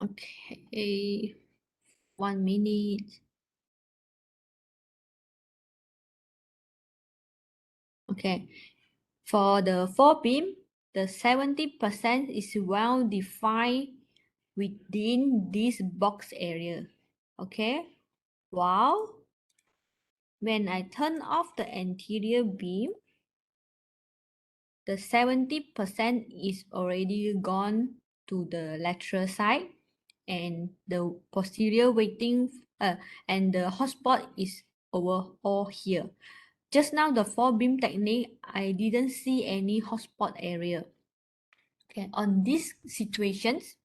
Okay, 1 minute. Okay, for the four beam, the 70% is well defined within this box area. Okay, while when I turn off the anterior beam, the 70% is already gone to the lateral side and the posterior waiting and the hotspot is over all here. Just now the four beam technique, I didn't see any hotspot area. Okay, on these situations,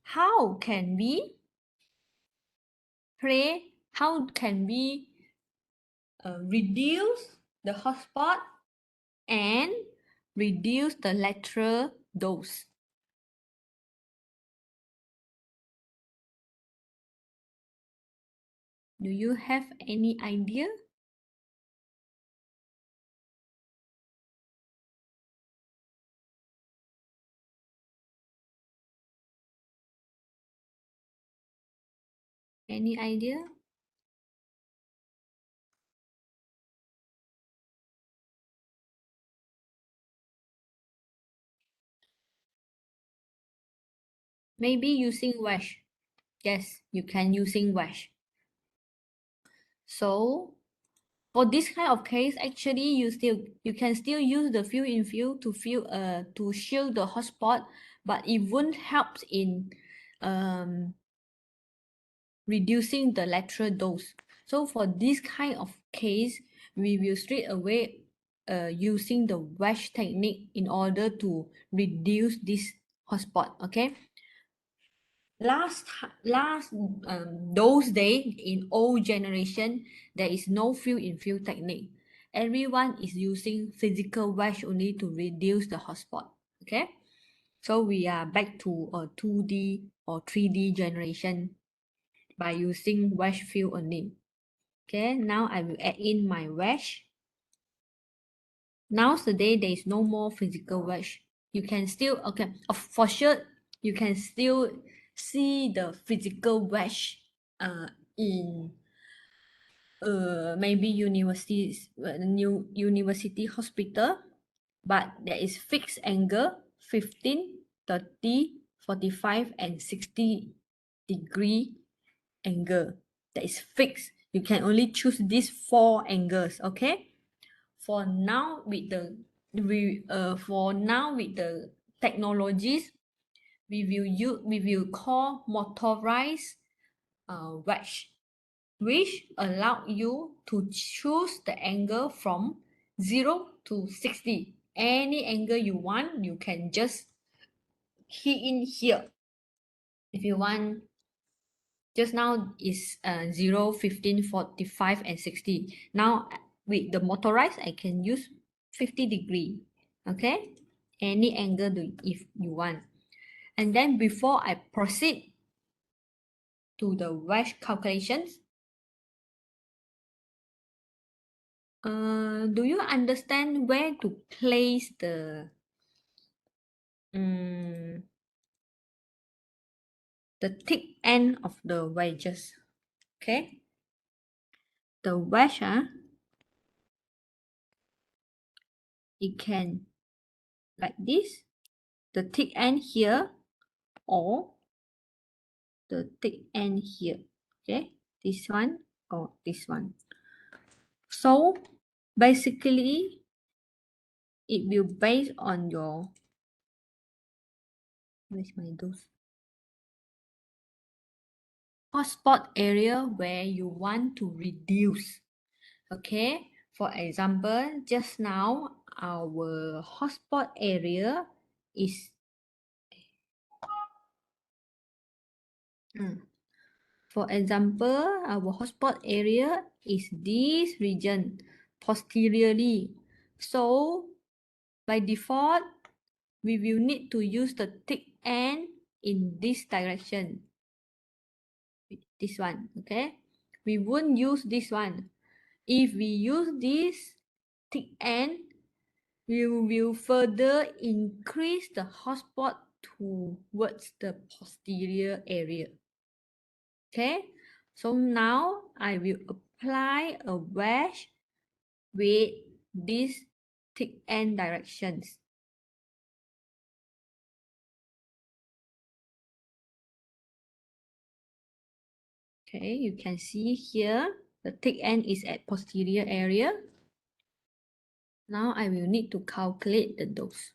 how can we reduce the hotspot and reduce the lateral dose? Do you have any idea? Any idea? Maybe using wedge. Yes, you can using wedge. So for this kind of case, actually you can still use the field in field to shield the hotspot, but it won't help in reducing the lateral dose. So for this kind of case, we will straight away using the wedge technique in order to reduce this hotspot. Okay. Those days in old generation, there is no field in field technique. Everyone is using physical wedge only to reduce the hotspot. Okay. So we are back to a 2D or 3D generation by using wedge field only. Okay, now I will add in my wedge. Nowadays, there is no more physical wedge. You can still, okay, for sure, you can still see the physical wedge in maybe universities, new university hospital, but there is fixed angle 15, 30, 45, and 60-degree angle that is fixed. You can only choose these 4 angles. Okay. For now, with the technologies, we will call motorized wedge, which allow you to choose the angle from 0 to 60. Any angle you want, you can just key in here. If you want, just now is 0, 15, 45, and 60. Now with the motorized, I can use 50-degree. Okay, any angle if you want. And then before I proceed to the wedge calculations, do you understand where to place the thick end of the wedges? Okay, the wedge, it can like this, the thick end here, or the thick end here. Okay, this one or this one. So basically, it will based on your, where's my dose, hotspot area where you want to reduce. Okay, for example, just now our hotspot area is for example, our hotspot area is this region posteriorly. So by default, we will need to use the thick end in this direction. This one, okay? We won't use this one. If we use this thick end, we will further increase the hotspot towards the posterior area. Okay, so now I will apply a wedge with these thick end directions. Okay, you can see here the thick end is at posterior area. Now I will need to calculate the dose.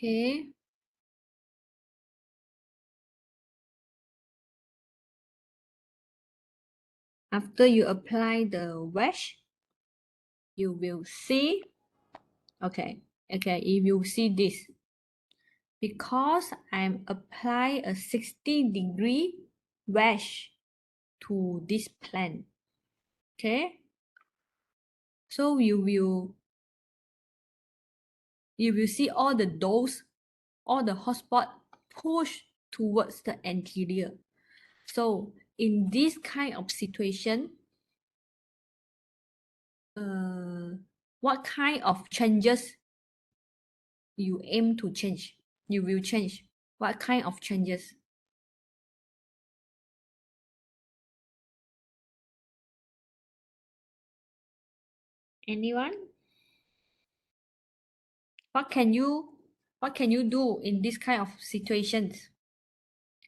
Okay. After you apply the wedge, you will see, okay, if you see this, because I'm applying a 60-degree wedge to this plane. Okay, so you will see all the dose, all the hotspot push towards the anterior. So in this kind of situation, what kind of changes you aim to change? You will change. What kind of changes? Anyone? What can you do in this kind of situations?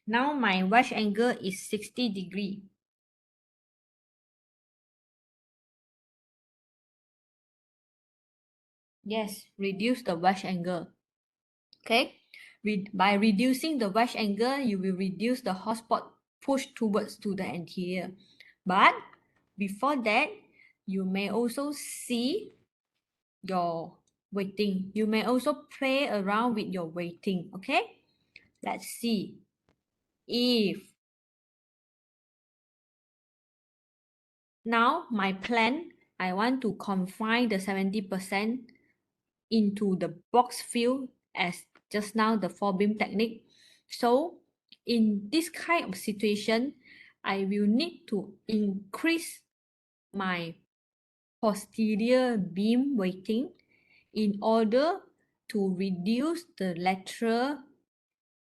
Now my wedge angle is 60 degree. Yes, reduce the wedge angle. Okay, by reducing the wedge angle, you will reduce the hotspot push towards to the anterior. But before that, you may also see your weighting. You may also play around with your weighting. Okay, let's see if now my plan, I want to confine the 70% into the box field as just now the 4-beam technique. So in this kind of situation, I will need to increase my posterior beam weighting in order to reduce the lateral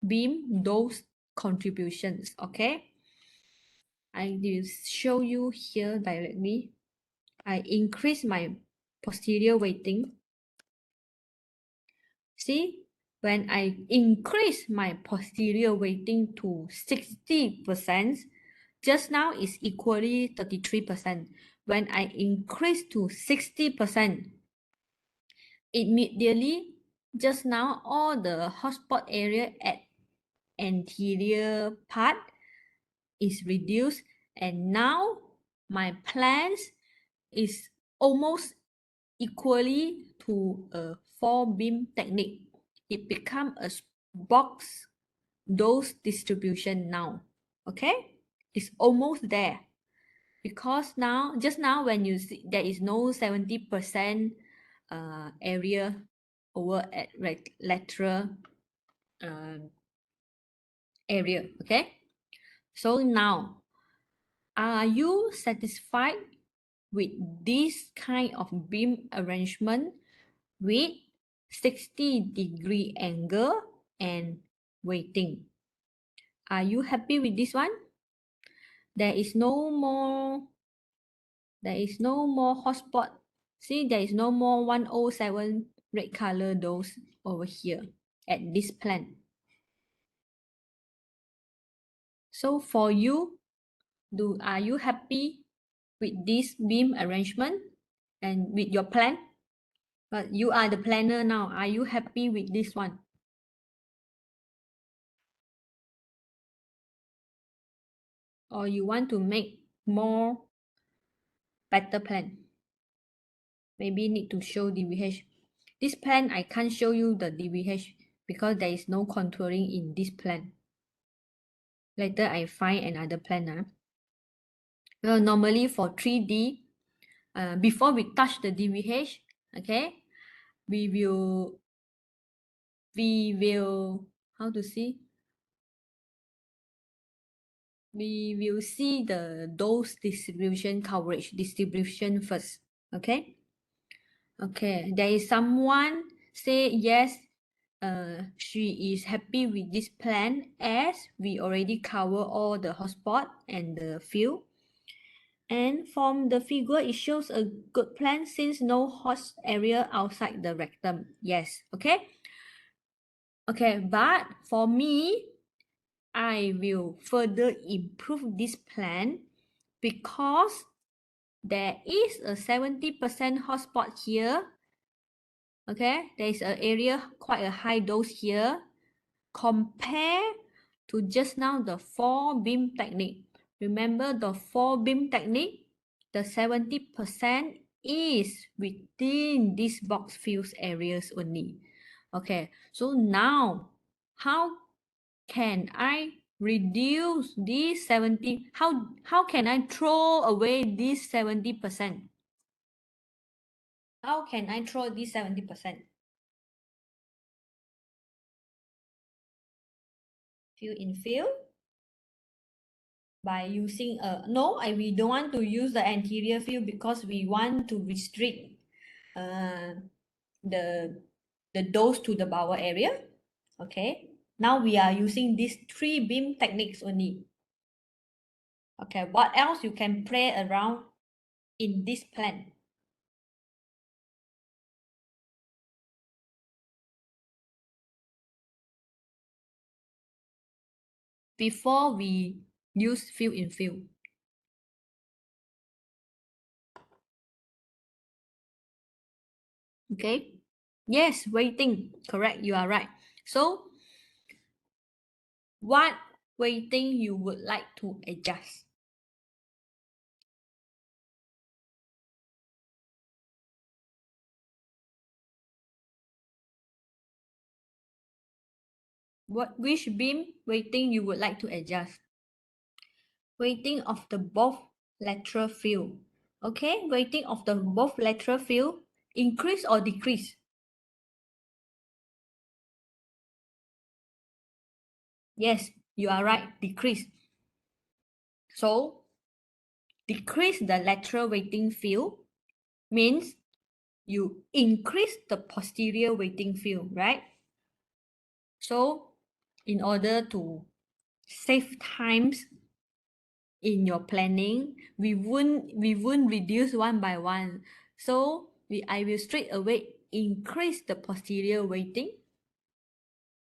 beam those contributions. Okay, I will show you here directly. I increase my posterior weighting. See, when I increase my posterior weighting to 60%, just now is equally 33%. When I increase to 60%, immediately, just now all the hotspot area at anterior part is reduced, and now my plans is almost equally to a 4-beam technique. It become a box dose distribution now. Okay, it's almost there, because now just now when you see there is no 70% area over at lateral area. Okay, so now are you satisfied with this kind of beam arrangement with 60-degree angle and weighting? Are you happy with this one? There is no more hotspot. See, there is no more 107 red color dose over here at this plan. So for you, are you happy with this beam arrangement and with your plan? But you are the planner now. Are you happy with this one? Or you want to make more better plan? Maybe need to show DVH. This plan, I can't show you the DVH because there is no contouring in this plan. Later, I find another plan. Well, normally for 3D, before we touch the DVH, okay, we will, how to see? We will see the dose distribution coverage distribution first. Okay. Okay. There is someone say yes. She is happy with this plan as we already cover all the hotspot and the field. And from the figure, it shows a good plan since no hot area outside the rectum. Yes. Okay. Okay. But for me, I will further improve this plan because there is a 70% hotspot here. Okay, there is an area, quite a high dose here. Compare to just now the 4-beam technique. Remember the 4-beam technique? The 70% is within these box fields areas only. Okay, so now how can I reduce this 70? How can I throw away this 70%? How can I throw this 70%? Fill in fill by using no, we don't want to use the anterior fill because we want to restrict the dose to the bowel area. Okay, now we are using these 3-beam techniques only. Okay, what else you can play around in this plan? Before we use fill in fill. Okay, Yes, waiting. Correct, you are right. So, what waiting you would like to adjust? Which beam weighting you would like to adjust? Weighting of the both lateral field. Okay, weighting of the both lateral field increase or decrease? Yes, you are right, decrease. So, decrease the lateral weighting field means you increase the posterior weighting field, right? So, in order to save times in your planning, we won't reduce one by one. So I will straight away increase the posterior weighting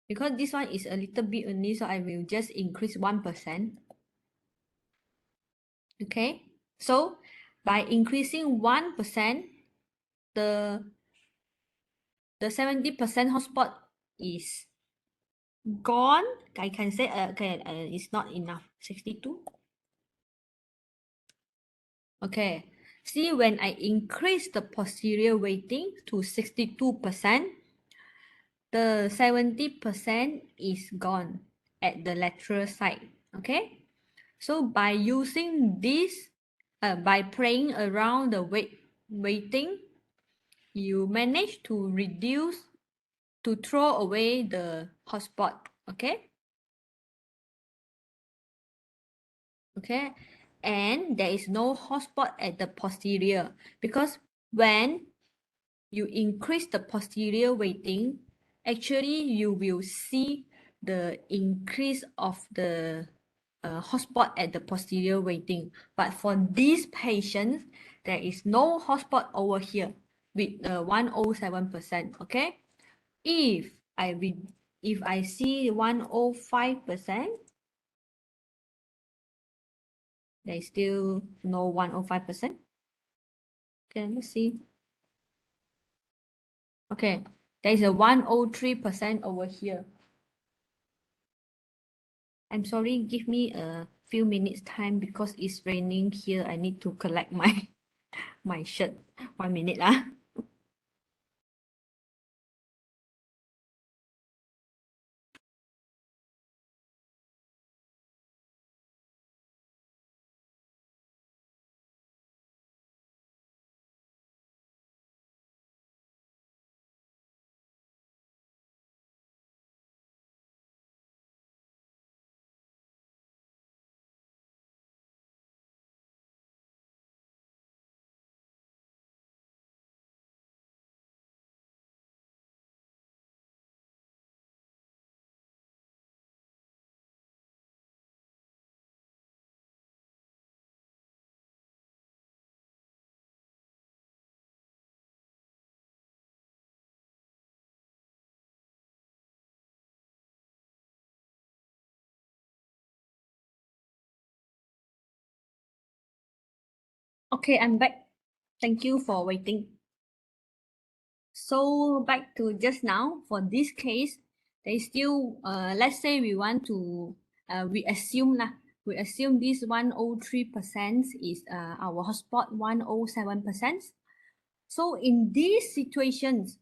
because this one is a little bit only, so I will just increase 1%. Okay, so by increasing 1%, the 70% hotspot is gone. I can say okay, it's not enough. 62. Okay, see when I increase the posterior weighting to 62%, the 70% is gone at the lateral side. Okay, so by using this, by playing around the weighting, you manage to reduce, to throw away the hotspot. Okay. Okay, and there is no hotspot at the posterior because when you increase the posterior weighting, actually you will see the increase of the hotspot at the posterior weighting. But for these patients, there is no hotspot over here with 107%. Okay, if if I see 105%, there is still no 105%. Okay, let's see. Okay, there is a 103% over here. I'm sorry, give me a few minutes time because it's raining here. I need to collect my my shirt. 1 minute lah. Okay, I'm back. Thank you for waiting. So back to just now, for this case, they still, let's say we want to, we assume this 103% is our hotspot 107%. So in these situations,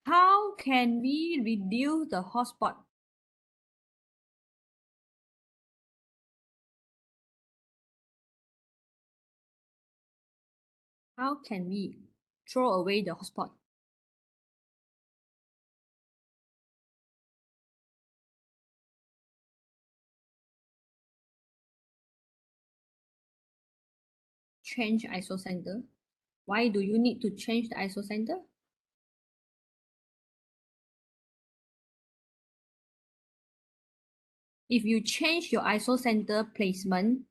how can we reduce the hotspot? How can we throw away the hotspot? Change ISO center. Why do you need to change the ISO center? If you change your ISO center placement,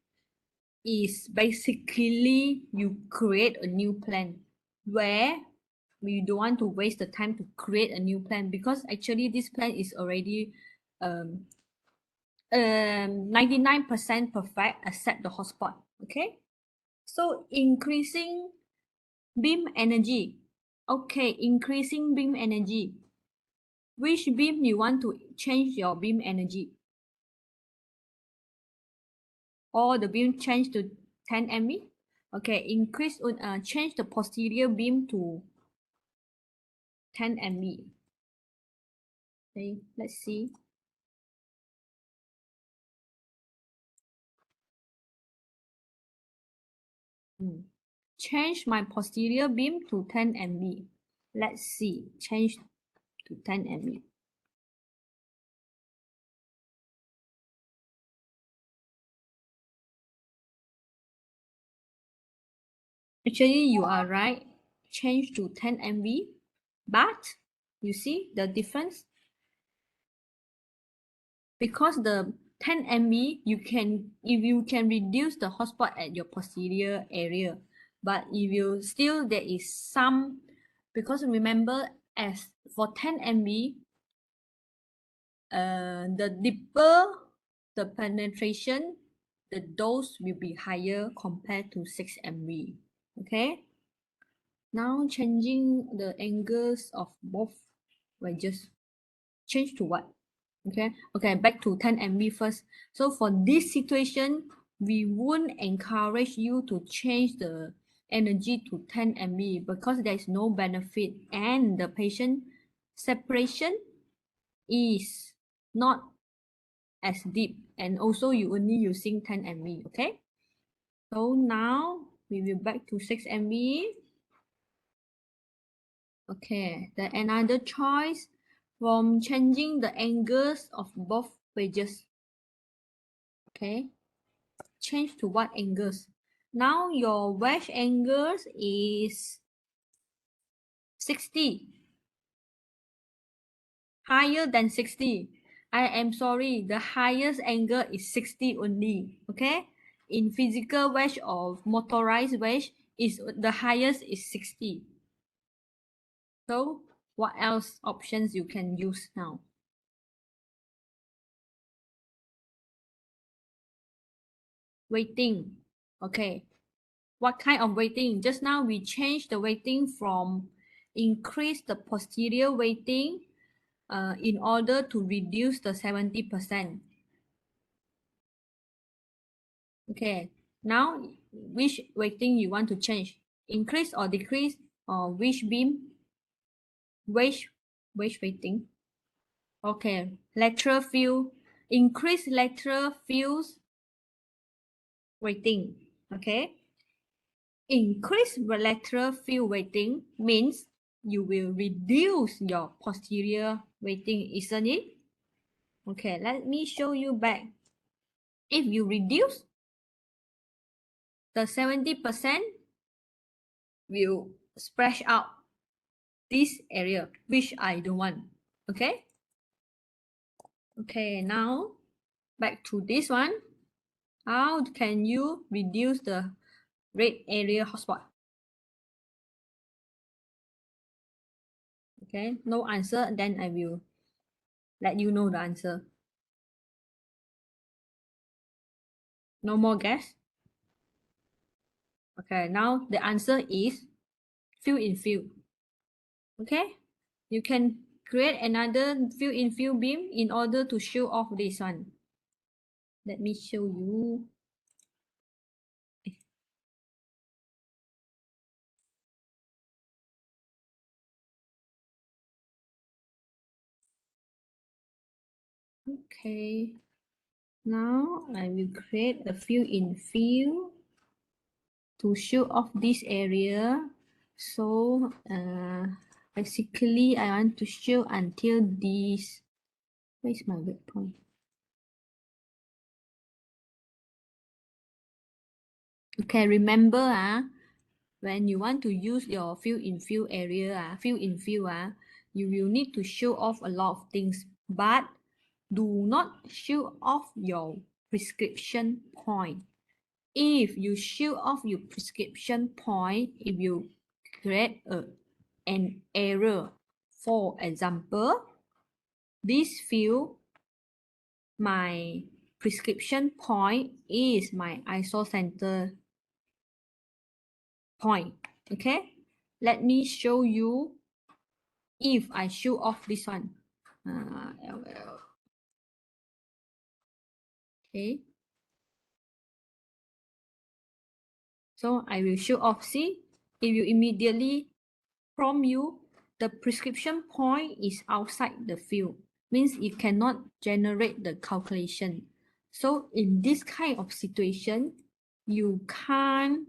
is basically you create a new plan where we don't want to waste the time to create a new plan because actually this plan is already 99% perfect except the hotspot. Okay, so increasing beam energy Okay, increasing beam energy. Which beam you want to change your beam energy? Or the beam change to 10 MV? Okay, change the posterior beam to 10 MV. Okay, let's see. Change my posterior beam to 10 MV. Let's see, change to 10 MV. Actually, you are right. Change to 10 MV, but you see the difference? Because the 10 MV, if you can reduce the hotspot at your posterior area, but if you still there is some, because remember as for 10 MV, the deeper the penetration, the dose will be higher compared to 6 MV. Okay. Now changing the angles of both wedges. Change to what? Okay, back to 10 MV first. So for this situation, we won't encourage you to change the energy to 10 MV because there is no benefit and the patient separation is not as deep, and also you only using 10 MV. Okay, so now we will back to 6 MV. Okay, the another choice from changing the angles of both wedges. Okay, change to what angles? Now your wedge angles is 60, higher than 60. I am sorry, the highest angle is 60 only. Okay, in physical wedge or motorized wedge, is the highest is 60. So what else options you can use now? Weighting. Okay, what kind of weighting? Just now we changed the weighting from increase the posterior weighting in order to reduce the 70%. Okay, now which weighting you want to change? Increase or decrease, or which beam? Which weighting? Okay, lateral field. Increase lateral fields weighting. Okay, increase lateral field weighting means you will reduce your posterior weighting, isn't it? Okay, let me show you back. If you reduce, the 70% will spread out this area, which I don't want. Okay? Okay, now back to this one. How can you reduce the red area hotspot? Okay, no answer, then I will let you know the answer. No more guess? Okay, now the answer is field in field. Okay, you can create another field in field beam in order to show off this one. Let me show you. Okay, now I will create a field in field to show off this area. So basically I want to show until this. Where's my waypoint? Okay, remember when you want to use your field in field area, you will need to show off a lot of things, but do not show off your prescription point. If you show off your prescription point, if you create an error, for example, this field, my prescription point is my isocenter point. Okay, let me show you if I show off this one. LL. Okay. So I will show off. See, it will immediately prompt you. The prescription point is outside the field, means it cannot generate the calculation. So in this kind of situation, you can't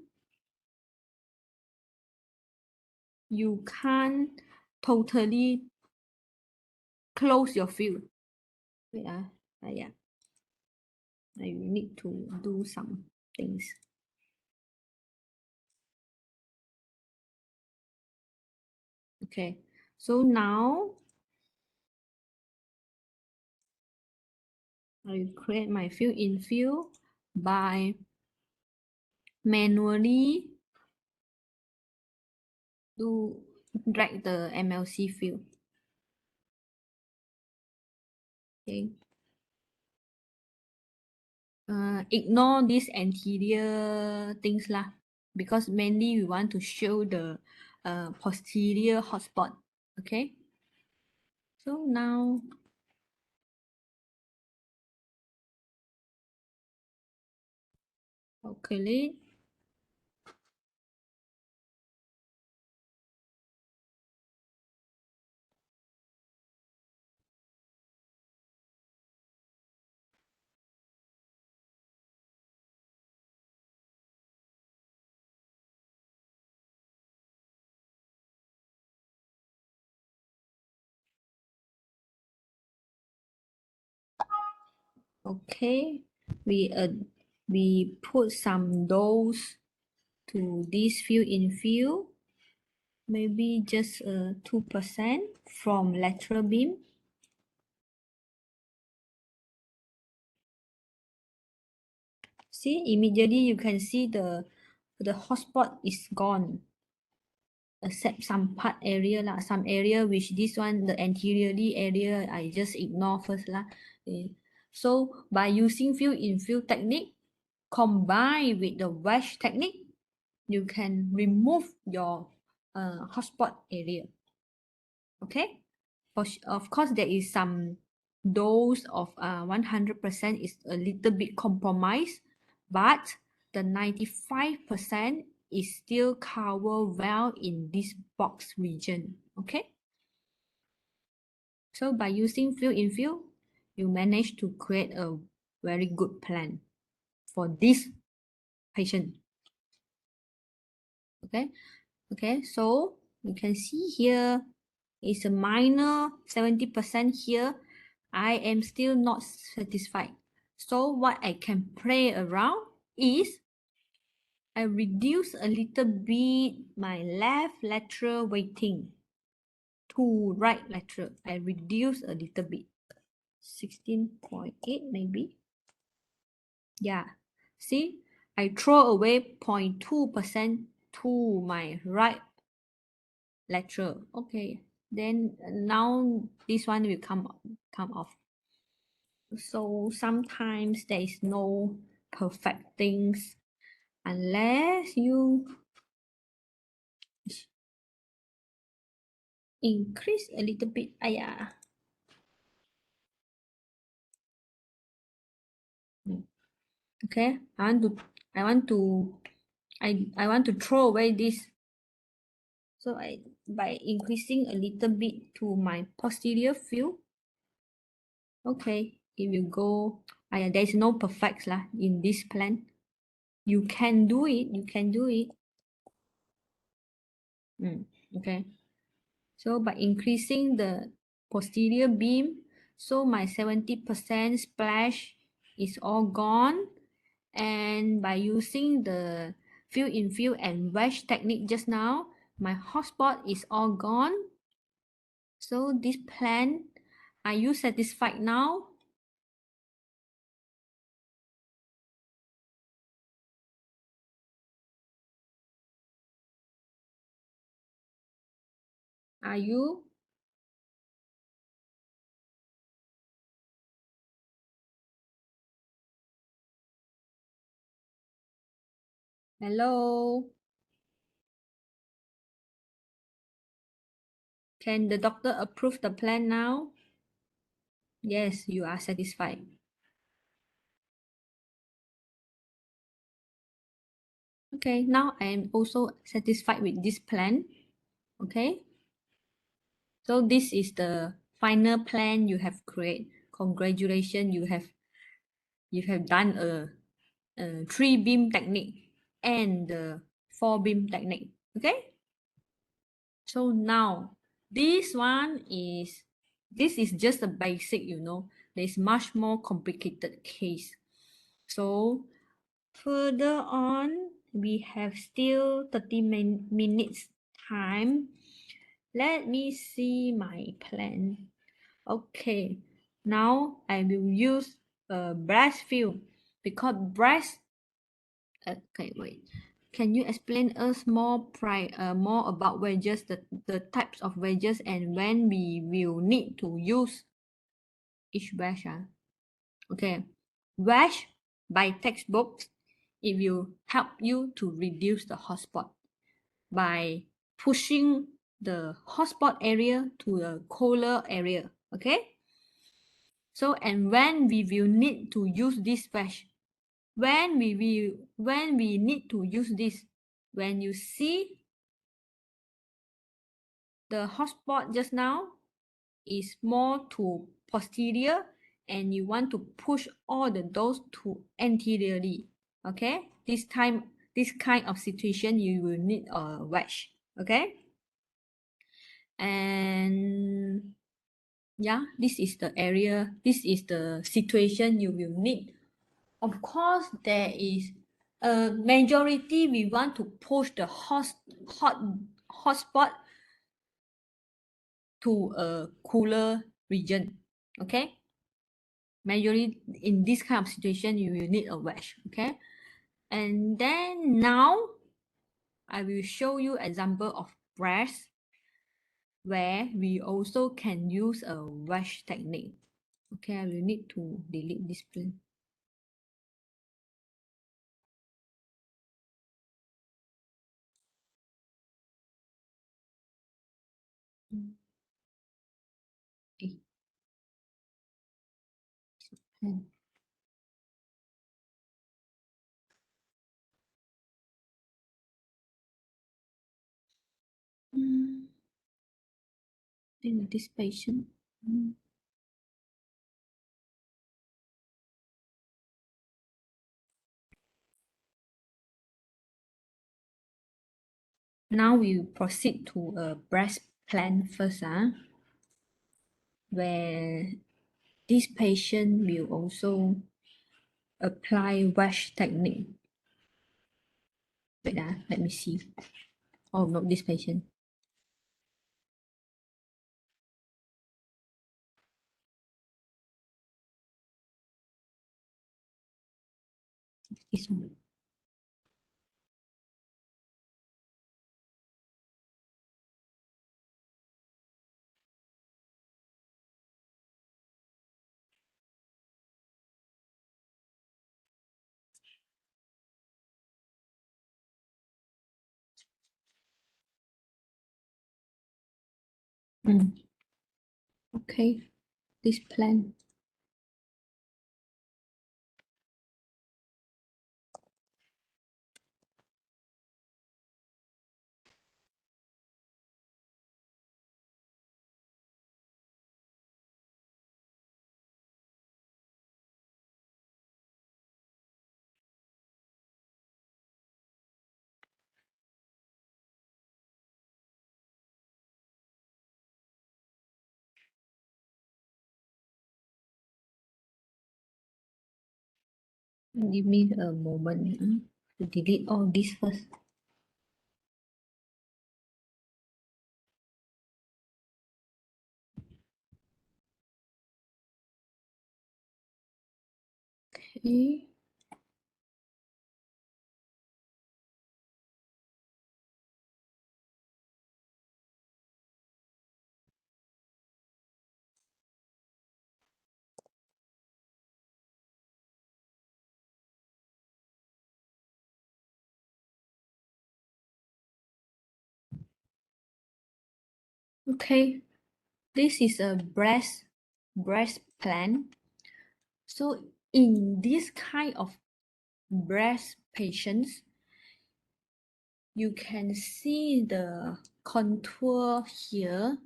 totally close your field. Wait, yeah, I need to do some things. Okay, so now I will create my field in field by manually drag the MLC field. Okay. Ignore this anterior things lah, because mainly we want to show the posterior hotspot. Okay. So now calculate. Okay, we put some dose to this field in field, maybe just 2% from lateral beam. See, immediately you can see the hotspot is gone, except some part area lah, some area which this one, the anteriorly area, I just ignore first lah. So by using field in field technique combined with the wedge technique, you can remove your hotspot area. Okay, of course there is some dose of 100% is a little bit compromised, but the 95% is still cover well in this box region. Okay, so by using field in field, you manage to create a very good plan for this patient. Okay, so you can see here is a minor 70% here. I am still not satisfied. So what I can play around is I reduce a little bit my left lateral weighting to right lateral. I reduce a little bit, 16.8 maybe. Yeah, see, I throw away 0.2% to my right lateral. Okay, then now this one will come off. So sometimes there is no perfect things unless you increase a little bit. Okay, I want to throw away this. So by increasing a little bit to my posterior field, okay, it will go. There is no perfect lah in this plan. You can do it. Okay. So by increasing the posterior beam, so my 70% splash is all gone. And by using the field in field and wedge technique just now, my hotspot is all gone. So this plan, are you satisfied now? Are you? Hello? Can the doctor approve the plan now? Yes, you are satisfied. Okay, now I am also satisfied with this plan. Okay, so this is the final plan you have created. Congratulations, you have done a 3-beam technique and the 4-beam technique. Okay, so now this is just a basic, there's much more complicated case. So further on, we have still 30 minutes time. Let me see my plan. Okay, now I will use a breast field because breast. Okay, wait. Can you explain us more about wedges, the types of wedges, and when we will need to use each wedge? Okay, wedge by textbooks, it will help you to reduce the hotspot by pushing the hotspot area to a colder area. Okay, so and when we will need to use this wedge, when we need to use this, when you see the hotspot just now is more to posterior and you want to push all the doors to anteriorly. Okay, this kind of situation you will need a wedge. Okay, and yeah, this is the area, this is the situation you will need. Of course, there is a majority we want to push the hotspot to a cooler region. Okay, majority in this kind of situation you will need a wedge. Okay, and then now I will show you example of breast where we also can use a wedge technique. Okay, I will need to delete this plan. Okay. In this patient. Now we proceed to a breast plan first, where this patient will also apply wedge technique. Wait, let me see. Oh, no, this patient. This one. Okay, this plan. Give me a moment to delete all this first. Okay. Okay, this is a breast plan. So in this kind of breast patients, you can see the contour here.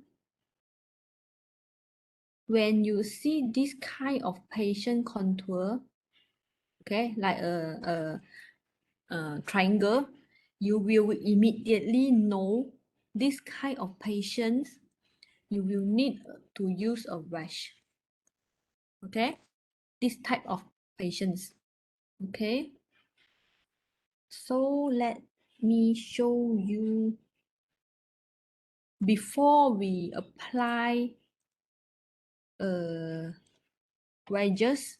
When you see this kind of patient contour, okay, like a triangle, you will immediately know this kind of patients, you will need to use a wedge. Okay, this type of patients. Okay, so let me show you before we apply wedges.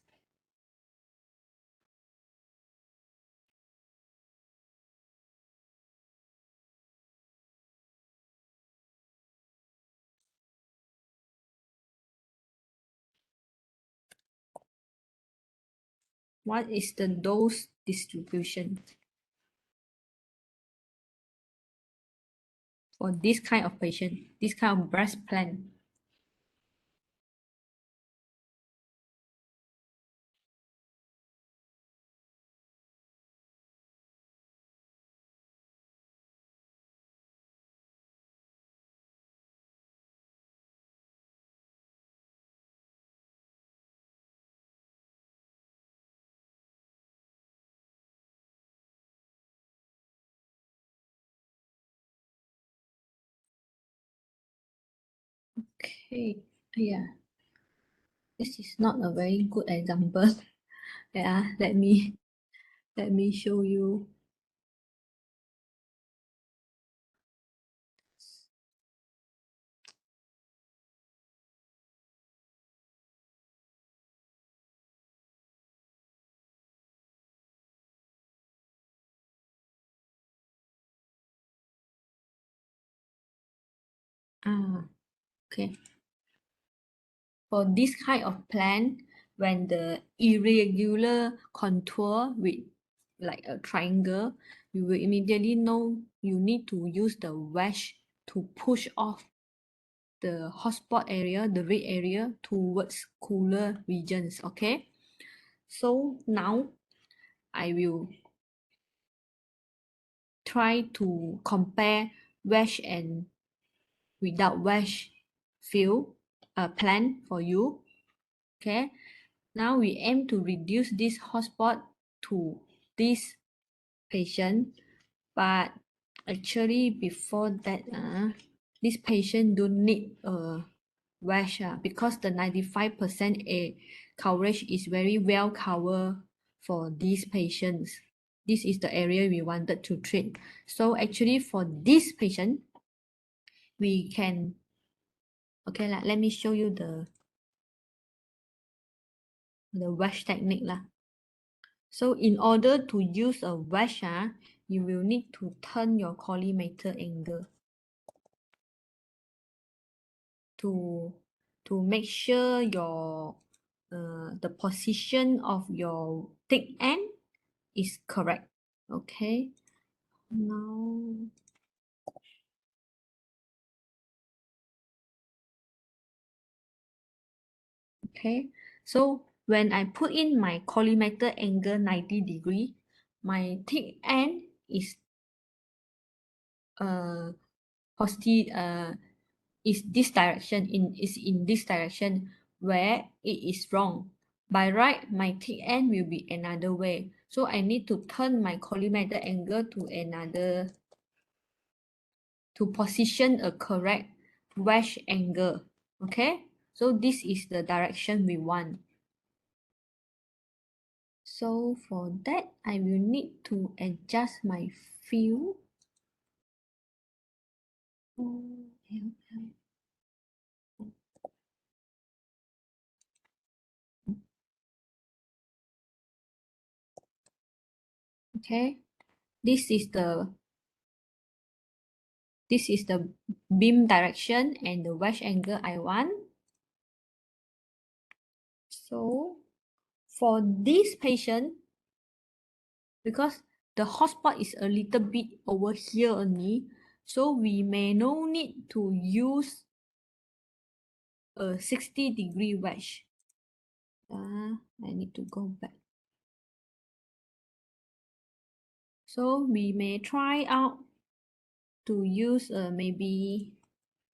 What is the dose distribution for this kind of patient, this kind of breast plan? Okay, yeah, this is not a very good example. Yeah, let me show you. Okay. For this kind of plan, when the irregular contour with like a triangle, you will immediately know you need to use the wedge to push off the hotspot area, the red area, towards cooler regions. Okay, so now I will try to compare wedge and without wedge field plan for you. Okay, now we aim to reduce this hotspot to this patient, but actually before that, this patient don't need a wedge because the 95% coverage is very well covered for these patients. This is the area we wanted to treat. So actually for this patient, we can, okay, let me show you the wedge technique lah. So in order to use a wedge, you will need to turn your collimator angle to make sure your the position of your thick end is correct. Okay, now okay, so when I put in my collimator angle 90 degree, my thick end is is this direction, is in this direction, where it is wrong. By right, my thick end will be another way. So I need to turn my collimator angle to another, to position a correct wedge angle. Okay, so this is the direction we want. So for that, I will need to adjust my field. Okay, this is the beam direction and the wedge angle I want. So for this patient, because the hotspot is a little bit over here only, so we may no need to use a 60-degree wedge. I need to go back. So we may try out to use maybe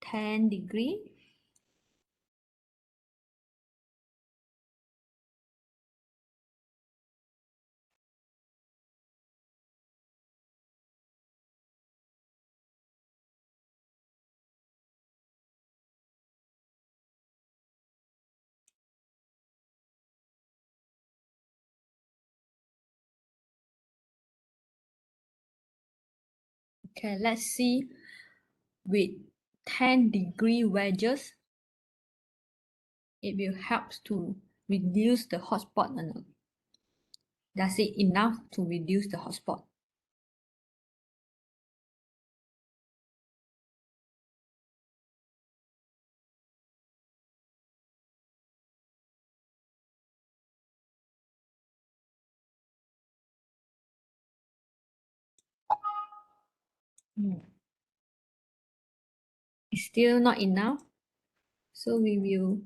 10 degree. Okay, let's see with 10-degree wedges, it will help to reduce the hotspot or not. Does it enough to reduce the hotspot? It's still not enough. So we will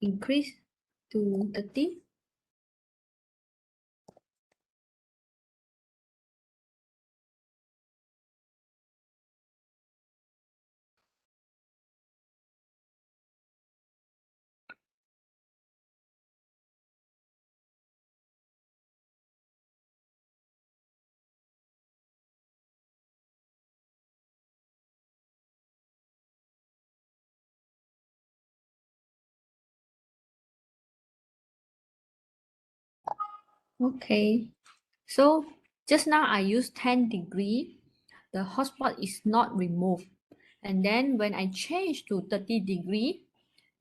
increase to 30. Okay, so just now I used 10 degree. The hotspot is not removed. And then when I change to 30 degree,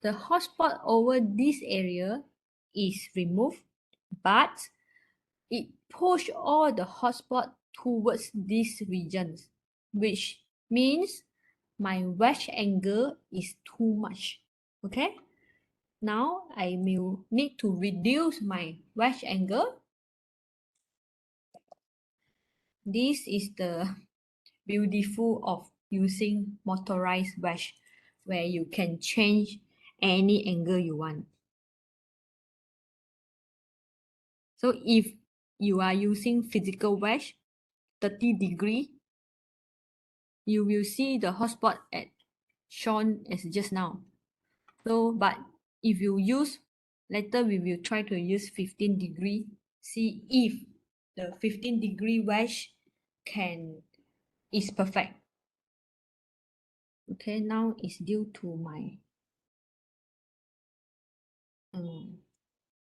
the hotspot over this area is removed, but it push all the hotspot towards these regions, which means my wedge angle is too much. Okay, now I will need to reduce my wedge angle. This is the beautiful of using motorized wedge, where you can change any angle you want. So if you are using physical wedge, 30 degree, you will see the hotspot at shown as just now. So, but if you use, later we will try to use 15 degree, see if the 15 degree wedge is perfect. Okay, now it's due to my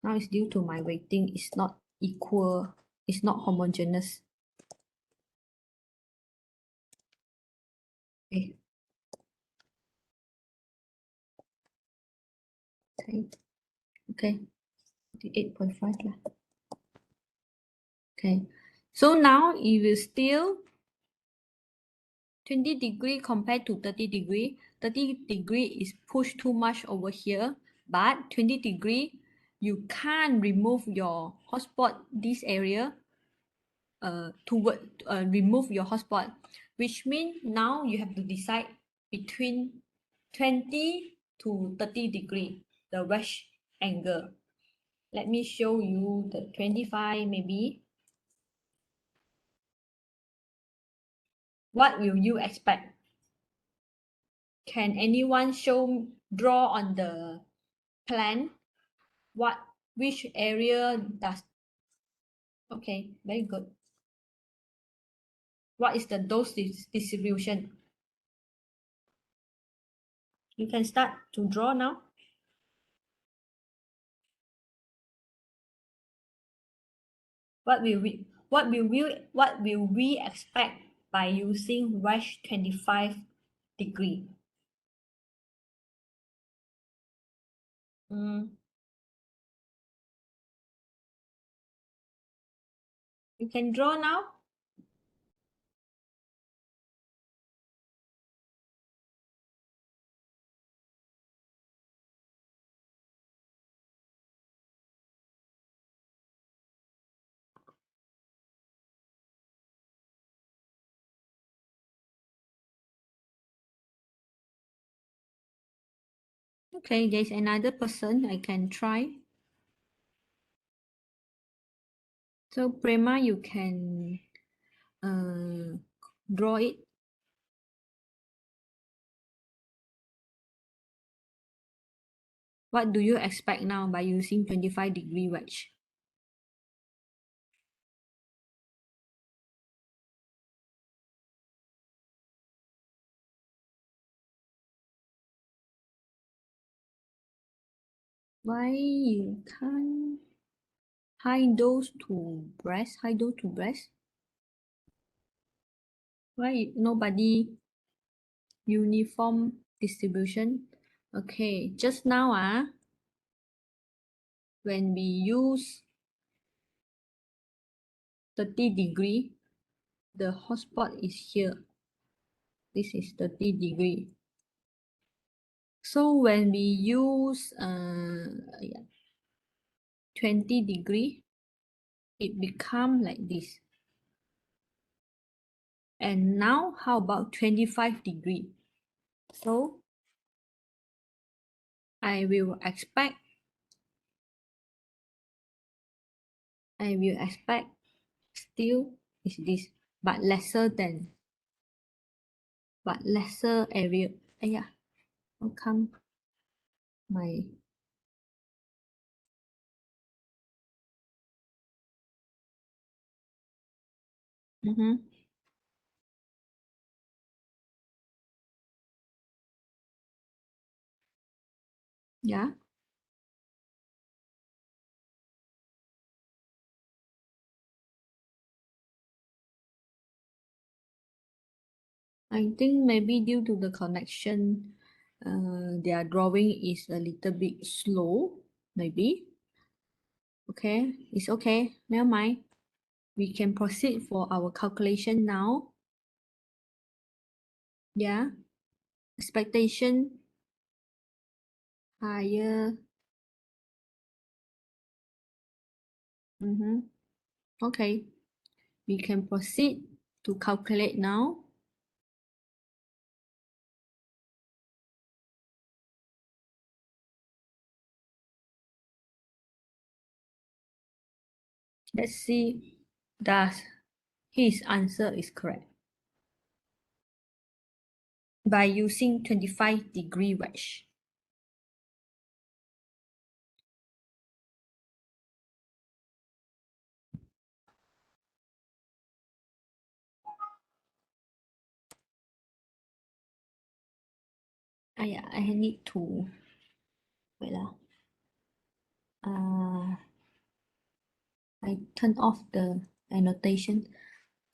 now it's due to my weighting. It's not equal, it's not homogeneous. Okay. Okay. 8.5 lah. Okay. So now it will still 20 degree compared to 30 degree. 30 degree is pushed too much over here, but 20 degree, you can't remove your hotspot this area remove your hotspot, which means now you have to decide between 20 to 30 degree, the wedge angle. Let me show you the 25 maybe. What will you expect? Can anyone draw on the plan which area does? Okay, very good. What is the dose distribution? You can start to draw now. What will we expect by using wedge 25 degree? You can draw now. Okay, there's another person I can try. So Prema, you can draw it. What do you expect now by using 25-degree wedge? Why you can't hide those two breasts? Hide those two breasts? Why nobody uniform distribution? Okay, just now when we use 30-degree, the hotspot is here. This is 30-degree. So when we use 20-degree, it become like this. And now how about 25-degree? So I will expect still is this, but lesser area. How come my yeah. I think maybe due to the connection, their drawing is a little bit slow, maybe. Okay, it's okay, never mind. We can proceed for our calculation now. Yeah, expectation higher. Okay, we can proceed to calculate now. Let's see, does his answer is correct. By using 25-degree wedge. I need to wait I turn off the annotation.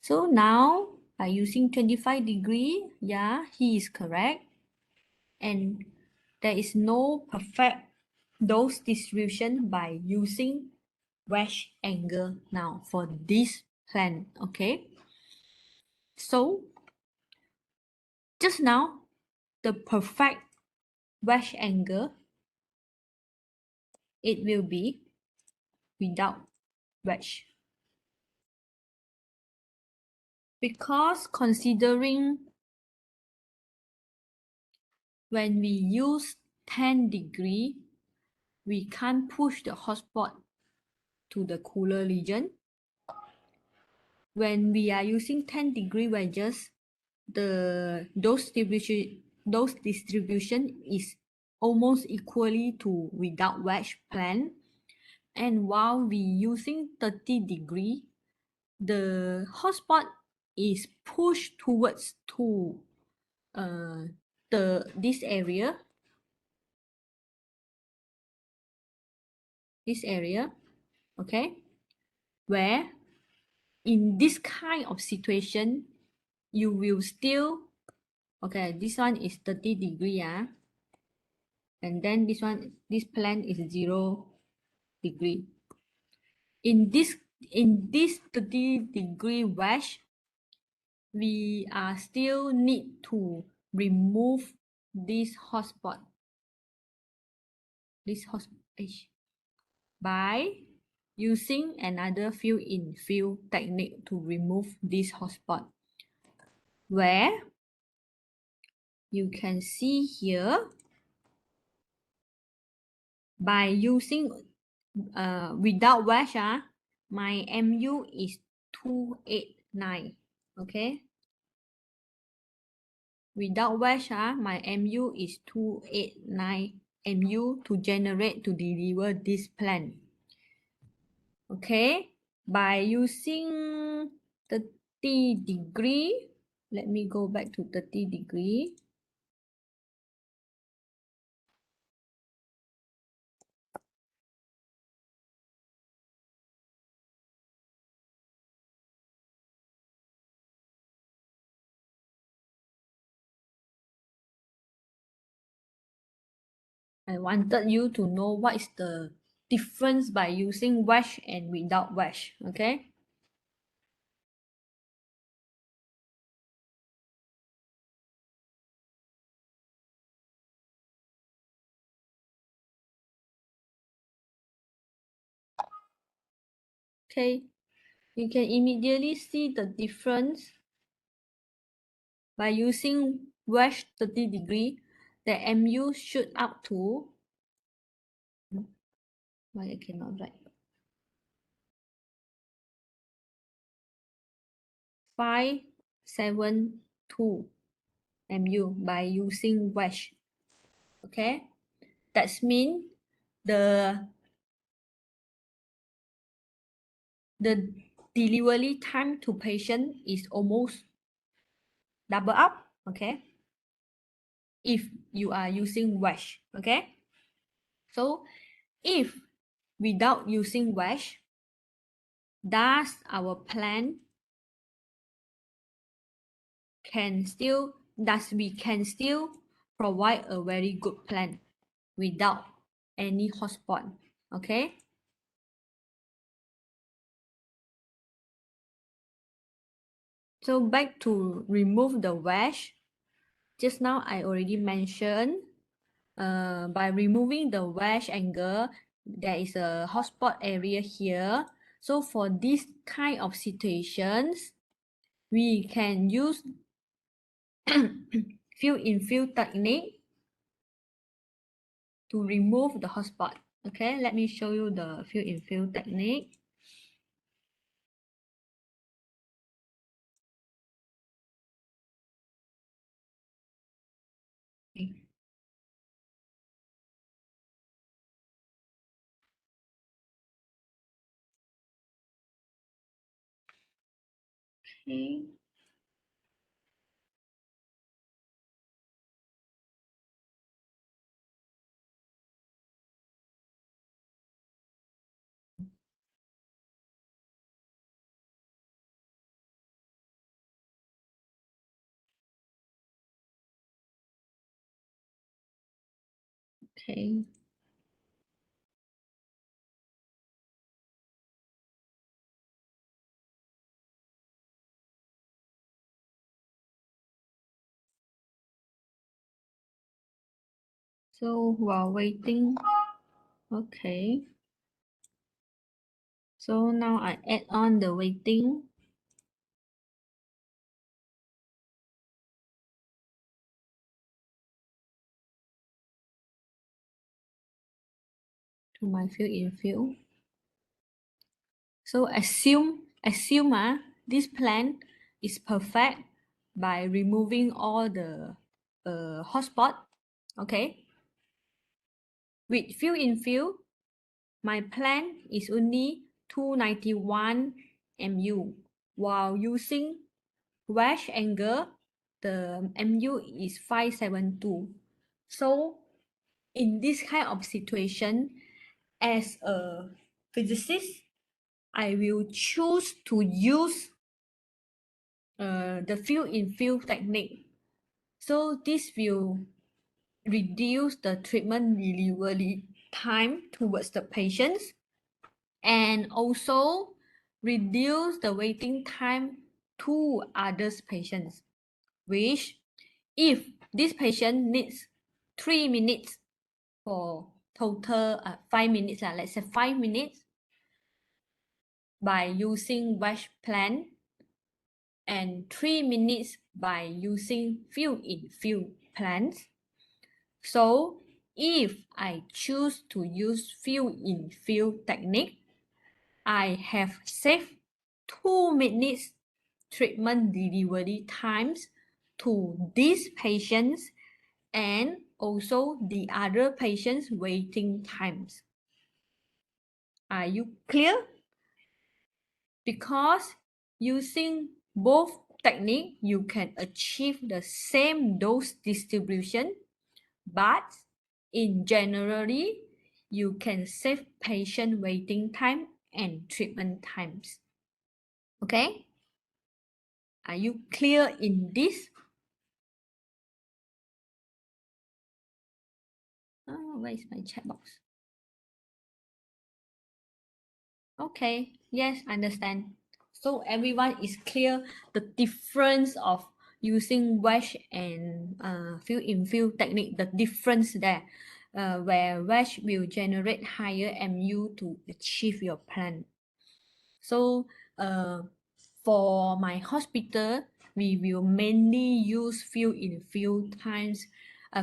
So now by using 25-degree, yeah, he is correct. And there is no perfect dose distribution by using wedge angle now for this plan, okay? So just now, the perfect wedge angle, it will be without wedge. Because considering when we use 10-degree, we can't push the hotspot to the cooler region. When we are using 10-degree wedges, the dose distribution is almost equally to without wedge plan. And while we using 30-degree, the hotspot is pushed towards this area, okay, where in this kind of situation you will still, okay, this one is 30-degree, and then this plan is 0-degree. In this 30-degree wedge, we are still need to remove this hotspot by using another fill-in fill technique to remove this hotspot, where you can see here by using without wash, my MU is 289. Okay. Without wash, my MU is 289 MU to generate to deliver this plan. Okay. By using 30 degree, let me go back to 30 degree. I wanted you to know what is the difference by using wash and without wash. Okay. Okay, you can immediately see the difference by using wash 30 degree. The MU shoot up to, why I cannot write, 572 MU by using wash. Okay, that's mean the delivery time to patient is almost double up. Okay, if you are using wash. Okay, so if without using wash, does our plan we can still provide a very good plan without any hotspot. Okay. So back to remove the wedge. Just now I already mentioned by removing the wedge angle, there is a hotspot area here. So for this kind of situations, we can use fill in fill technique to remove the hotspot. Okay, let me show you the fill in fill technique. Okay. Okay. Okay. So while waiting, okay. So now I add on the waiting. To my fill in fill. So assume this plan is perfect by removing all the hotspot. Okay. With fill in fill, my plan is only 291 MU. While using wedge angle, the MU is 572. So in this kind of situation, as a physicist, I will choose to use the fill in fill technique. So this will reduce the treatment delivery time towards the patients and also reduce the waiting time to others patients, which if this patient needs 3 minutes for total 5 minutes, let's say 5 minutes by using wedge plan and 3 minutes by using fill in fill plans. So if I choose to use fill-in-fill technique, I have saved 2 minutes treatment delivery times to these patients and also the other patients' waiting times. Are you clear? Because using both technique, you can achieve the same dose distribution, but in generally, you can save patient waiting time and treatment times. Okay? Are you clear in this? Oh, where is my chat box? Okay, yes, understand. So everyone is clear the difference of using wedge and fill-in-fill technique, the difference there, where wedge will generate higher MU to achieve your plan. So for my hospital, we will mainly use fill-in-fill times,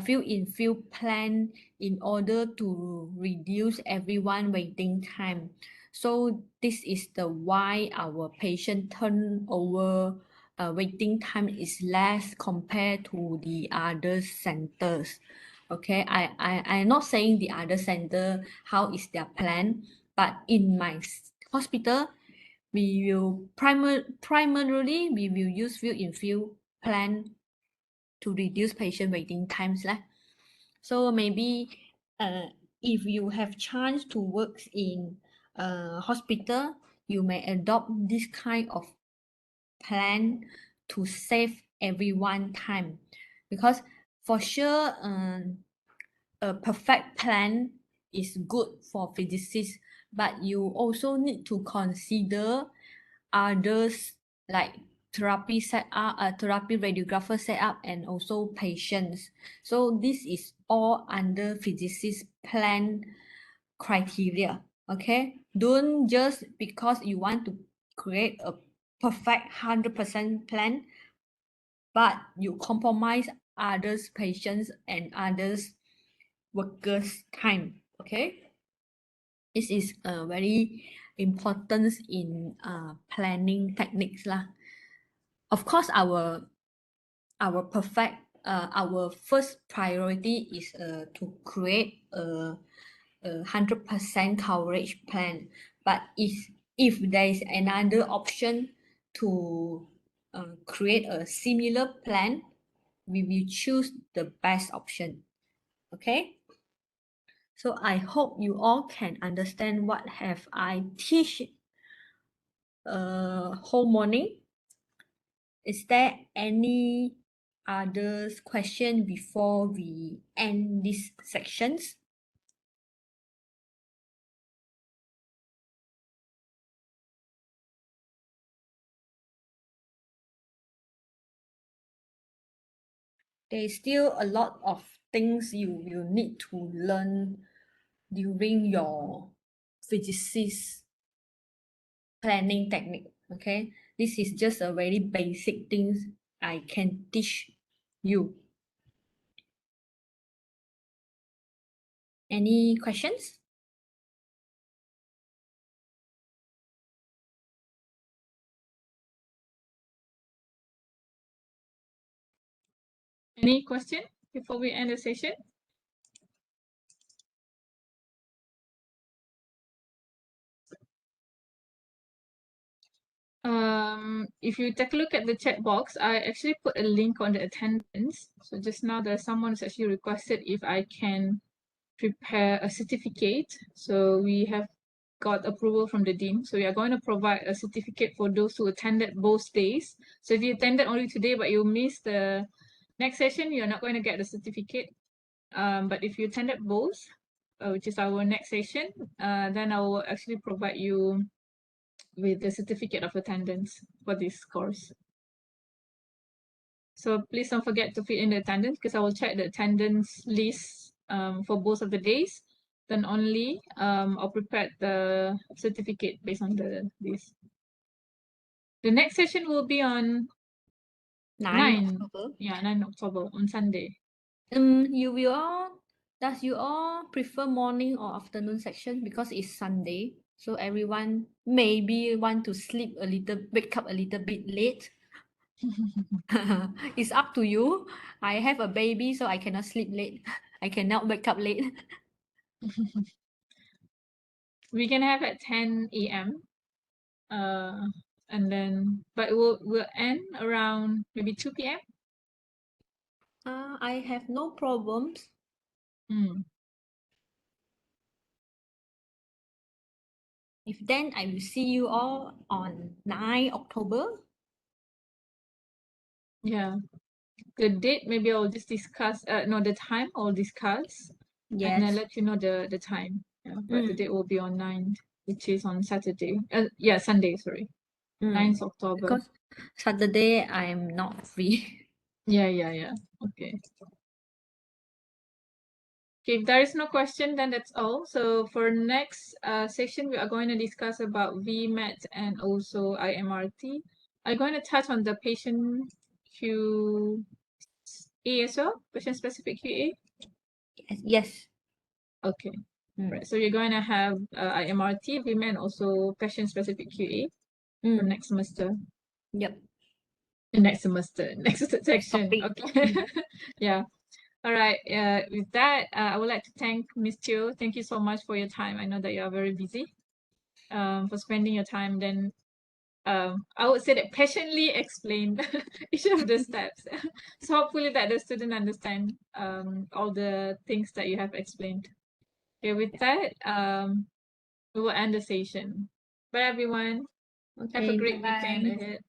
fill-in-fill plan in order to reduce everyone waiting time. So this is the why our patient turnover waiting time is less compared to the other centers. Okay, I'm not saying the other center how is their plan, but in my hospital, we will primarily we will use fill-in-fill plan to reduce patient waiting times lah. So maybe if you have chance to work in hospital, you may adopt this kind of plan to save everyone time, because for sure a perfect plan is good for physicists, but you also need to consider others like therapy setup, therapy radiographer setup, and also patients. So this is all under physicist plan criteria. Okay, don't just because you want to create a perfect 100% plan, but you compromise others patients and others workers time. Okay, this is a very important in planning techniques lah. Of course, our perfect our first priority is to create a 100% coverage plan. But if there is another option to create a similar plan, we will choose the best option. Okay. So I hope you all can understand what have I teach whole morning. Is there any other question before we end these sections? There's still a lot of things you need to learn during your physicist planning technique. Okay, this is just a very basic things I can teach you. Any questions? Any question before we end the session? If you take a look at the chat box, I actually put a link on the attendance. So just now there's someone who's actually requested if I can prepare a certificate. So we have got approval from the dean. So we are going to provide a certificate for those who attended both days. So if you attended only today but you missed the next session, you're not going to get the certificate. But if you attended both, which is our next session, then I will actually provide you with the certificate of attendance for this course. So please don't forget to fill in the attendance, because I will check the attendance list for both of the days. Then only I'll prepare the certificate based on the list. The next session will be on 9 October. Yeah, 9 October on Sunday. You will all Does you all prefer morning or afternoon section? Because it's Sunday, so everyone maybe want to sleep a little, wake up a little bit late. It's up to you. I have a baby, so I cannot sleep late. I cannot wake up late. We can have at 10 a.m. And then, but we'll end around maybe 2 p.m. I have no problems. Mm. If then, I will see you all on 9 October. Yeah. The date, maybe I'll just discuss, no, the time I'll discuss and then Yes. let you know the time. Yeah, but the Mm. date will be on 9th, which is on Saturday. Yeah, Sunday, sorry. 9th October. Because Saturday I'm not free. Yeah. Okay. Okay, if there is no question, then that's all. So for next session, we are going to discuss about VMAT and also IMRT. I'm going to touch on the patient QA as well, patient-specific QA. Yes. Okay. Mm. Right. So you're going to have IMRT, VMAT, and also patient-specific QA for next semester. Yep. Next semester, next section. topic. Okay. Yeah. All right. With that, I would like to thank Ms. Teo. Thank you so much for your time. I know that you are very busy. For spending your time. Then, I would say that patiently explain each of the steps. So hopefully that the student understand all the things that you have explained. Okay. With that, we will end the session. Bye, everyone. Have a Okay, great weekend bye-bye. ahead.